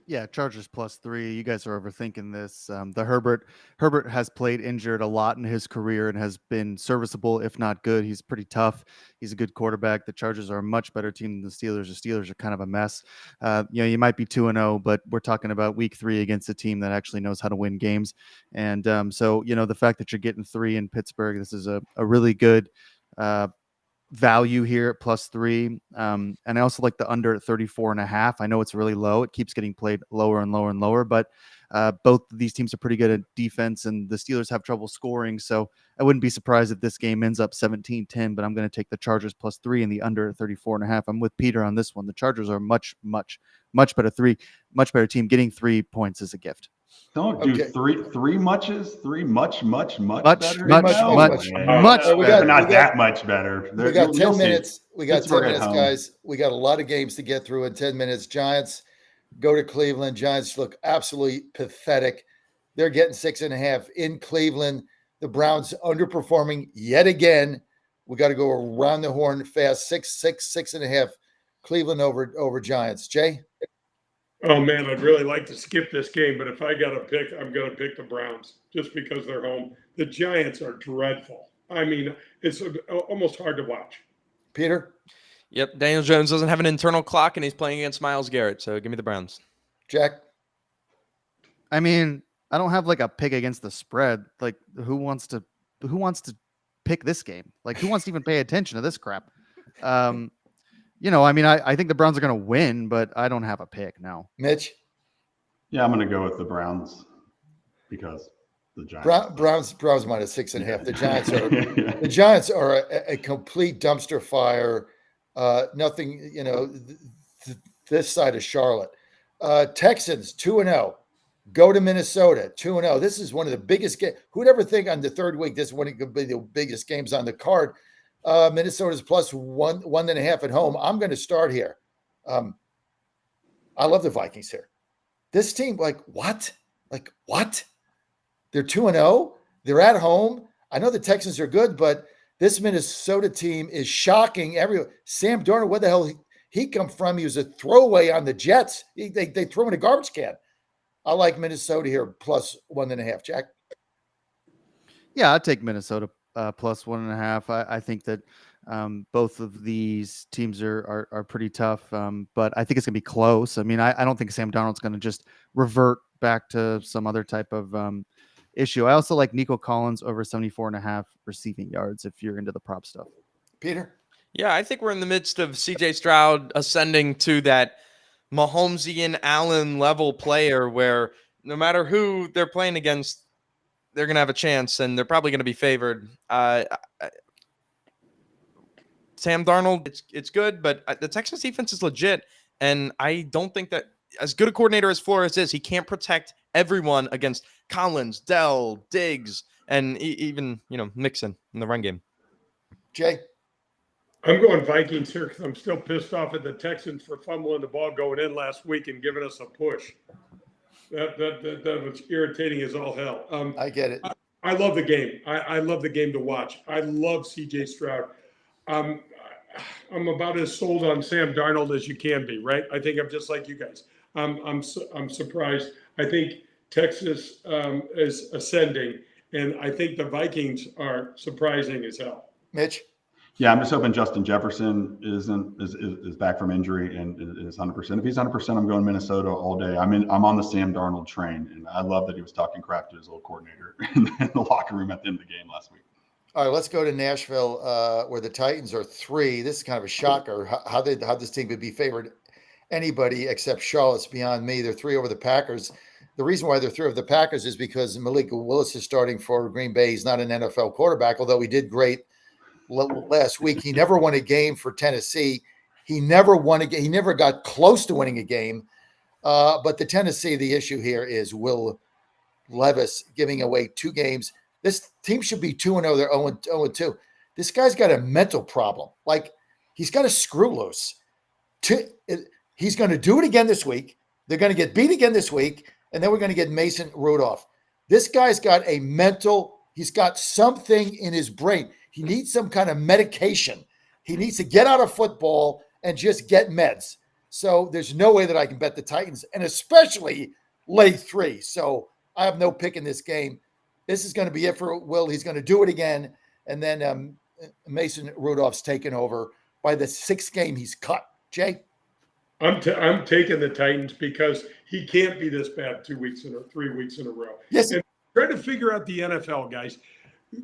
Yeah, Chargers +3. You guys are overthinking this. The Herbert has played injured a lot in his career and has been serviceable, if not good. He's pretty tough. He's a good quarterback. The Chargers are a much better team than the Steelers. The Steelers are kind of a mess. You might be 2-0, but we're talking about week 3 against a team that actually knows how to win games. And so the fact that you're getting 3 in Pittsburgh, this is a really good value here at +3. And I also like the under at 34.5. I know it's really low. It keeps getting played lower and lower and lower, but both of these teams are pretty good at defense and the Steelers have trouble scoring. So I wouldn't be surprised if this game ends up 17-10, but I'm going to take the Chargers +3 and the under at 34.5. I'm with Peter on this one. The Chargers are much better team. Getting 3 points is a gift. Don't do three muches. 3 much better. Much Not that much better. We got 10 minutes. We got 10 minutes, guys. We got a lot of games to get through in 10 minutes. Giants go to Cleveland. Giants look absolutely pathetic. They're getting 6.5 in Cleveland. The Browns underperforming yet again. We got to go around the horn fast. 6.5 Cleveland over Giants. Jay? Oh man, I'd really like to skip this game, but if I got to pick, I'm going to pick the Browns just because they're home. The Giants are dreadful. I mean, it's almost hard to watch. Peter? Yep, Daniel Jones doesn't have an internal clock, and he's playing against Myles Garrett, so give me the Browns. Jack? I mean, I don't have like a pick against the spread. Like, who wants to pick this game? Like, who wants to even pay attention to this crap? I mean, I think the Browns are going to win, but I don't have a pick now. Mitch? Yeah, I'm going to go with the Browns because the Giants. Browns -6.5. The Giants are Yeah. the Giants are a complete dumpster fire. Nothing, this side of Charlotte. Texans 2-0. Go to Minnesota 2-0. This is one of the biggest games. Who'd ever think on the third week this one could be the biggest games on the card? Minnesota's plus 1.5 at home. I'm going to start here. I love the Vikings here. This team, what? They're 2-0. They're at home. I know the Texans are good, but this Minnesota team is shocking everyone. Sam Darnold, where the hell he come from? He was a throwaway on the Jets. They threw him in a garbage can. I like Minnesota here plus 1.5. Jack? Yeah, I'd take Minnesota plus 1.5. I think that both of these teams are pretty tough, but I think it's going to be close. I mean, I don't think Sam Darnold's going to just revert back to some other type of issue. I also like Nico Collins over 74.5 receiving yards if you're into the prop stuff. Peter? Yeah, I think we're in the midst of C.J. Stroud ascending to that Mahomesian Allen level player where no matter who they're playing against, they're going to have a chance, and they're probably going to be favored. Sam Darnold, it's good, but the Texans defense is legit, and I don't think that as good a coordinator as Flores is, he can't protect everyone against Collins, Dell, Diggs, and even Mixon in the run game. Jay? I'm going Vikings here because I'm still pissed off at the Texans for fumbling the ball going in last week and giving us a push. That was irritating as all hell. I get it. I love the game. I love the game to watch. I love C.J. Stroud. I'm about as sold on Sam Darnold as you can be, right? I think I'm just like you guys. I'm surprised. I think Texas is ascending, and I think the Vikings are surprising as hell. Mitch? Yeah, I'm just hoping Justin Jefferson is back from injury and is 100%. If he's 100%, I'm going Minnesota all day. I'm on the Sam Darnold train, and I love that he was talking crap to his old coordinator in the locker room at the end of the game last week. All right, let's go to Nashville, where the Titans are 3. This is kind of a shocker. How this team could be favored anybody except Charlotte's beyond me. They're 3 over the Packers. The reason why they're 3 over the Packers is because Malik Willis is starting for Green Bay. He's not an NFL quarterback, although he did great last week. He never won a game for Tennessee. He never won a game. He never got close to winning a game. But the Tennessee, the issue here is Will Levis giving away 2 games. This team should be 2-0. They're 0-2. This guy's got a mental problem. He's got a screw loose. He's going to do it again this week. They're going to get beat again this week. And then we're going to get Mason Rudolph. This guy's got he's got something in his brain. He needs some kind of medication. He needs to get out of football and just get meds. So there's no way that I can bet the Titans, and especially lay 3. So I have no pick in this game. This is going to be it for Will. He's going to do it again. And then Mason Rudolph's taken over. By the 6th game, he's cut. Jay? I'm taking the Titans because he can't be this bad 3 weeks in a row. Yes. And try to figure out the NFL, guys.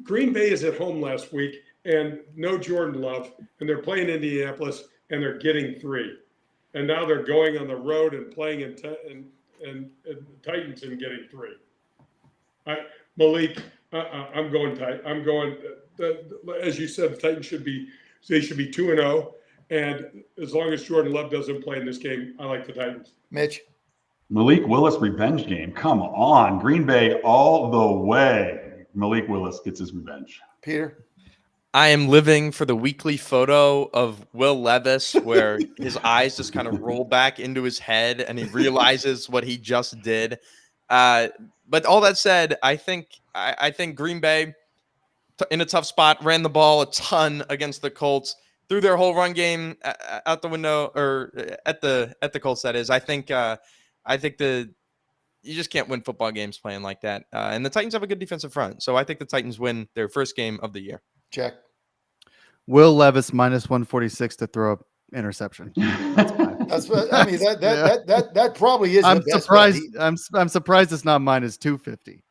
Green Bay is at home last week and no Jordan Love, and they're playing Indianapolis and they're getting 3. And now they're going on the road and playing in Titans and getting 3. Malik, I'm going tight. I'm going. As you said, the Titans should be 2-0, and as long as Jordan Love doesn't play in this game, I like the Titans. Mitch? Malik Willis revenge game. Come on, Green Bay all the way. Malik Willis gets his revenge. Peter? I am living for the weekly photo of Will Levis where his eyes just kind of roll back into his head and he realizes what he just did. But all that said, I think Green Bay in a tough spot ran the ball a ton against the Colts. threw their whole run game out the window, or at the Colts. That is, I think you just can't win football games playing like that. And the Titans have a good defensive front, so I think the Titans win their first game of the year. Check. Will Levis minus 146 to throw up interception. That's what I mean. Yeah. That probably is I'm the best surprised. bet. I'm surprised it's not minus 250.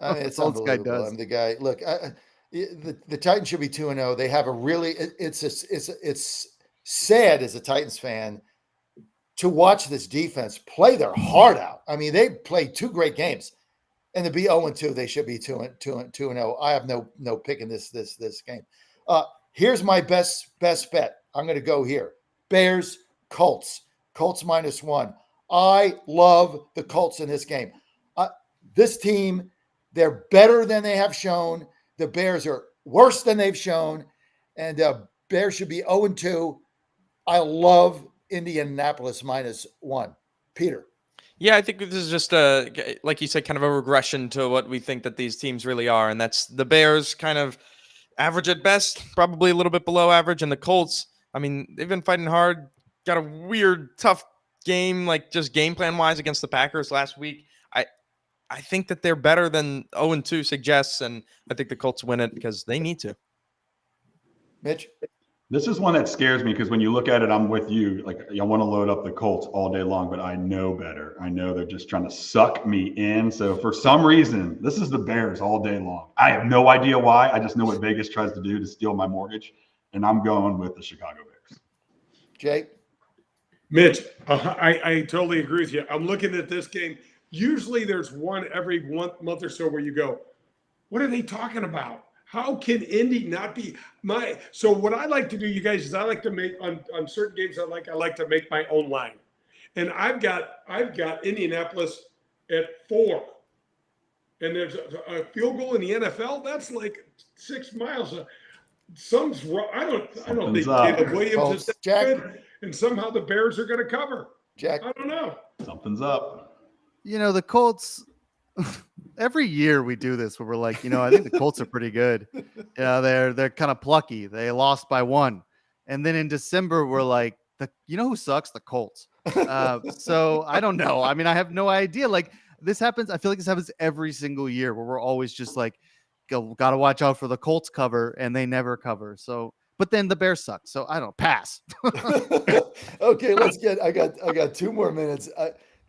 I mean, it's all this guy unbelievable. does. I mean, the guy. Look, the Titans should be 2-0. They have a really. It's sad as a Titans fan to watch this defense play their heart out. I mean, they played 2 great games, and to be 0-2, they should be 2-0. I have no pick in this game. Here's my best bet. I'm going to go here. Bears, Colts -1. I love the Colts in this game. This team, they're better than they have shown. The Bears are worse than they've shown, and Bears should be 0-2. I love Indianapolis -1. Peter. Yeah, I think this is just like you said, kind of a regression to what we think that these teams really are, and that's the Bears kind of average at best, probably a little bit below average, and the Colts, I mean, they've been fighting hard, got a weird, tough game, like just game plan wise against the Packers last week. I think that they're better than 0-2 suggests, and I think the Colts win it because they need to. Mitch? This is one that scares me because when you look at it, I'm with you. Like, I want to load up the Colts all day long, but I know better. I know they're just trying to suck me in. So for some reason, this is the Bears all day long. I have no idea why. I just know what Vegas tries to do to steal my mortgage, and I'm going with the Chicago Bears. Jay? Mitch, I totally agree with you. I'm looking at this game. Usually there's one every month or so where you go, what are they talking about? How can Indy not be my? So what I like to do, you guys, is I like to make on certain games I like to make my own line, and I've got Indianapolis at 4, and there's a field goal in the NFL that's like 6 miles. Something's wrong. I don't think Caleb Williams is that good, and somehow the Bears are going to cover. Jack, I don't know. Something's up. You know, the Colts, every year we do this where we're like, I think the Colts are pretty good. They're kind of plucky. They lost by 1. And then in December, we're like, who sucks? The Colts. So I don't know. I mean, I have no idea. Like, this happens. I feel like this happens every single year where we're always just like, got to watch out for the Colts cover, and they never cover. So, but then the Bears suck. So I don't pass. Okay, I got 2 more minutes.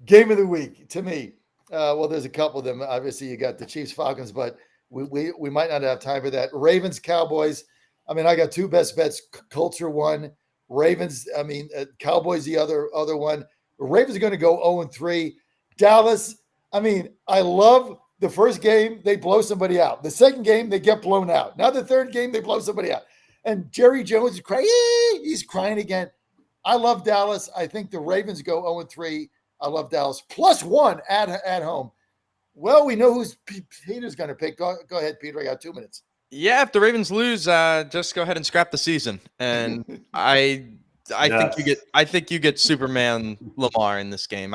Game of the week to me. Well, there's a couple of them. Obviously, you got the Chiefs, Falcons, but we might not have time for that. Ravens, Cowboys. I mean, I got 2 best bets. Colts are 1. Ravens. I mean, Cowboys the other one. The Ravens are going to go 0-3. Dallas. I mean, I love the first game they blow somebody out. The second game they get blown out. Now the third game they blow somebody out. And Jerry Jones is crying. He's crying again. I love Dallas. I think the Ravens go 0-3. I love Dallas. +1 at home. Well, we know who's Peter's going to pick. Go ahead, Peter. I got 2 minutes. Yeah, if the Ravens lose, just go ahead and scrap the season. And I think you get Superman Lamar in this game.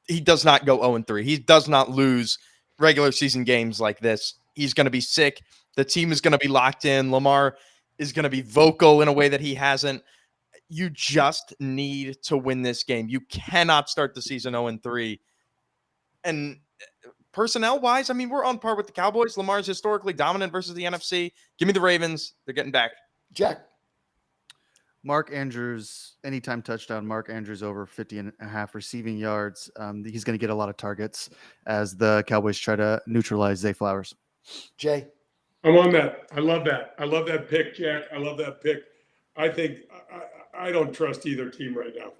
He does not go 0-3. He does not lose regular season games like this. He's going to be sick. The team is going to be locked in. Lamar is going to be vocal in a way that he hasn't. You just need to win this game. You cannot start the season 0-3. And personnel-wise, I mean, we're on par with the Cowboys. Lamar's historically dominant versus the NFC. Give me the Ravens. They're getting back. Jack. Mark Andrews, anytime touchdown. Mark Andrews over 50.5 receiving yards. He's going to get a lot of targets as the Cowboys try to neutralize Zay Flowers. Jay. I'm on that. I love that. I love that pick, Jack. I love that pick. I think I don't trust either team right now.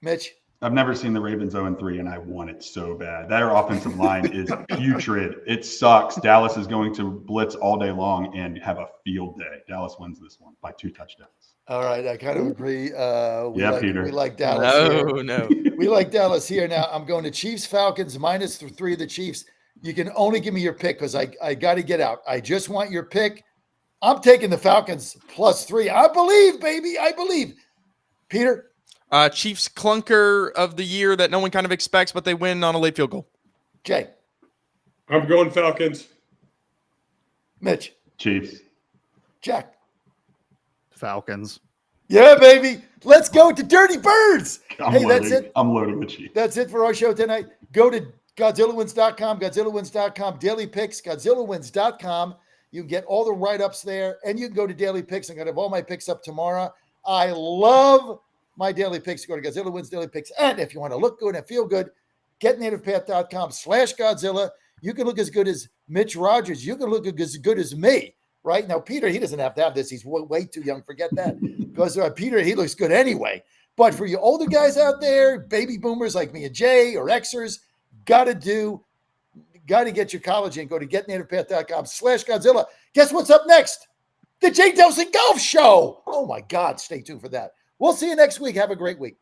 Mitch. I've never seen the Ravens 0-3, and I want it so bad. Their offensive line is putrid. It sucks. Dallas is going to blitz all day long and have a field day. Dallas wins this one by 2 touchdowns. All right, I kind of agree. Peter. We like Dallas. No. We like Dallas here. Now I'm going to Chiefs, Falcons -3 of the Chiefs. You can only give me your pick because I got to get out. I just want your pick. I'm taking the Falcons +3. I believe, baby. I believe. Peter. Chiefs clunker of the year that no one kind of expects, but they win on a late field goal. Jay. I'm going Falcons. Mitch. Chiefs. Jack. Falcons. Yeah, baby. Let's go to Dirty Birds. I'm That's loading. it. I'm loading the cheese. That's it for our show tonight. Go to GodzillaWins.com, GodzillaWins.com, Daily Picks, GodzillaWins.com. You can get all the write-ups there, and you can go to Daily Picks. I'm going to have all my picks up tomorrow. I love my Daily Picks. Go to Godzilla Wins Daily Picks. And if you want to look good and feel good, getnativepath.com/Godzilla. You can look as good as Mitch Rogers. You can look as good as me, right? Now, Peter, he doesn't have to have this. He's way too young. Forget that. Because Peter, he looks good anyway. But for you older guys out there, baby boomers like me and Jay or Xers, got to get your collagen. Go to getnativepath.com/Godzilla. Guess what's up next? The Jay Delson Golf Show. Oh, my God. Stay tuned for that. We'll see you next week. Have a great week.